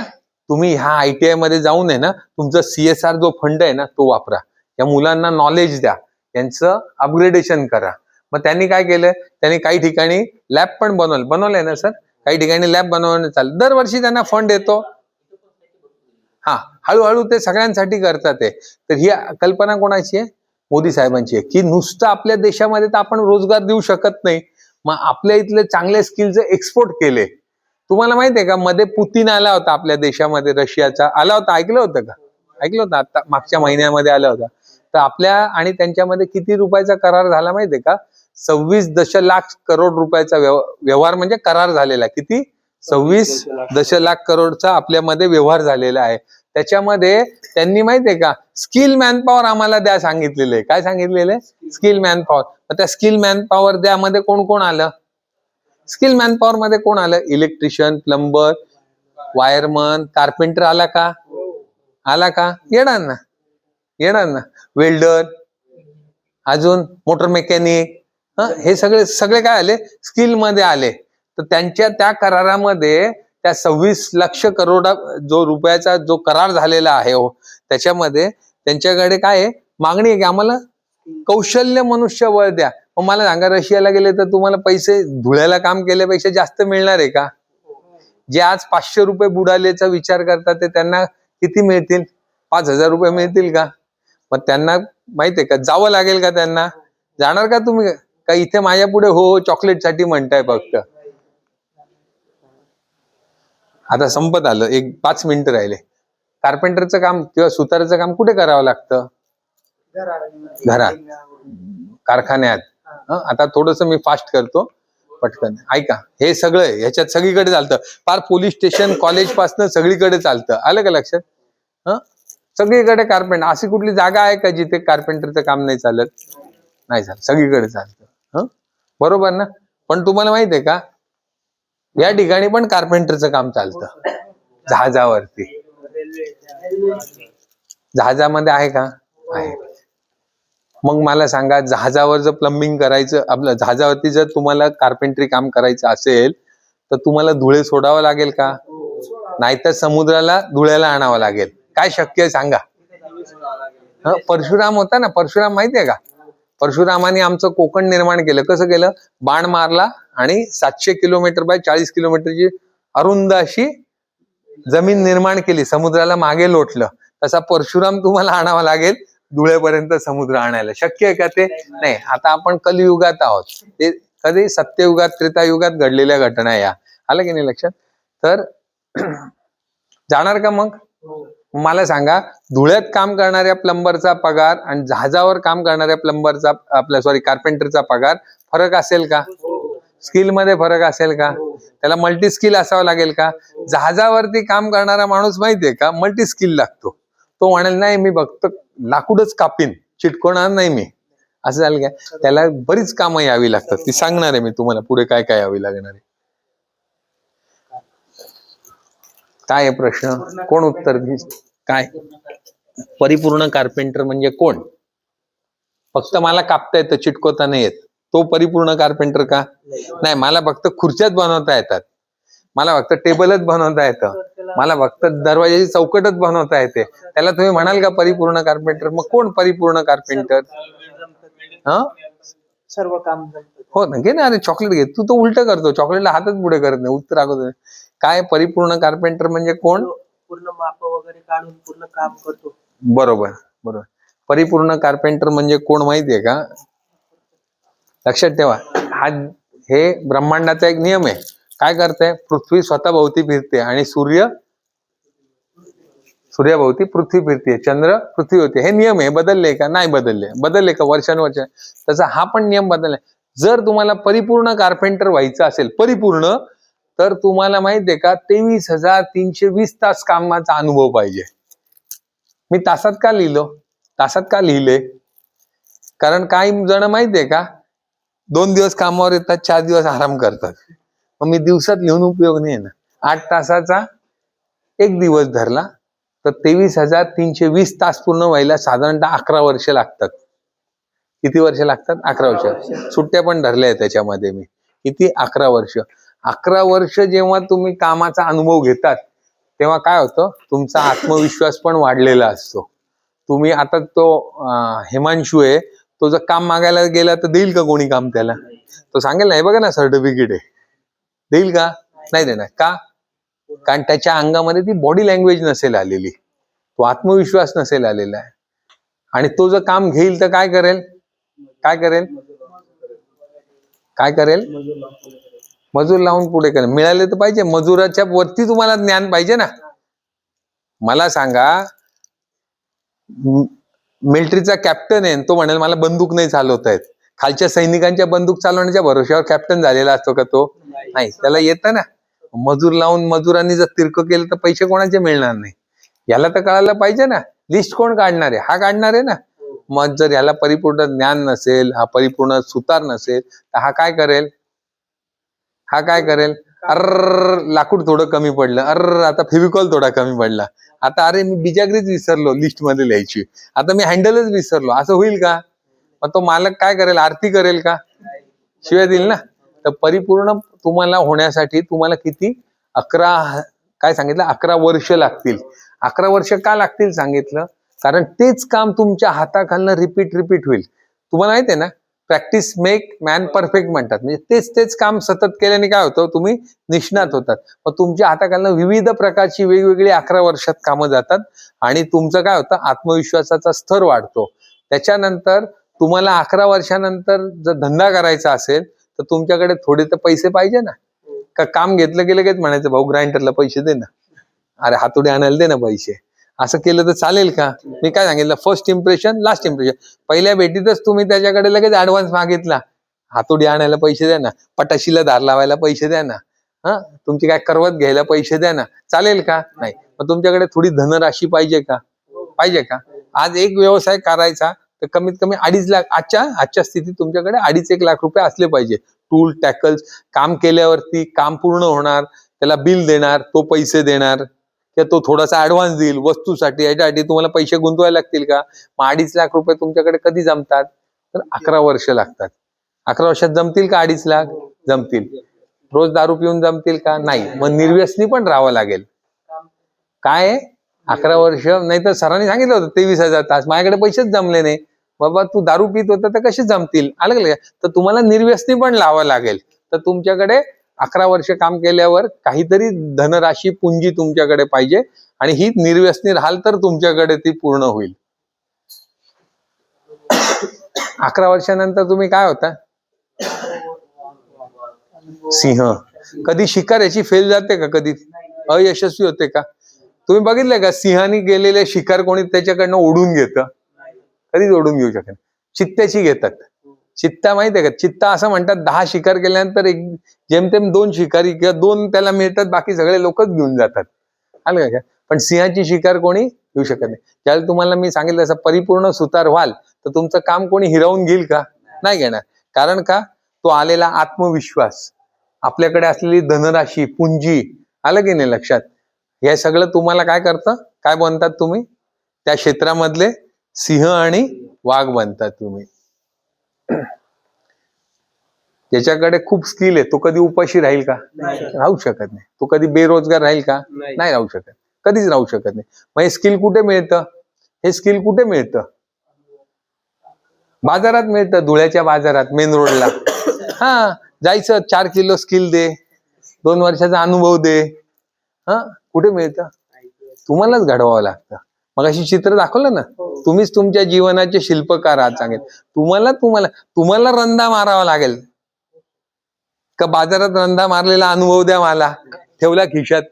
तुम्ही ह्या ITI मध्ये जाऊन आहे ना तुमचा CSR जो फंड आहे ना तो वापरा, या मुलांना नॉलेज द्या, यांचं अपग्रेडेशन करा. मग त्यांनी काय केलं? त्यांनी काही ठिकाणी लॅब पण बनवलंय ना सर, काही ठिकाणी लॅब बनवणं चाललं. दरवर्षी त्यांना फंड येतो. हा, हळूहळू ते सगळ्यांसाठी करतात ते. तर ही कल्पना कोणाची आहे? मोदी साहेबांची आहे की नुसतं आपल्या देशामध्ये तर आपण रोजगार देऊ शकत नाही, मग आपल्या इथले चांगले स्किल्स एक्सपोर्ट केले. तुम्हाला माहिती आहे का, मध्ये पुतीन आला होता आपल्या देशामध्ये, रशियाचा आला होता, ऐकलं होतं का? ऐकलं होतं, आता मागच्या महिन्यामध्ये आला होता. तर आपल्या आणि त्यांच्यामध्ये किती रुपयाचा करार झाला माहितीये का? 26 दशलक्ष करोड रुपयाचा व्यवहार म्हणजे करार झालेला आहे. किती? 26 दशलक्ष करोडचा आपल्यामध्ये व्यवहार झालेला आहे. त्याच्यामध्ये त्यांनी माहितीये का स्किल मॅनपॉवर आम्हाला द्या सांगितलेलं आहे. काय सांगितलेलं आहे? Skill manpower. तर त्या स्किल मॅनपॉवर द्या मध्ये कोण कोण आलं? स्किल मॅनपॉवर मध्ये कोण आलं? इलेक्ट्रिशियन, प्लंबर, वायरमन, कार्पेंटर आला का? आला का? येणार ना. वेल्डर, अजून मोटर मेकॅनिक, हे सगळे काय आले? स्किल मध्ये आले. तर त्यांच्या त्या करारामध्ये त्या 26 लक्ष करोड जो रुपयाचा जो करार झालेला आहे त्याच्यामध्ये त्यांच्याकडे काय आहे? मागणी आहे की आम्हाला कौशल्य मनुष्यबळ द्या. मग मला सांगा, रशियाला गेले तर तुम्हाला पैसे धुळ्याला काम केल्यापेक्षा जास्त मिळणार आहे का? जे आज 500 रुपये बुडालेचा विचार करतात ते त्यांना किती मिळतील? 5000 रुपये मिळतील का? मग त्यांना माहितीये का जावं लागेल का? त्यांना जाणार का तुम्ही? का इथे माझ्या पुढे हो चॉकलेट साठी म्हणताय फक्त? आता संपत आलं, एक 5 मिनिटं राहिले. कार्पेंटरचं काम किंवा सुताराचं काम कुठे करावं लागतं? घरात, कारखान्यात. आता थोडस मी फास्ट करतो. पटकन ऐका, हे सगळं ह्याच्यात सगळीकडे चालतं, फार पोलीस स्टेशन कॉलेज पासनं सगळीकडे चालतं, आलं का लक्षात? हं, सगळीकडे कार्पेंटर, अशी कुठली जागा आहे का जिथे कार्पेंटरचं काम नाही चालत? नाही चालत, सगळीकडे चालतं. हं, बरोबर ना? पण तुम्हाला माहित आहे का, या ठिकाणी पण कार्पेंटरचं काम चालतं, जहाजावरती. जहाजामध्ये आहे का? आहे. मग मला सांगा, जहाजावर जर प्लंबिंग करायचं, आपलं जहाजावरती जर तुम्हाला कार्पेंटरी काम करायचं असेल तर तुम्हाला धुळे सोडावं लागेल का? नाहीतर समुद्राला धुळ्याला आणावं लागेल. काय शक्य आहे सांगा? परशुराम होता ना, परशुराम माहितीये का? परशुरामाने आमचं कोकण निर्माण केलं. कसं केलं? बाण मारला आणि 700 किलोमीटर बाय 40 किलोमीटरची अरुंद अशी जमीन निर्माण केली, समुद्राला मागे लोटलं. तसा परशुराम तुम्हाला आणावा लागेल धुळेपर्यंत समुद्र आणायला. शक्य आहे का ते? नाही. आता आपण कलियुगात आहोत, ते कधी सत्ययुगात त्रेतायुगात घडलेल्या घटना या, आलं की नाही लक्षात? तर जाणार का मग? मला सांगा, धुळ्यात काम करणाऱ्या प्लंबरचा पगार आणि जहाजावर काम करणाऱ्या प्लंबरचा, कार्पेंटरचा पगार फरक असेल का? स्किल मध्ये फरक असेल का? त्याला मल्टी स्किल असावं लागेल का? जहाजावरती काम करणारा माणूस माहितीये का, मल्टी स्किल लागतो. तो म्हणेल नाही मी फक्त लाकूडच कापीन, चिटकवणार नाही मी, असं झालं काय? त्याला बरीच कामं यावी लागतात. ती सांगणार आहे मी तुम्हाला पुढे काय काय यावी लागणार आहे. काय आहे प्रश्न? कोण उत्तर देईल? काय परिपूर्ण कार्पेंटर म्हणजे कोण? फक्त मला कापता येतं, चिटकवता नाही येत, तो परिपूर्ण कार्पेंटर का? नाही, मला फक्त खुर्च्याच बनवता येतात, मला फक्त टेबलच बनवता येतं, मला फक्त दरवाजाची चौकटच बनवता येते, त्याला तुम्ही म्हणाल का परिपूर्ण कार्पेंटर? मग कोण परिपूर्ण कार्पेंटर? हा, सर्व काम जमतं. हो ना, घे ना, अरे चॉकलेट घे, तू तो उलट करतो, चॉकलेटला हातच पुढे करत नाही, उत्तर अगोदर. काय परिपूर्ण कार्पेंटर म्हणजे कोण? पूर्ण माप वगैरे काढून पूर्ण काम करतो. बरोबर बरोबर. परिपूर्ण कार्पेंटर म्हणजे कोण माहितीये का? लक्षात ठेवा, हा हे ब्रह्मांडाचा एक नियम आहे. काय करते? पृथ्वी स्वतः भोवती फिरते आणि सूर्याभोवती पृथ्वी फिरते, चंद्र पृथ्वीवरती. हे नियम आहे. बदलले का? नाही बदलले. बदलले का? वर्षानुवर्ष. तसा हा पण नियम बदललाय. जर तुम्हाला परिपूर्ण कार्पेंटर व्हायचं असेल, परिपूर्ण, तर तुम्हाला माहितीये का 23,320 तास कामाचा अनुभव पाहिजे. मी तासात का लिहिलो? तासात का लिहिले? कारण काही जण माहितीये का 2 दिवस कामावर येतात, 4 दिवस आराम करतात. मग मी दिवसात लिहून उपयोग नाही ना. 8 तासाचा 1 दिवस धरला तर 23,320 तास पूर्ण व्हायला साधारणतः 11 वर्ष लागतात. किती वर्ष लागतात? 11 वर्ष. सुट्ट्या पण धरल्या आहेत त्याच्यामध्ये मी. किती? 11 वर्ष. 11 वर्ष जेव्हा तुम्ही कामाचा अनुभव घेतात तेव्हा काय होतं? तुमचा आत्मविश्वास पण वाढलेला असतो. तुम्ही आता तो हेमांशू आहे, तो जर काम मागायला गेला तर देईल का कोणी काम त्याला? तो सांगेल नाही, बघा ना सर्टिफिकेट आहे, देईल का? नाही देणार. का? कारण त्याच्या अंगामध्ये ती बॉडी लँग्वेज नसेल आलेली, तो आत्मविश्वास नसेल आलेला आहे. आणि तो जर काम घेईल तर काय करेल? काय करेल? काय करेल? मजूर लावून पुढे करेल. मिळाले तर पाहिजे, मजुराच्या वरती तुम्हाला ज्ञान पाहिजे ना. मला सांगा, मिलिटरीचा कॅप्टन आहे, तो म्हणेल मला बंदूक नाही चालवता येत. खालच्या सैनिकांच्या बंदूक चालवण्याच्या भरोश्यावर कॅप्टन झालेला असतो का तो? नाही, त्याला येतं ना. मजूर लावून मजुरांनी जर तिरकं केलं तर पैसे कोणाचे मिळणार नाही. याला तर कळायला पाहिजे ना. लिस्ट कोण काढणार आहे? हा काढणार आहे ना. मग जर याला परिपूर्ण ज्ञान नसेल, हा परिपूर्ण सुतार नसेल, तर हा काय करेल? हा काय करेल? लाकूड थोडं कमी पडलं, आता फेविकॉल थोडा कमी पडला, आता अरे मी बिजागरीच विसरलो लिस्ट मध्ये लिहायची, आता मी हँडलच विसरलो, असं होईल का? मग तो मालक काय करेल? आरती करेल का? शिवाय देईल ना. तर परिपूर्ण तुम्हाला होण्यासाठी तुम्हाला किती? 11 वर्ष लागतील. 11 वर्ष का लागतील सांगितलं? कारण तेच काम तुमच्या हाताखालनं रिपीट होईल. तुम्हाला माहिती आहे ना, प्रॅक्टिस मेक मॅन परफेक्ट म्हणतात. म्हणजे तेच काम सतत केल्याने काय होतं? तुम्ही निष्णात होतात. मग तुमच्या हाताखालनं विविध प्रकारची वेगवेगळी 11 वर्षात कामं जातात आणि तुमचं काय होतं? आत्मविश्वासाचा स्तर वाढतो. त्याच्यानंतर तुम्हाला 11 वर्षानंतर जर धंदा करायचा असेल तर तुमच्याकडे थोडे तर पैसे पाहिजे ना. का काम घेतलं की लगेच म्हणायचं भाऊ ग्राइंडरला पैसे दे ना, अरे हातोडे आणायला दे ना पैसे, असं केलं तर चालेल का? मी काय सांगितलं? First impression last impression. पहिल्या भेटीतच तुम्ही त्याच्याकडे लगेच ऍडव्हान्स मागितला हातोडी आणायला पैसे द्या ना, पटाशीला धार लावायला पैसे द्या ना, तुमची काय करवत घ्यायला पैसे द्या ना, चालेल का? नाही. मग तुमच्याकडे थोडी धनराशी पाहिजे का? पाहिजे का? आज एक व्यवसाय करायचा तर कमीत कमी 2.5 लाख, आजच्या स्थितीत तुमच्याकडे 2.5-1 लाख रुपये असले पाहिजे. टूल टॅकल्स, काम केल्यावरती काम पूर्ण होणार, त्याला बिल देणार, तो पैसे देणार किंवा तो थोडासा ऍडव्हान्स देईल वस्तूसाठी, याच्यासाठी तुम्हाला पैसे गुंतवायला लागतील का? मग 2.5 लाख रुपये तुमच्याकडे कधी जमतात? तर 11 वर्ष लागतात. 11 वर्षात जमतील का 2.5 लाख? जमतील. रोज दारू पिऊन जमतील का? नाही. मग निर्व्यसनी पण राहावं लागेल. काय 11 वर्ष? नाही तर सरांनी सांगितलं होतं 23,000 तास, माझ्याकडे पैसेच जमले नाही. बाबा तू दारू पित होता तर कसे जमतील? आलं का? तर तुम्हाला निर्व्यसनी पण लावावं लागेल. तर तुमच्याकडे 11 वर्ष काम केल्यावर काहीतरी धनराशी पुंजी तुमच्याकडे पाहिजे, आणि ही निर्व्यसनी राहाल तर तुमच्याकडे ती पूर्ण होईल. 11 वर्षानंतर तुम्ही काय होता? सिंह. कधी शिकार याची फेल जाते का? कधी अयशस्वी होते का? तुम्ही बघितलंय का सिंहाने गेलेले शिकार कोणी त्याच्याकडनं ओढून घेतं? कधीच ओढून घेऊ शकत. चित्त्याची घेतात. चित्ता माहितीये का? चित्ता असं म्हणतात 10 शिकार केल्यानंतर जेमतेम 2 शिकारी किंवा 2 त्याला मिळतात, बाकी सगळे लोकच घेऊन जातात. आलं का? पण सिंहाची शिकार कोणी घेऊ शकत नाही. त्यावेळेला तुम्हाला मी सांगितलं असं परिपूर्ण सुतार व्हाल तर तुमचं काम कोणी हिरावून घेईल का? नाही घेणार. कारण का? तो आलेला आत्मविश्वास, आपल्याकडे असलेली धनराशी, पुंजी, आलं की नाही लक्षात? हे सगळं तुम्हाला काय करतं? काय बनतात तुम्ही? त्या क्षेत्रामधले सिंह आणि वाघ बनतात तुम्ही. ज्याच्याकडे खूप स्किल आहे तो कधी उपाशी राहील का? राहू शकत नाही. तो कधी बेरोजगार राहील का? नाही राहू शकत. कधीच राहू शकत नाही. मग हे स्किल कुठे मिळतं? हे स्किल कुठे मिळतं? बाजारात मिळतं. धुळ्याच्या बाजारात, मेन रोडला. जायचं, 4 किलो स्किल दे, 2 वर्षाचा अनुभव दे. कुठे मिळतं? तुम्हालाच घडवावं लागतं. मग अशी चित्र दाखवलं ना, तुम्हीच तुमच्या जीवनाचे शिल्पकार आहात. सांगेल तुम्हाला रंदा मारावा लागेल का? बाजारात रंदा मारलेला अनुभव द्या मला, ठेवला खिशात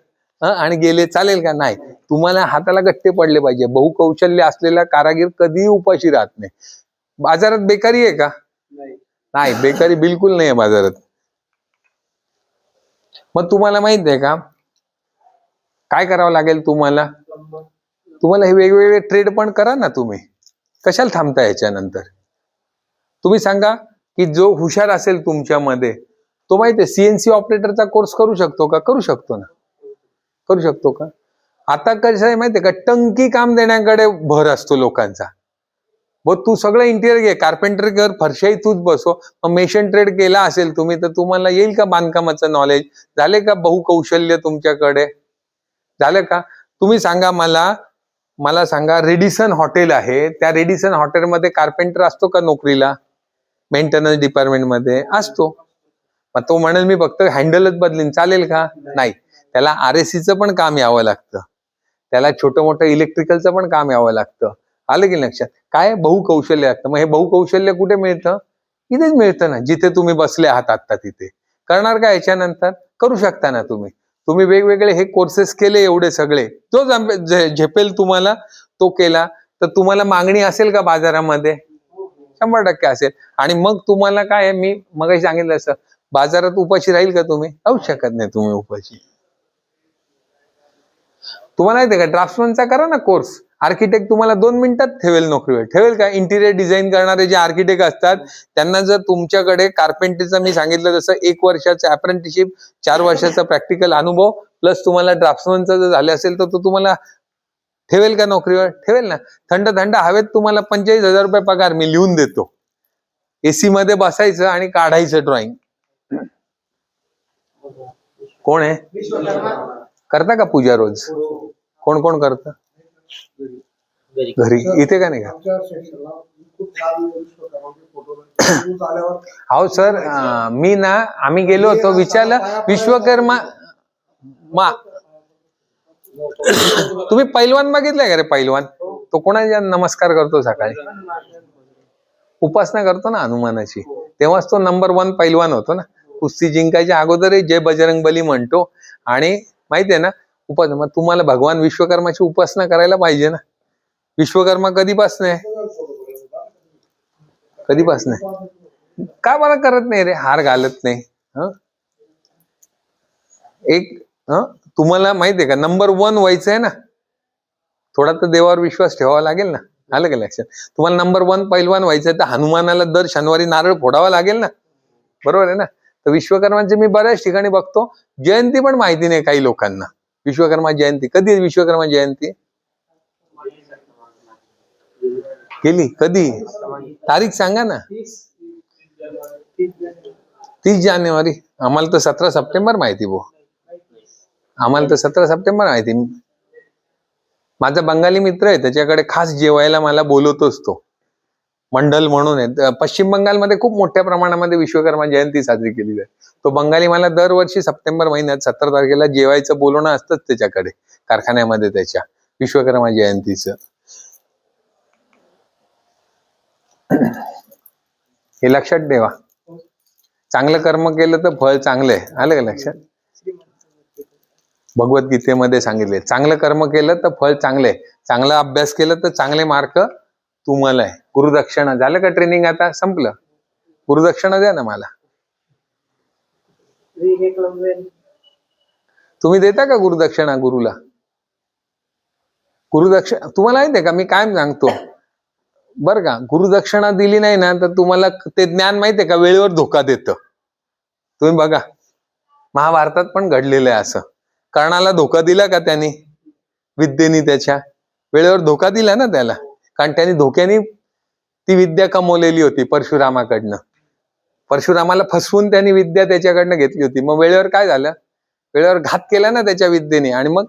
आणि गेले, चालेल का? नाही. तुम्हाला हाताला गट्टे पडले पाहिजे. बहुकौशल्य असलेला कारागीर कधीही उपाशी राहत नाही. बाजारात बेकारी आहे का? नाही, बेकारी बिलकुल नाही आहे बाजारात. मग तुम्हाला माहित आहे का काय करावं लागेल? तुम्हाला हे वेगवेगळे ट्रेड पण करा ना. तुम्ही कशाला थांबता? याच्यानंतर तुम्ही सांगा की जो हुशार असेल तुमच्यामध्ये तो माहितीये सीएनसी ऑपरेटरचा कोर्स करू शकतो का? करू शकतो ना. करू शकतो का? आता कसं आहे माहितीये का? टंकी काम देण्याकडे भर असतो लोकांचा. मग तू सगळं इंटिरियर घे, कार्पेंटर कर, फरशाही तूच बसव. मग मेशन ट्रेड केला असेल तुम्ही तर तुम्हाला येईल का बांधकामाचं नॉलेज? झाले का बहुकौशल्य तुमच्याकडे? झालं का? तुम्ही सांगा मला सांगा, रेडिसन हॉटेल आहे, त्या रेडिसन हॉटेलमध्ये कार्पेंटर असतो का नोकरीला? मेंटेनन्स डिपार्टमेंटमध्ये असतो. मग तो म्हणेल मी फक्त हँडलच बदलीन, चालेल का? नाही. त्याला RACचं पण काम यावं लागतं. त्याला छोटं मोठं इलेक्ट्रिकलचं पण काम यावं लागतं. आलं की लक्षात? काय? बहुकौशल्य लागतं. मग हे बहुकौशल्य कुठे मिळतं? इथेच मिळतं ना, जिथे तुम्ही बसले आहात आता तिथे. करणार का याच्यानंतर? करू शकता ना तुम्ही वेगवेगळे हे कोर्सेस केले, एवढे सगळे, जो झेपेल तुम्हाला तो केला तर तुम्हाला मागणी असेल का बाजारामध्ये? 100% असेल. आणि मग तुम्हाला काय, मी मगाशी सांगितलं असं, बाजारात उपाशी राहील का तुम्ही? राहू शकत नाही तुम्ही उपाशी. तुम्हाला माहिती आहे का? ड्राफ्टमनचा करा ना कोर्स. आर्किटेक्ट तुम्हाला 2 मिनिटात ठेवेल नोकरीवर. ठेवेल का? इंटिरियर डिझाईन करणारे जे आर्किटेक्ट असतात त्यांना जर तुमच्याकडे कार्पेंटरचं मी सांगितलं जसं 1 वर्षाचं अप्रेंटिसशिप, 4 वर्षाचा प्रॅक्टिकल अनुभव प्लस तुम्हाला ड्राफ्टमनचं जर झाले असेल तर तो तुम्हाला ठेवेल का नोकरीवर? ठेवेल ना. थंड हवेत तुम्हाला 45,000 रुपये पगार मी लिहून देतो. AC मध्ये बसायचं आणि काढायचं ड्रॉइंग. कोण आहे? करता का पूजा रोज? कोण कोण करतं? घरी. इथे का नाही का? हो सर, आम्ही गेलो होतो, विचारलं विश्वकर्मा तुम्ही पैलवान बघितलंय का रे? पैलवान तो कोणाच्या नमस्कार करतो सकाळी? उपासना करतो ना हनुमानाची. तेव्हाच तो नंबर 1 पैलवान होतो ना. कुस्ती जिंकायच्या अगोदरही जय बजरंग बली म्हणतो. आणि माहितीये ना उपासना, मग तुम्हाला भगवान विश्वकर्माची उपासना करायला पाहिजे ना. विश्वकर्मा कधीपासून आहे? का बरं करत नाही रे, हार घालत नाही? हं? एक तुम्हाला माहितीये का, नंबर 1 व्हायचं आहे ना, थोडा तर देवावर विश्वास ठेवावा लागेल ना. आलं का लक्षात? तुम्हाला नंबर 1 पैलवान व्हायचंय तर हनुमानाला दर शनिवारी नारळ फोडावा लागेल ना, बरोबर आहे ना. तर विश्वकर्मांचे मी बऱ्याच ठिकाणी बघतो, जयंती पण माहिती नाही काही लोकांना. विश्वकर्मा जयंती कधी आहे? विश्वकर्मा जयंती केली कधी? तारीख सांगा ना. 30 जानेवारी. आम्हाला तर 17 सप्टेंबर माहिती भाऊ. आम्हाला तर 17 सप्टेंबर माहिती. माझा बंगाली मित्र आहे, त्याच्याकडे खास जेवायला मला बोलवतोच तो. मंडल म्हणून आहे. पश्चिम बंगालमध्ये खूप मोठ्या प्रमाणामध्ये विश्वकर्मा जयंती साजरी केली जाते. तो बंगाली मला दरवर्षी सप्टेंबर महिन्यात 17 तारखेला जेवायचं बोलवणं असतंच त्याच्याकडे, कारखान्यामध्ये त्याच्या विश्वकर्मा जयंतीचं. हे लक्षात ठेवा. चांगलं कर्म केलं तर फळ चांगलं आहे. आलं का लक्षात? भगवद्गीतेमध्ये सांगितले, चांगलं कर्म केलं तर फळ चांगले, चांगला अभ्यास केलं तर चांगले मार्क तुम्हाला आहे. गुरुदक्षिणा झालं का? ट्रेनिंग आता संपलं. गुरुदक्षिणा द्या ना मला. तुम्ही देता का गुरुदक्षिणा गुरुला? गुरुदक्षिणा तुम्हाला माहिती आहे का, मी काय सांगतो बरं का, गुरुदक्षिणा दिली नाही ना तर तुम्हाला ते ज्ञान माहितीये का वेळेवर धोका देतं. तुम्ही बघा, महाभारतात पण घडलेलं आहे असं. कर्णाला धोका दिला का त्यांनी? विद्येनी त्याच्या वेळेवर धोका दिला ना त्याला, कारण त्यांनी धोक्याने ती विद्या कमवलेली होती परशुरामाकडनं. परशुरामाला फसवून त्यांनी विद्या त्याच्याकडनं घेतली होती. मग वेळेवर काय झालं? वेळेवर घात केला ना त्याच्या विद्येने, आणि मग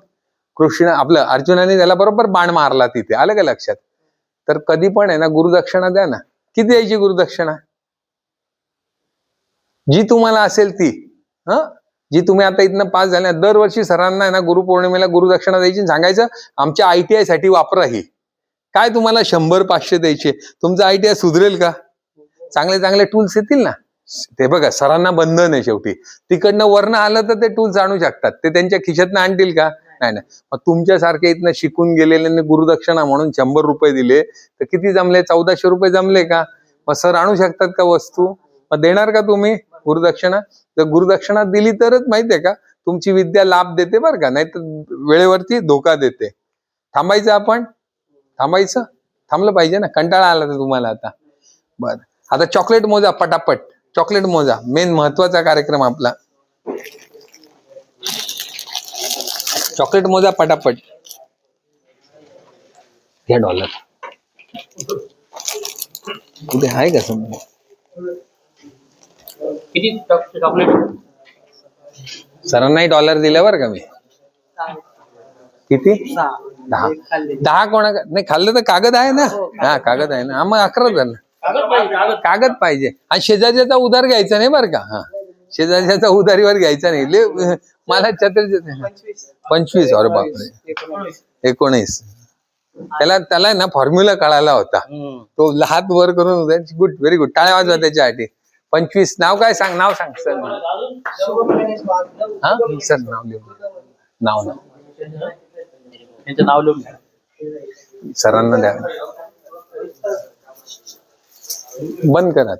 आपलं अर्जुनाने त्याला बरोबर बाण मारला तिथे. आलं का लक्षात? तर कधी पण आहे ना गुरुदक्षिणा द्या ना. किती द्यायची गुरुदक्षिणा? जी तुम्हाला असेल ती. जी तुम्ही आता इथनं पास झाल्या, दरवर्षी सरांना आहे ना गुरुपौर्णिमेला गुरुदक्षिणा द्यायची, सांगायचं आमच्या ITI साठी वापरा ही. काय तुम्हाला 100-500 द्यायचे? तुमचं ITI सुधरेल का? चांगले चांगले टूल्स येतील ना. ते बघा, सरांना बंधन आहे शेवटी. तिकडनं वरनं आलं तर ते टूल्स आणू शकतात, ते त्यांच्या खिशातनं आणतील का? नाही. मग तुमच्यासारखे इथनं शिकून गेलेल्यांनी गुरुदक्षिणा म्हणून 100 रुपये दिले तर किती जमले? 1400 रुपये जमले का? मग सर आणू शकतात का वस्तू? मग देणार का तुम्ही गुरुदक्षिणा? जर गुरुदक्षिणा दिली तरच माहितीये का तुमची विद्या लाभ देते बरं का, नाही तर वेळेवरती धोका देते. थांबायचं आपण? थांबलं पाहिजे ना. कंटाळा आला तर तुम्हाला आता. बरं, आता चॉकलेट मोजा पटापट. चॉकलेट मोजा, मेन महत्वाचा कार्यक्रम आपला. चॉकलेट मोजा पटापट. घ्या $. कुठे आहे का समजा? किती चॉकलेट? सरांनाही $. दिले बरं का मी. किती? 10 कोणा नाही खाल्लं तर कागद आहे ना. हा कागद आहे ना. मग 11 झालं. कागद पाहिजे. आणि शेजारच्याचा उधार घ्यायचा नाही बरं का. हा, शेजारच्याचा उधारीवर घ्यायचा नाही. मला 25. अरे बापरे, 19. त्याला ना फॉर्म्युला कळाला होता. तो हात वर करून, गुड, व्हेरी गुड, टाळ्या वाजवा त्याच्यासाठी. 25. नाव काय? नाव सांग सर. हा सर, नाव लिहून. नाव त्यांचं नाव लिहून सरांना द्या. बंद करा.